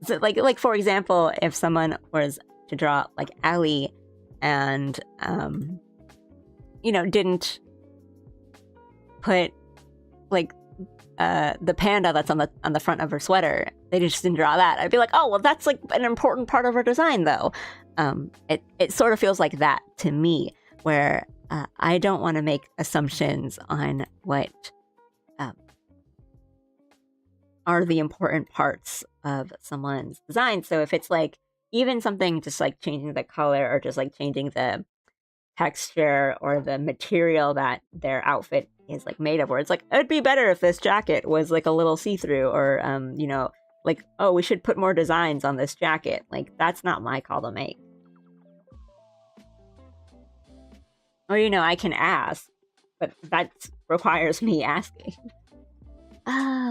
So like for example, if someone was to draw like Allie and didn't put like the panda that's on the front of her sweater, they just didn't draw that, I'd be like, oh well, that's like an important part of her design though. It sort of feels like that to me, where I don't want to make assumptions on what are the important parts of someone's design. So if it's like even something just like changing the color or just like changing the texture or the material that their outfit is like made of, where it's like, it'd be better if this jacket was like a little see-through, or like, oh, we should put more designs on this jacket. Like, that's not my call to make. Or I can ask, but that requires me asking.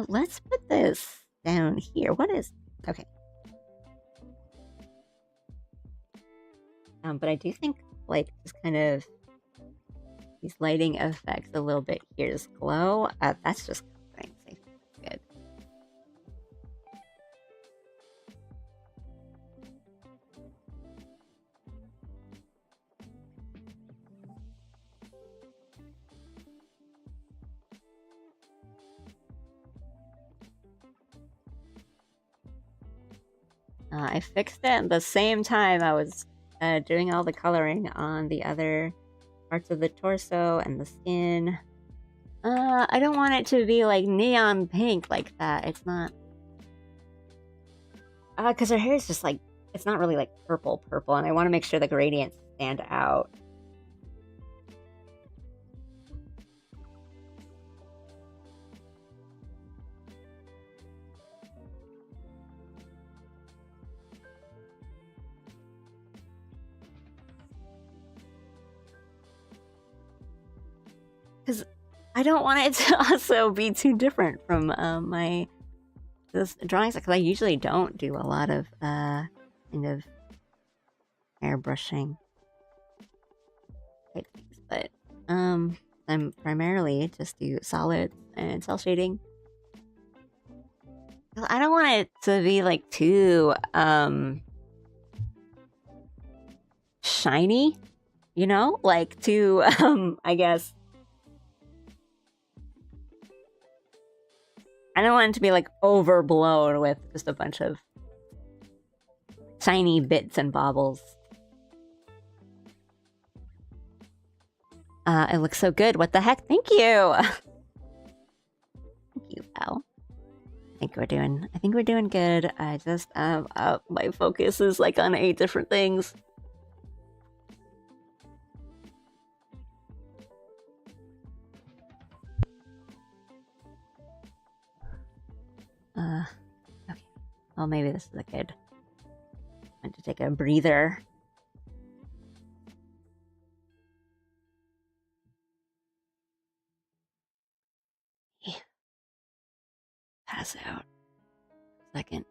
Let's put this down here. What is okay? But I do think like just kind of these lighting effects a little bit here, this glow. That's just coloring. So that's good. I fixed it at the same time I was doing all the coloring on the other parts of the torso and the skin. I don't want it to be like neon pink like that. It's not. Because her hair is just like, it's not really like purple, and I want to make sure the gradients stand out. I don't want it to also be too different from my those drawings, because I usually don't do a lot of kind of airbrushing type things, but I'm primarily just do solid and cell shading. I don't want it to be like too shiny, you know, like too I guess I don't want it to be like overblown with just a bunch of shiny bits and baubles. It looks so good. What the heck? Thank you. Thank you, pal. I think we're doing good. I just my focus is like on 8 different things. Okay. Well, maybe this is a good one to take a breather. Pass out. Second.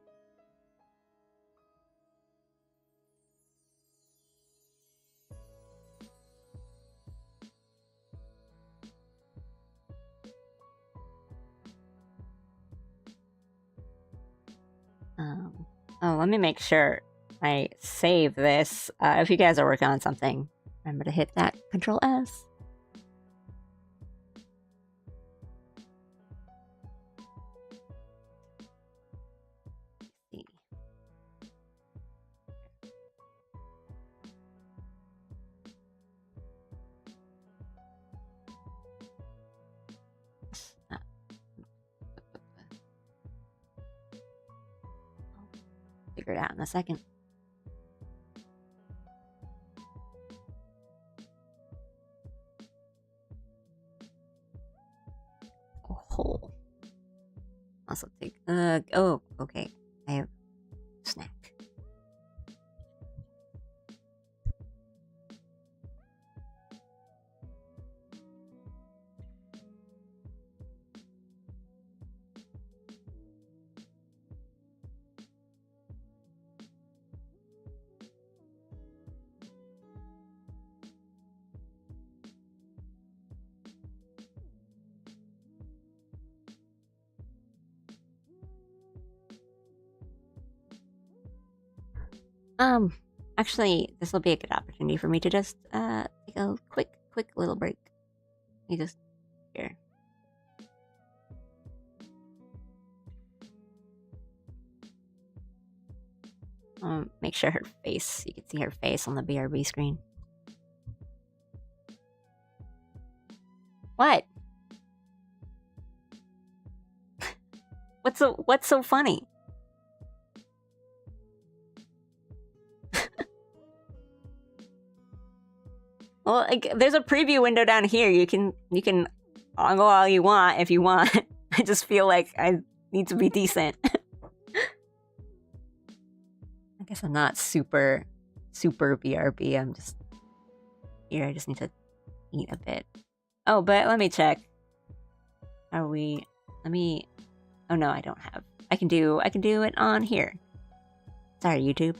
Oh, let me make sure I save this. If you guys are working on something, remember to hit that Control S. Figure it out in a second. Oh, also take. Oh, okay. I have snack. Actually, this will be a good opportunity for me to just take a quick little break. You just here. Make sure her face. You can see her face on the BRB screen. What? What's so funny? Well, like, there's a preview window down here. You can go all you want if you want. I just feel like I need to be decent. I guess I'm not super BRB. I'm just here. I just need to eat a bit. Oh, but let me check. Are we? Let me. Oh no, I don't have. I can do it on here. Sorry, YouTube.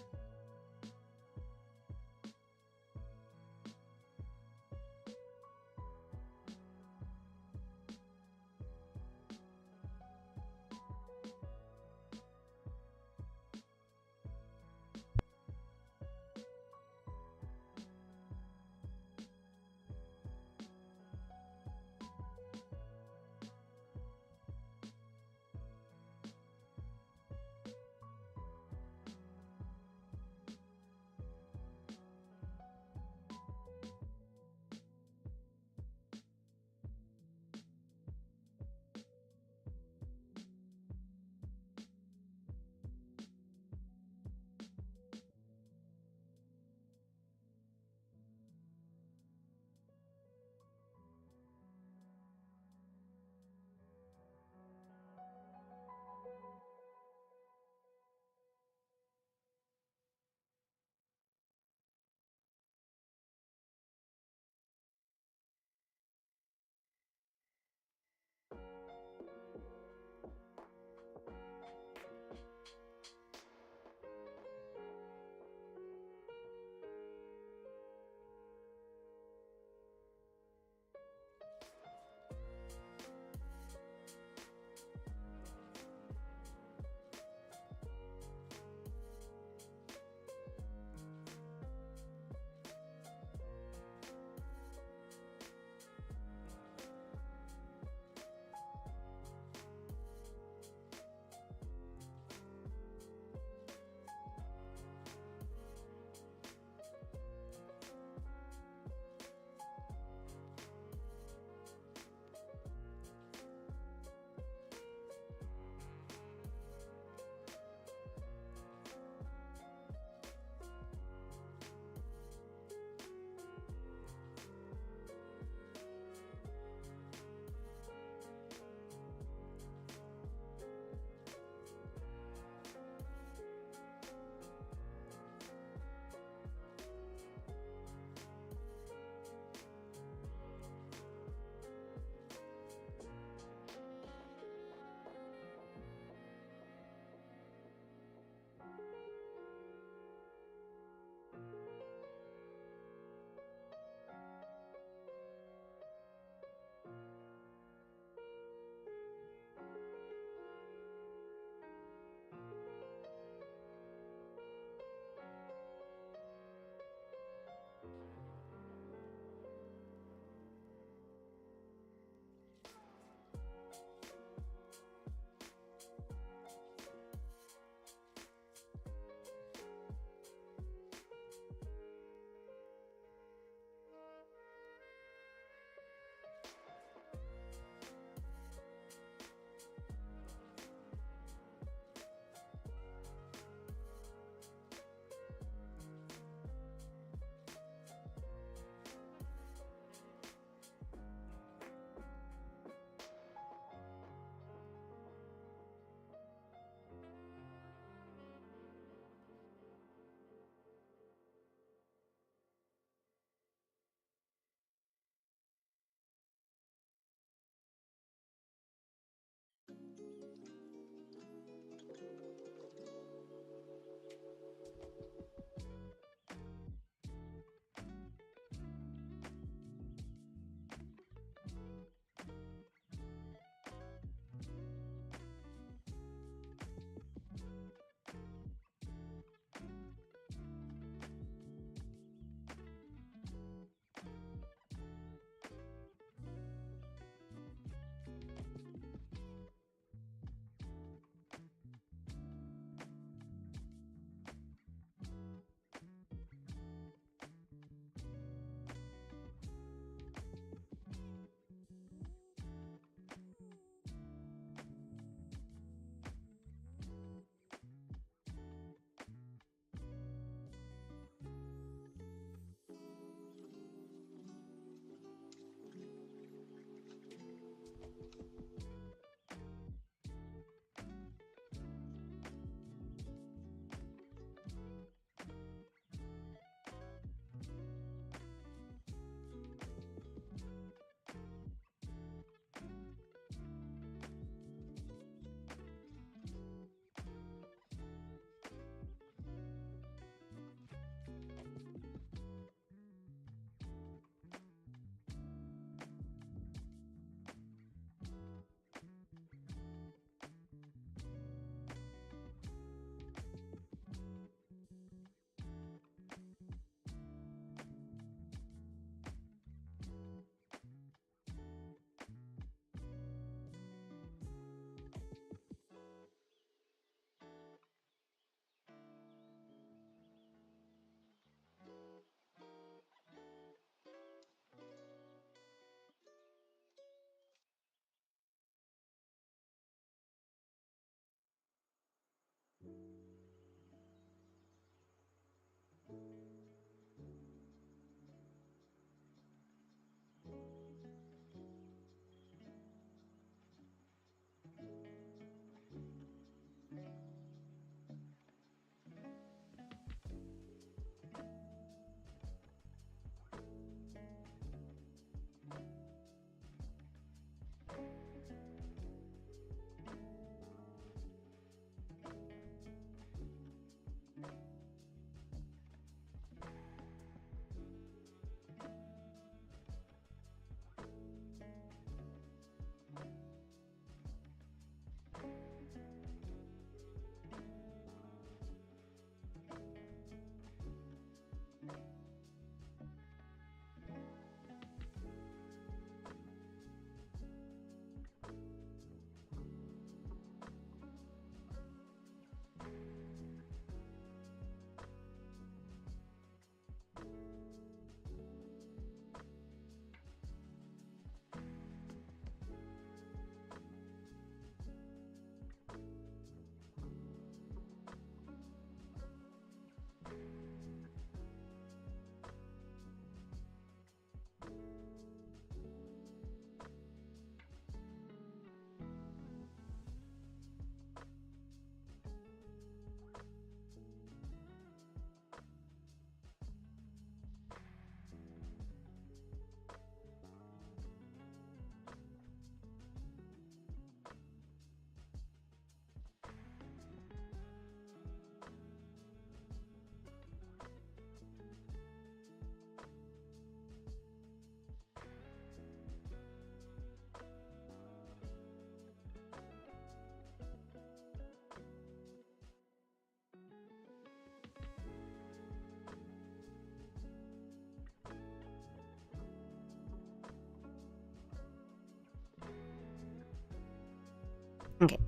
Okay.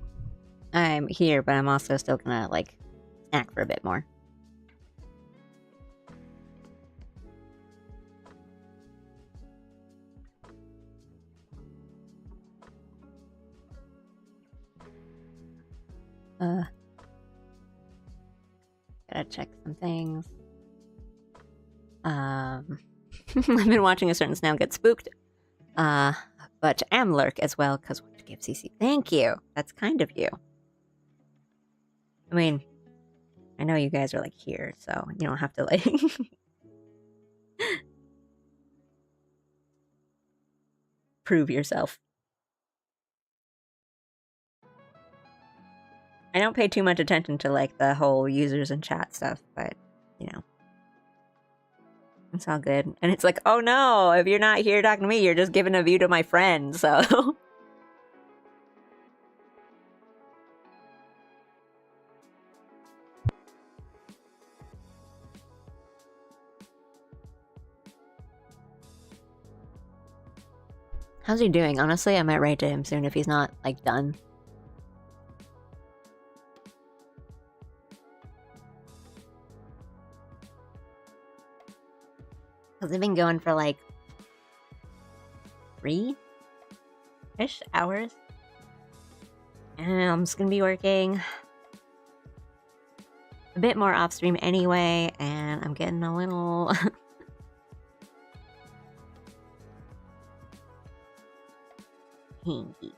I'm here, but I'm also still gonna, like, snack for a bit more. Gotta check some things. I've been watching a certain snail get spooked. But am lurk as well, because want to give CC. Thank you. That's kind of you. I mean, I know you guys are, like, here, so you don't have to, like... prove yourself. I don't pay too much attention to, like, the whole users and chat stuff, but, you know. It's all good. And it's like, oh no, if you're not here talking to me, you're just giving a view to my friend, so... How's he doing? Honestly, I might write to him soon if he's not, like, done. Because I've been going for, like, 3-ish hours. And I'm just gonna be working a bit more off stream anyway, and I'm getting a little... hanky.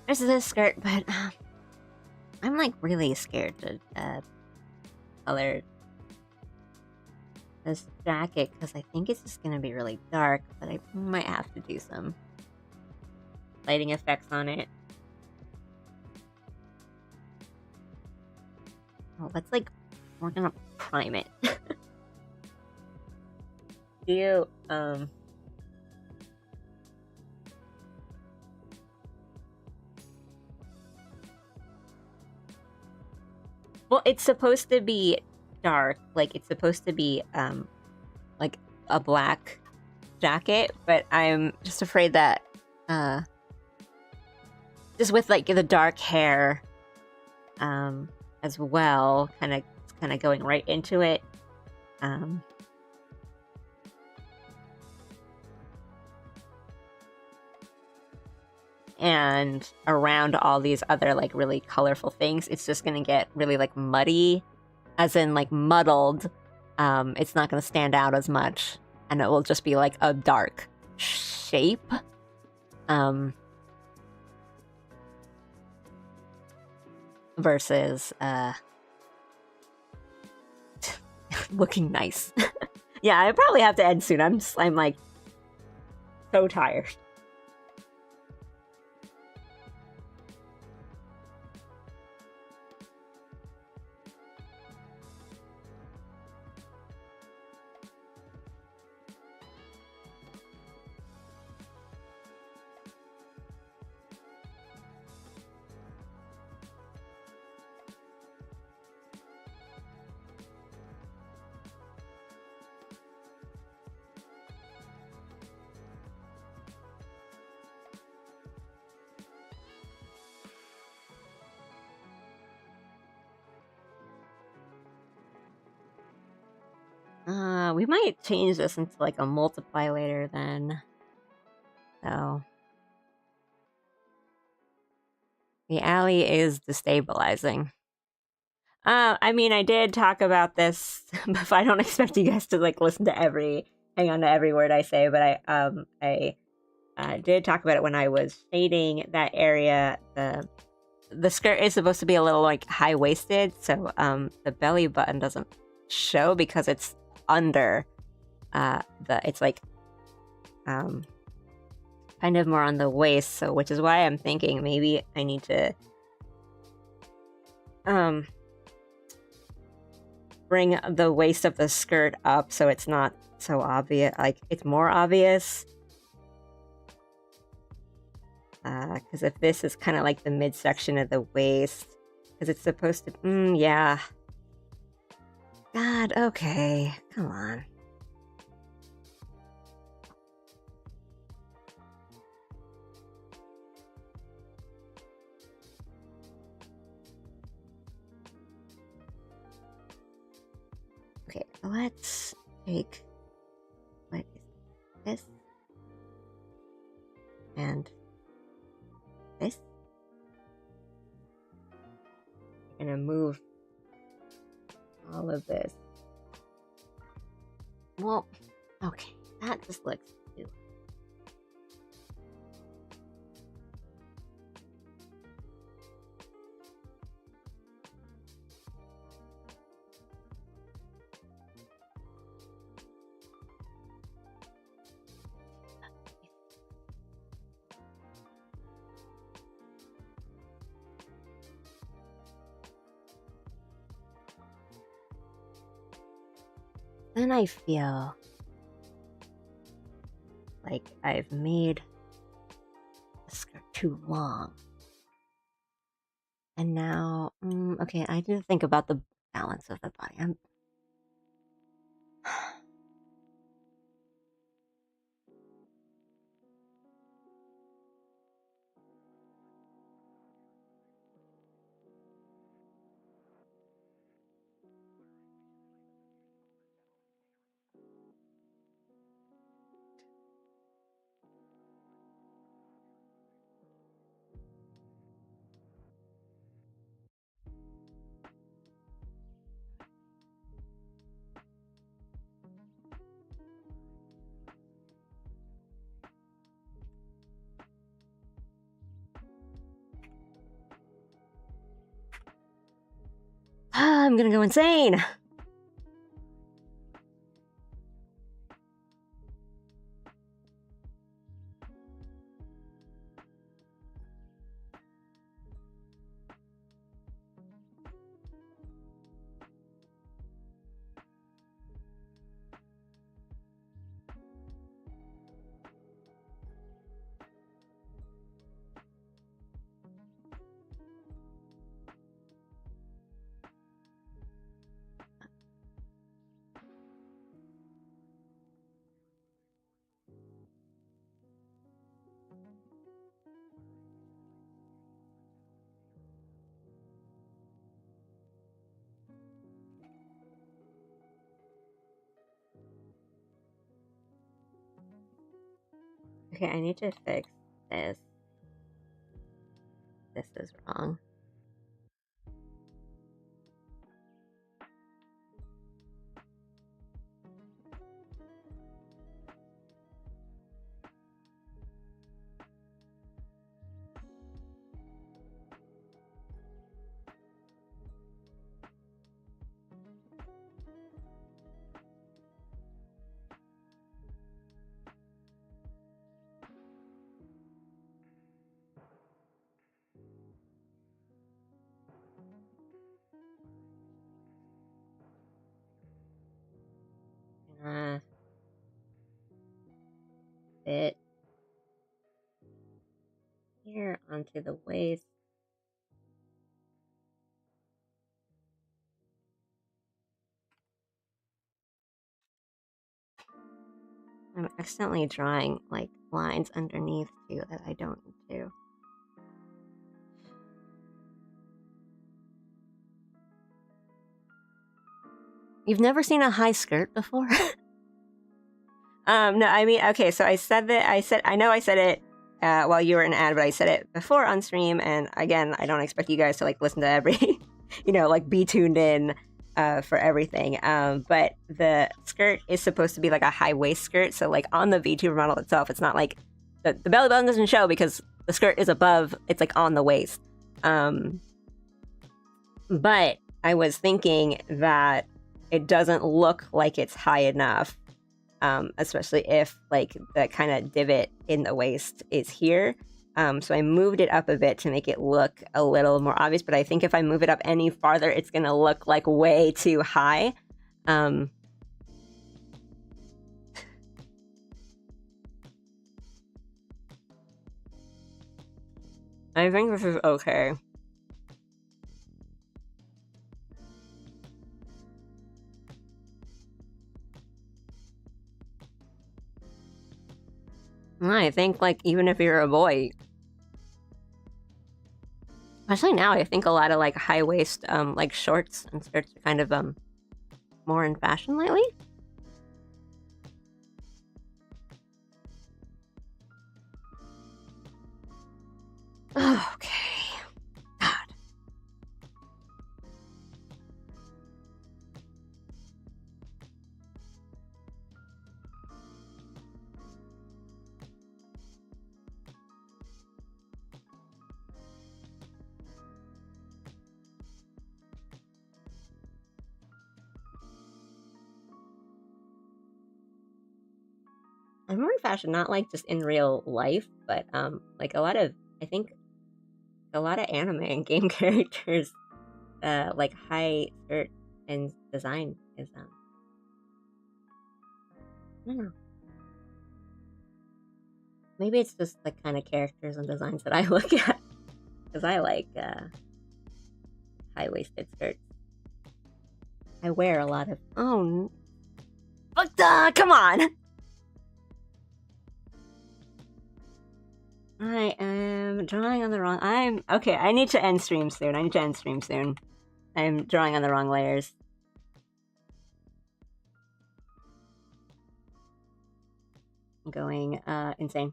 This is a skirt, but I'm, like, really scared to color this jacket because I think it's just gonna be really dark, but I might have to do some lighting effects on it. Oh, let's, like, we're gonna prime it. Do you, well, it's supposed to be dark. Like, it's supposed to be, like, a black jacket, but I'm just afraid that, just with, like, the dark hair, as well, kind of going right into it, and around all these other, like, really colorful things, it's just gonna get really, like, muddy, as in, like, muddled. It's not gonna stand out as much, and it will just be, like, a dark shape. Versus, looking nice. Yeah, I probably have to end soon. I'm, like, so tired. We might change this into like a multiply later then. So the alley is destabilizing. I mean, I did talk about this, but I don't expect you guys to like listen to hang on to every word I say. But I did talk about it when I was shading that area. The skirt is supposed to be a little like high waisted, so the belly button doesn't show because it's under it's like kind of more on the waist. So which is why I'm thinking maybe I need to bring the waist of the skirt up so it's not so obvious, like it's more obvious. Because if this is kind of like the midsection of the waist, because it's supposed to, yeah. God, okay, come on. Okay, let's take, what is this? And this. I'm gonna move all of this. Well, okay, that just looks too. Then I feel like I've made the skirt too long. And now, okay, I need to think about the balance of the body. I'm gonna go insane. Okay, I need to fix this. This is wrong. Fit here onto the waist. I'm accidentally drawing like lines underneath too that I don't need to. You've never seen a high skirt before? No, I mean, okay, so I said that, I know I said it while you were in ad, but I said it before on stream, and again, I don't expect you guys to, like, listen to every, like, be tuned in for everything, but the skirt is supposed to be, like, a high-waist skirt, so, like, on the VTuber model itself, it's not, like, the belly button doesn't show because the skirt is above, it's, like, on the waist, but I was thinking that it doesn't look like it's high enough, especially if, like, the kind of divot in the waist is here. So I moved it up a bit to make it look a little more obvious, but I think if I move it up any farther, it's going to look, like, way too high. I think this is okay. I think, like, even if you're a boy, especially now, I think a lot of, like, high waist, like, shorts and skirts are kind of more in fashion lately. Okay. God. I'm more in fashion, not, like, just in real life, but like, I think a lot of anime and game characters, like, high skirt and design is I don't know. Maybe it's just the kind of characters and designs that I look at because I like high waisted skirts. I wear a lot of come on. I am drawing on the wrong. Okay. I need to end stream soon. I'm drawing on the wrong layers. I'm going insane.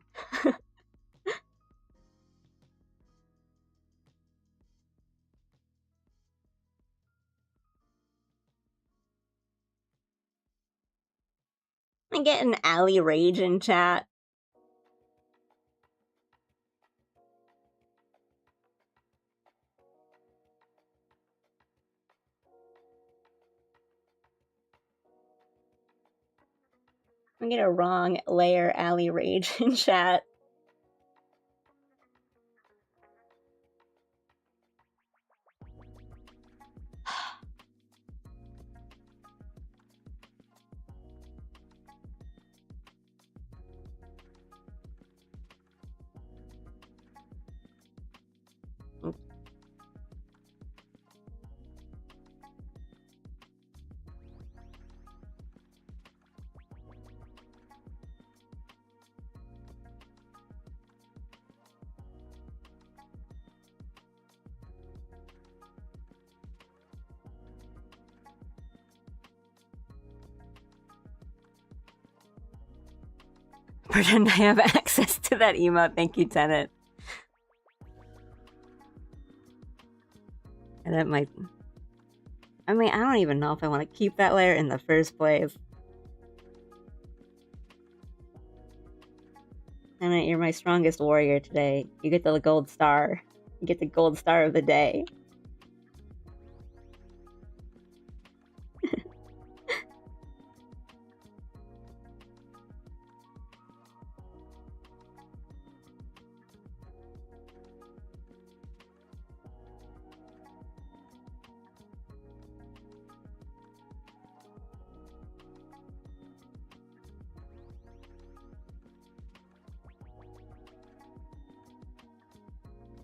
I get an alley rage in chat. I get a wrong layer alley rage in chat. Pretend I have access to that emote. Thank you, Tenet. And that might... I mean, I don't even know if I want to keep that layer in the first place. Tenet, you're my strongest warrior today. You get the gold star. You get the gold star of the day.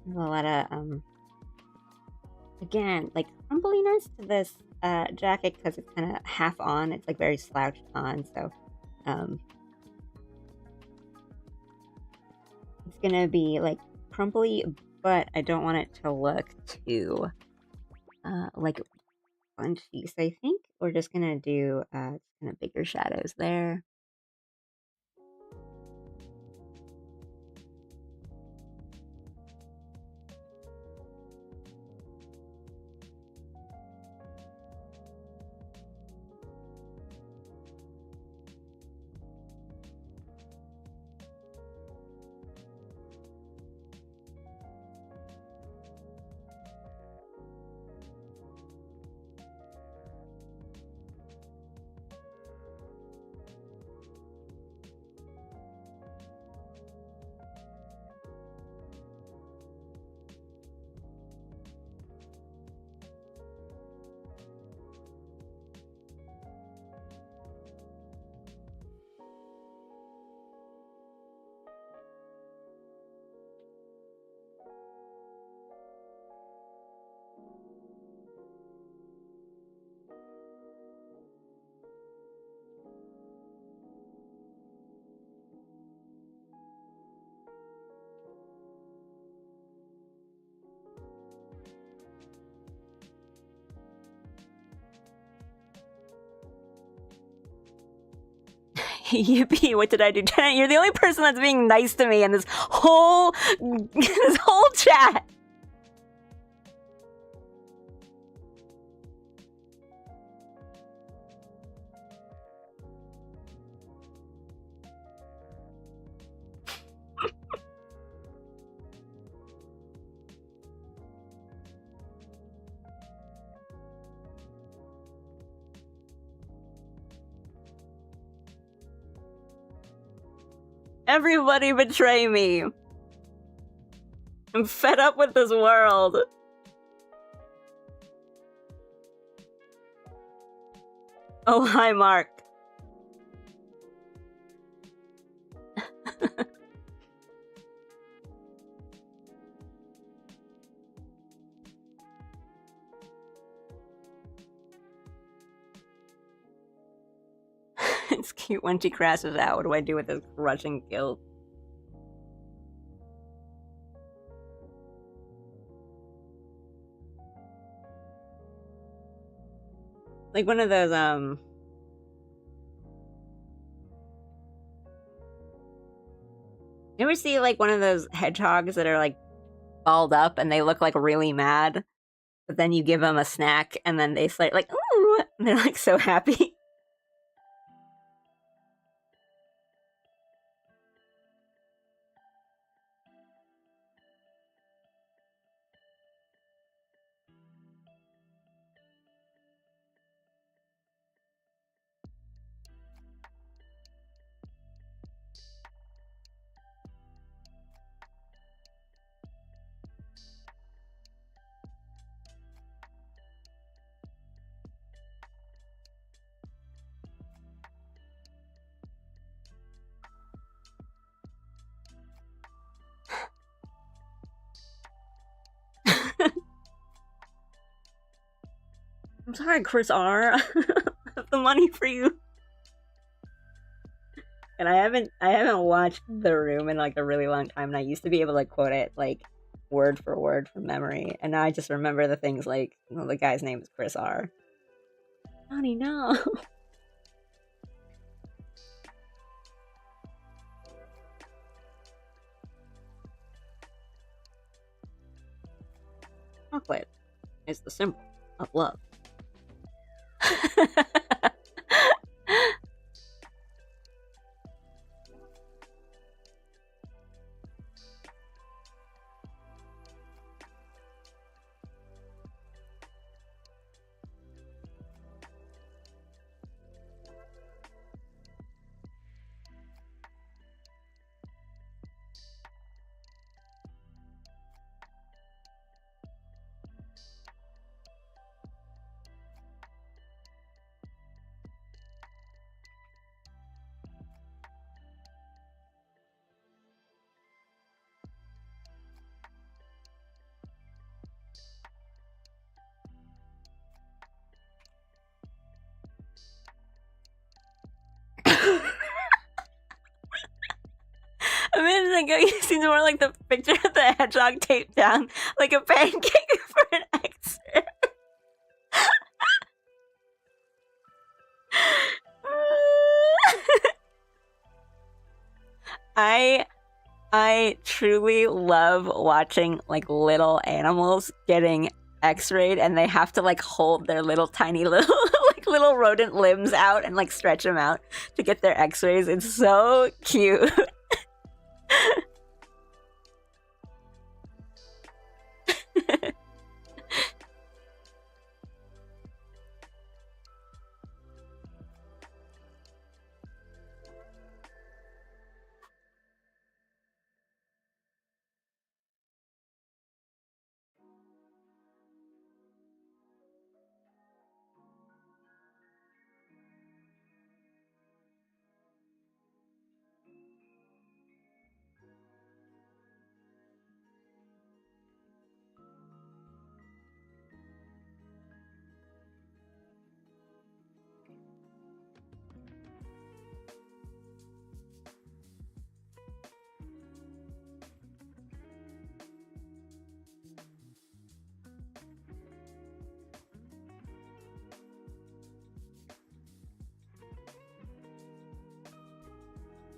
There's a lot of, again, like, crumbliness to this jacket because it's kind of half on. It's, like, very slouched on, so it's gonna be, like, crumbly, but I don't want it to look too like, bunchy. So I think we're just gonna do kind of bigger shadows there. Yippee, what did I do? Janet, you're the only person that's being nice to me in this whole chat. Everybody betray me. I'm fed up with this world. Oh, hi, Mark. It's cute when she crashes out. What do I do with this crushing guilt? Like one of those, You ever see like one of those hedgehogs that are like balled up and they look like really mad? But then you give them a snack and then they start like, ooh, and they're like so happy. I'm sorry, Chris R. I have the money for you. And I haven't watched The Room in like a really long time, and I used to be able to quote it like word for word from memory, and now I just remember the things like, well, the guy's name is Chris R. Honey, no. Chocolate is the symbol of love. A minute ago, you seemed more like the picture of the hedgehog taped down like a pancake for an extra. I truly love watching like little animals getting x-rayed, and they have to like hold their little tiny little like little rodent limbs out and like stretch them out to get their x-rays. It's so cute.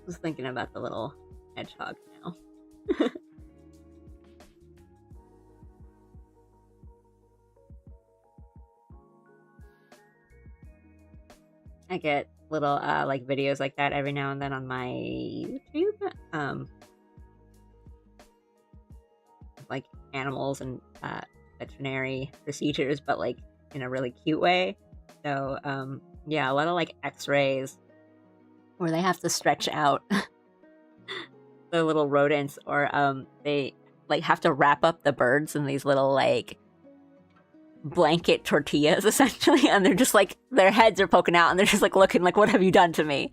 was thinking about the little hedgehog now. I get little like videos like that every now and then on my YouTube. Like animals and veterinary procedures, but like in a really cute way. So yeah, a lot of like x-rays where they have to stretch out the little rodents, or they like have to wrap up the birds in these little like blanket tortillas essentially, and they're just like, their heads are poking out and they're just like looking like, what have you done to me?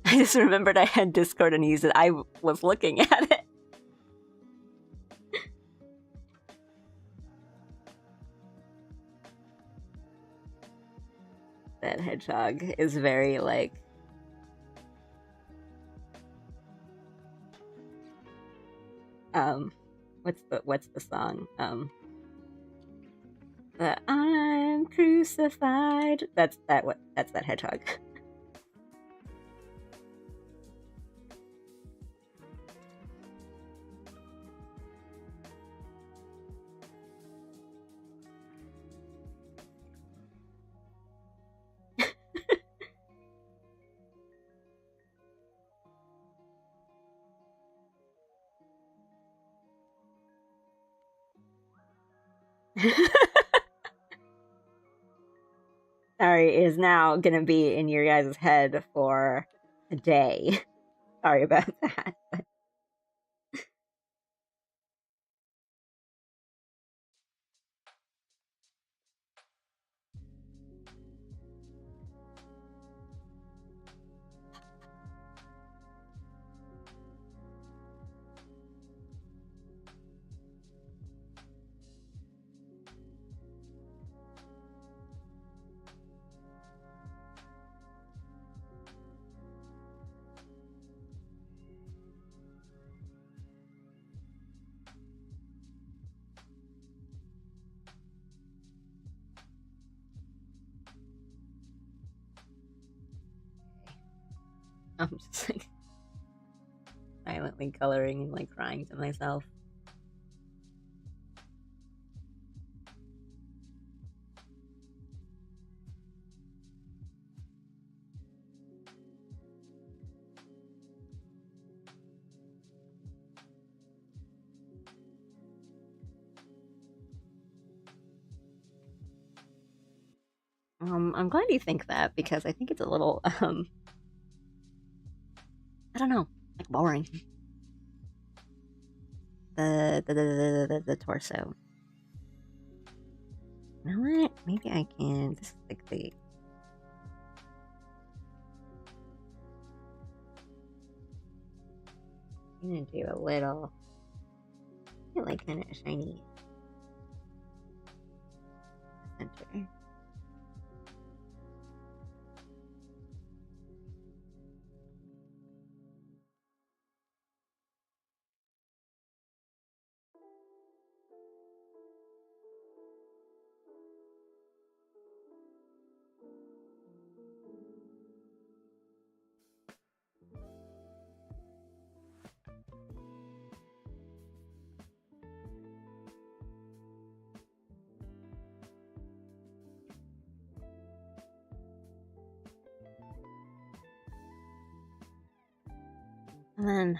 I just remembered I had Discord and used it. I was looking at it. That hedgehog is very like what's the song? The I'm crucified. That's that hedgehog. Sorry, is now gonna be in your guys' head for a day. Sorry about that. I'm just like silently coloring and like crying to myself. I'm glad you think that, because I think it's a little I don't know, like boring. The torso. You know what? Maybe I can just like the. I'm gonna do a little, like kind of shiny center. And then,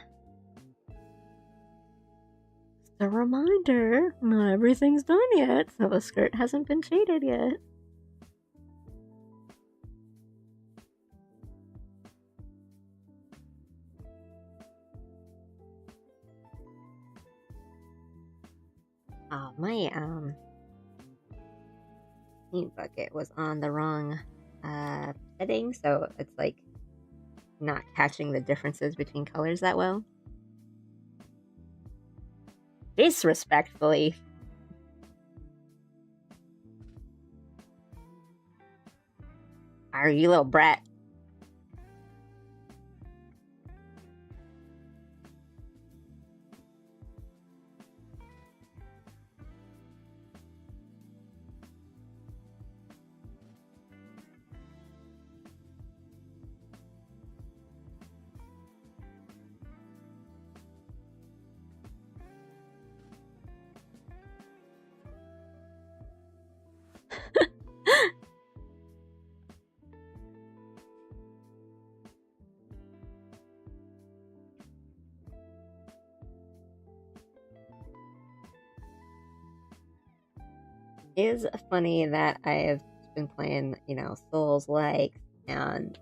just a reminder, not everything's done yet, so the skirt hasn't been shaded yet. Oh, my paint bucket was on the wrong setting, so it's like not catching the differences between colors that well. Disrespectfully. Are you little brat? It is funny that I have been playing, Souls-like, and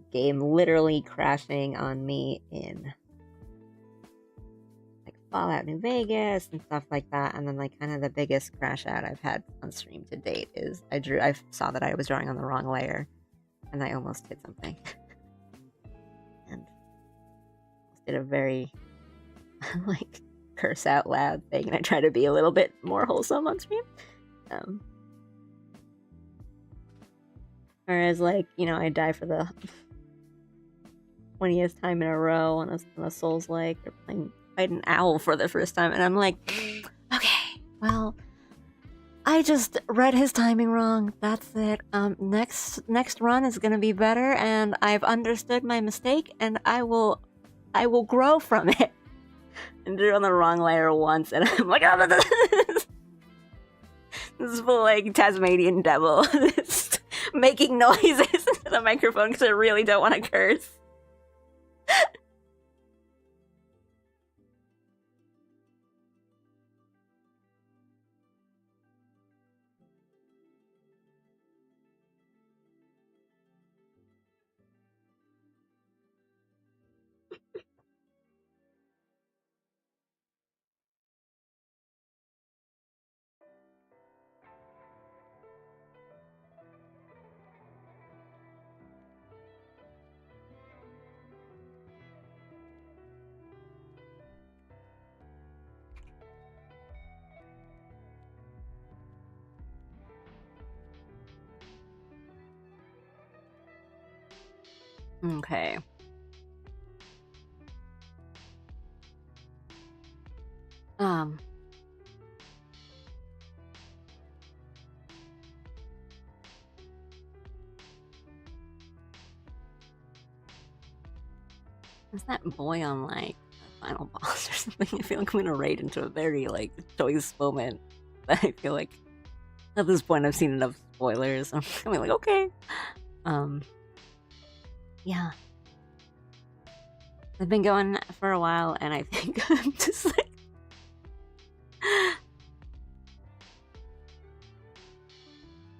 game literally crashing on me in like Fallout New Vegas and stuff like that, and then like kind of the biggest crash out I've had on stream to date is I saw that I was drawing on the wrong layer, and I almost hit something, and did a very like curse out loud thing, and I try to be a little bit more wholesome on stream. Whereas, like, I die for the 20th time in a row on a Souls-like, or fight an owl for the first time, and I'm like, okay, well, I just read his timing wrong. That's it. Next run is gonna be better, and I've understood my mistake, and I will grow from it. And drew on the wrong layer once, and I'm like, oh, this is full like Tasmanian devil, making noises into the microphone because I really don't want to curse. Okay. Is that boy on like the final boss or something? I feel like I'm gonna raid into a very like choice moment. I feel like at this point I've seen enough spoilers. I'm like, okay. Yeah. I've been going for a while, and I think I'm just like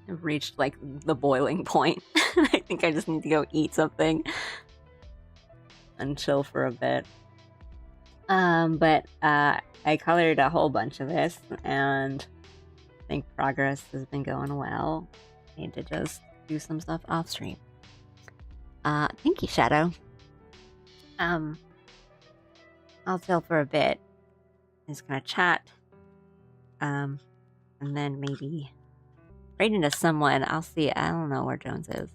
I've reached like the boiling point. I think I just need to go eat something and chill for a bit. But I colored a whole bunch of this, and I think progress has been going well. Need to just do some stuff off stream. Thank you, Shadow. I'll chill for a bit. Just gonna chat. And then maybe right into someone. I'll see. I don't know where Jones is.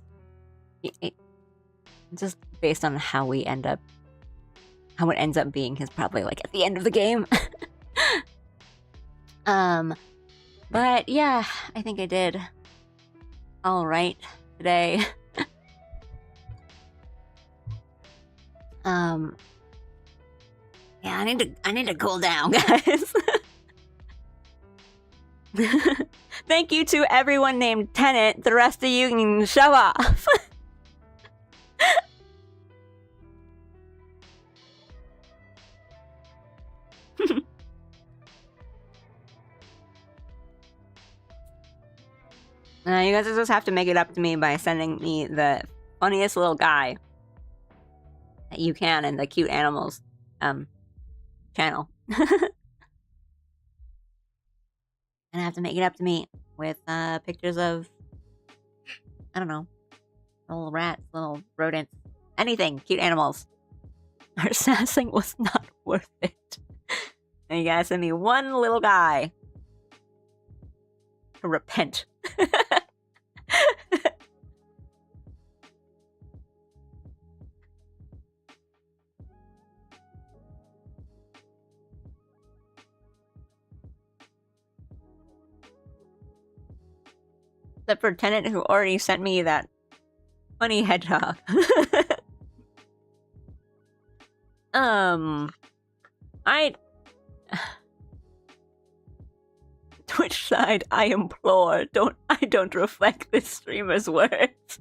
Just based on how it ends up being is probably like at the end of the game. But yeah, I think I did all right today. Yeah, I need to cool down, guys. Thank you to everyone named Tenet. The rest of you can show off. You guys just have to make it up to me by sending me the funniest little guy that you can in the cute animals channel. And I have to make it up to me with pictures of, I don't know, little rats, little rodents, anything, cute animals. Our sassing was not worth it. And you gotta send me one little guy to repent. Except for Tenant, who already sent me that funny hedgehog. I... Twitch side, I implore, I don't reflect this streamer's words.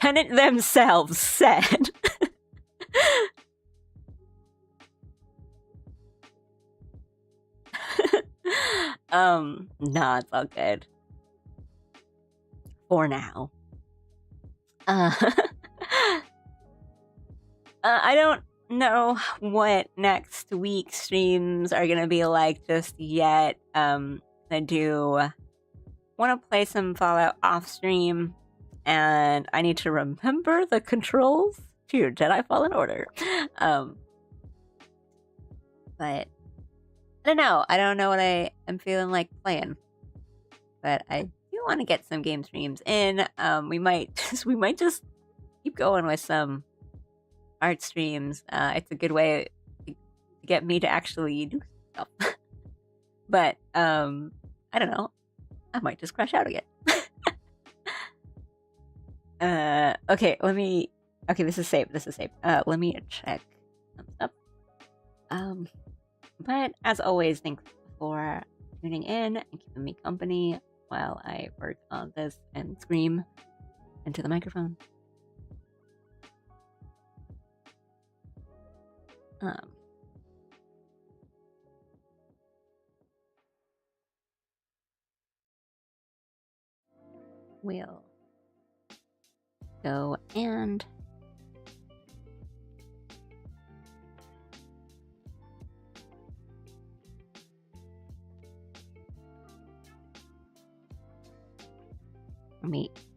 Tenant themselves said. Nah, it's all good. For now. I don't know what next week's streams are gonna be like just yet. I do want to play some Fallout off stream, and I need to remember the controls to Jedi Fallen Order. But I don't know. I don't know what I am feeling like playing, but I do want to get some game streams in. We might just keep going with some art streams. It's a good way to get me to actually do stuff. But I don't know. I might just crash out again. Okay, okay, this is safe. Let me check some stuff. But as always, thanks for tuning in and keeping me company while I work on this and scream into the microphone. We'll go and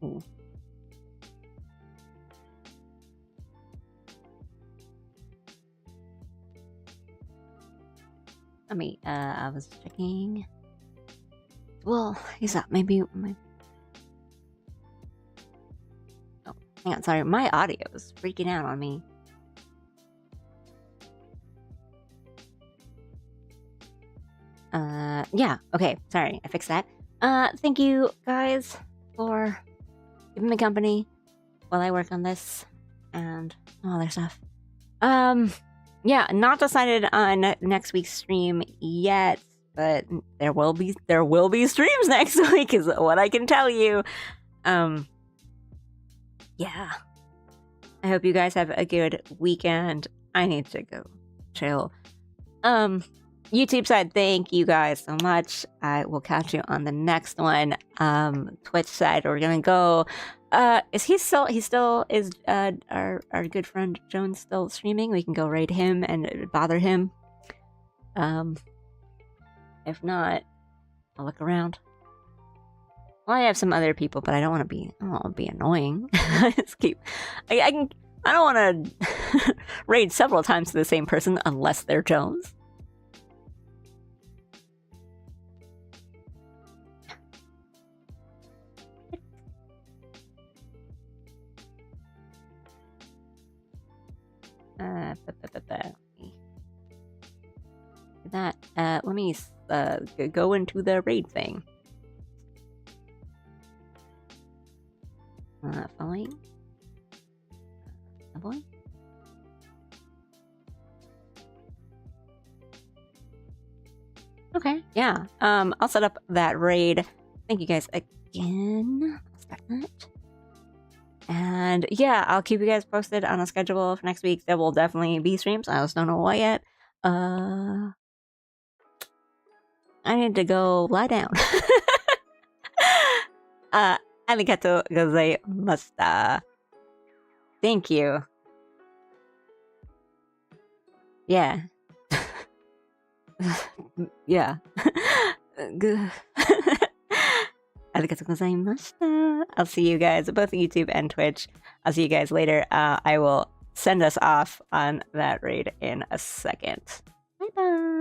ooh. I was checking. Well, he's up. Maybe my. Oh, hang on. Sorry, my audio is freaking out on me. Yeah. Okay. Sorry, I fixed that. Thank you guys for keeping me company while I work on this and all other stuff. Yeah, not decided on next week's stream yet, but there will be streams next week is what I can tell you. Yeah. I hope you guys have a good weekend. I need to go chill. YouTube side, thank you guys so much. I will catch you on the next one. Twitch side, we're gonna go. Is he still is our good friend Jones still streaming? We can go raid him and bother him. If not, I'll look around. Well, I have some other people, but I don't want to be annoying. I don't want to raid several times to the same person unless they're Jones. Let me go into the raid thing. Following. Okay, yeah. I'll set up that raid. Thank you guys again. I'll start that. And yeah, I'll keep you guys posted on a schedule for next week. There will definitely be streams. I just don't know what yet. I need to go lie down. Arigatou gozaimashita. Thank you. Yeah. Yeah. Arigatou gozaimashita. I'll see you guys, both YouTube and Twitch. I'll see you guys later. I will send us off on that raid in a second. Bye bye.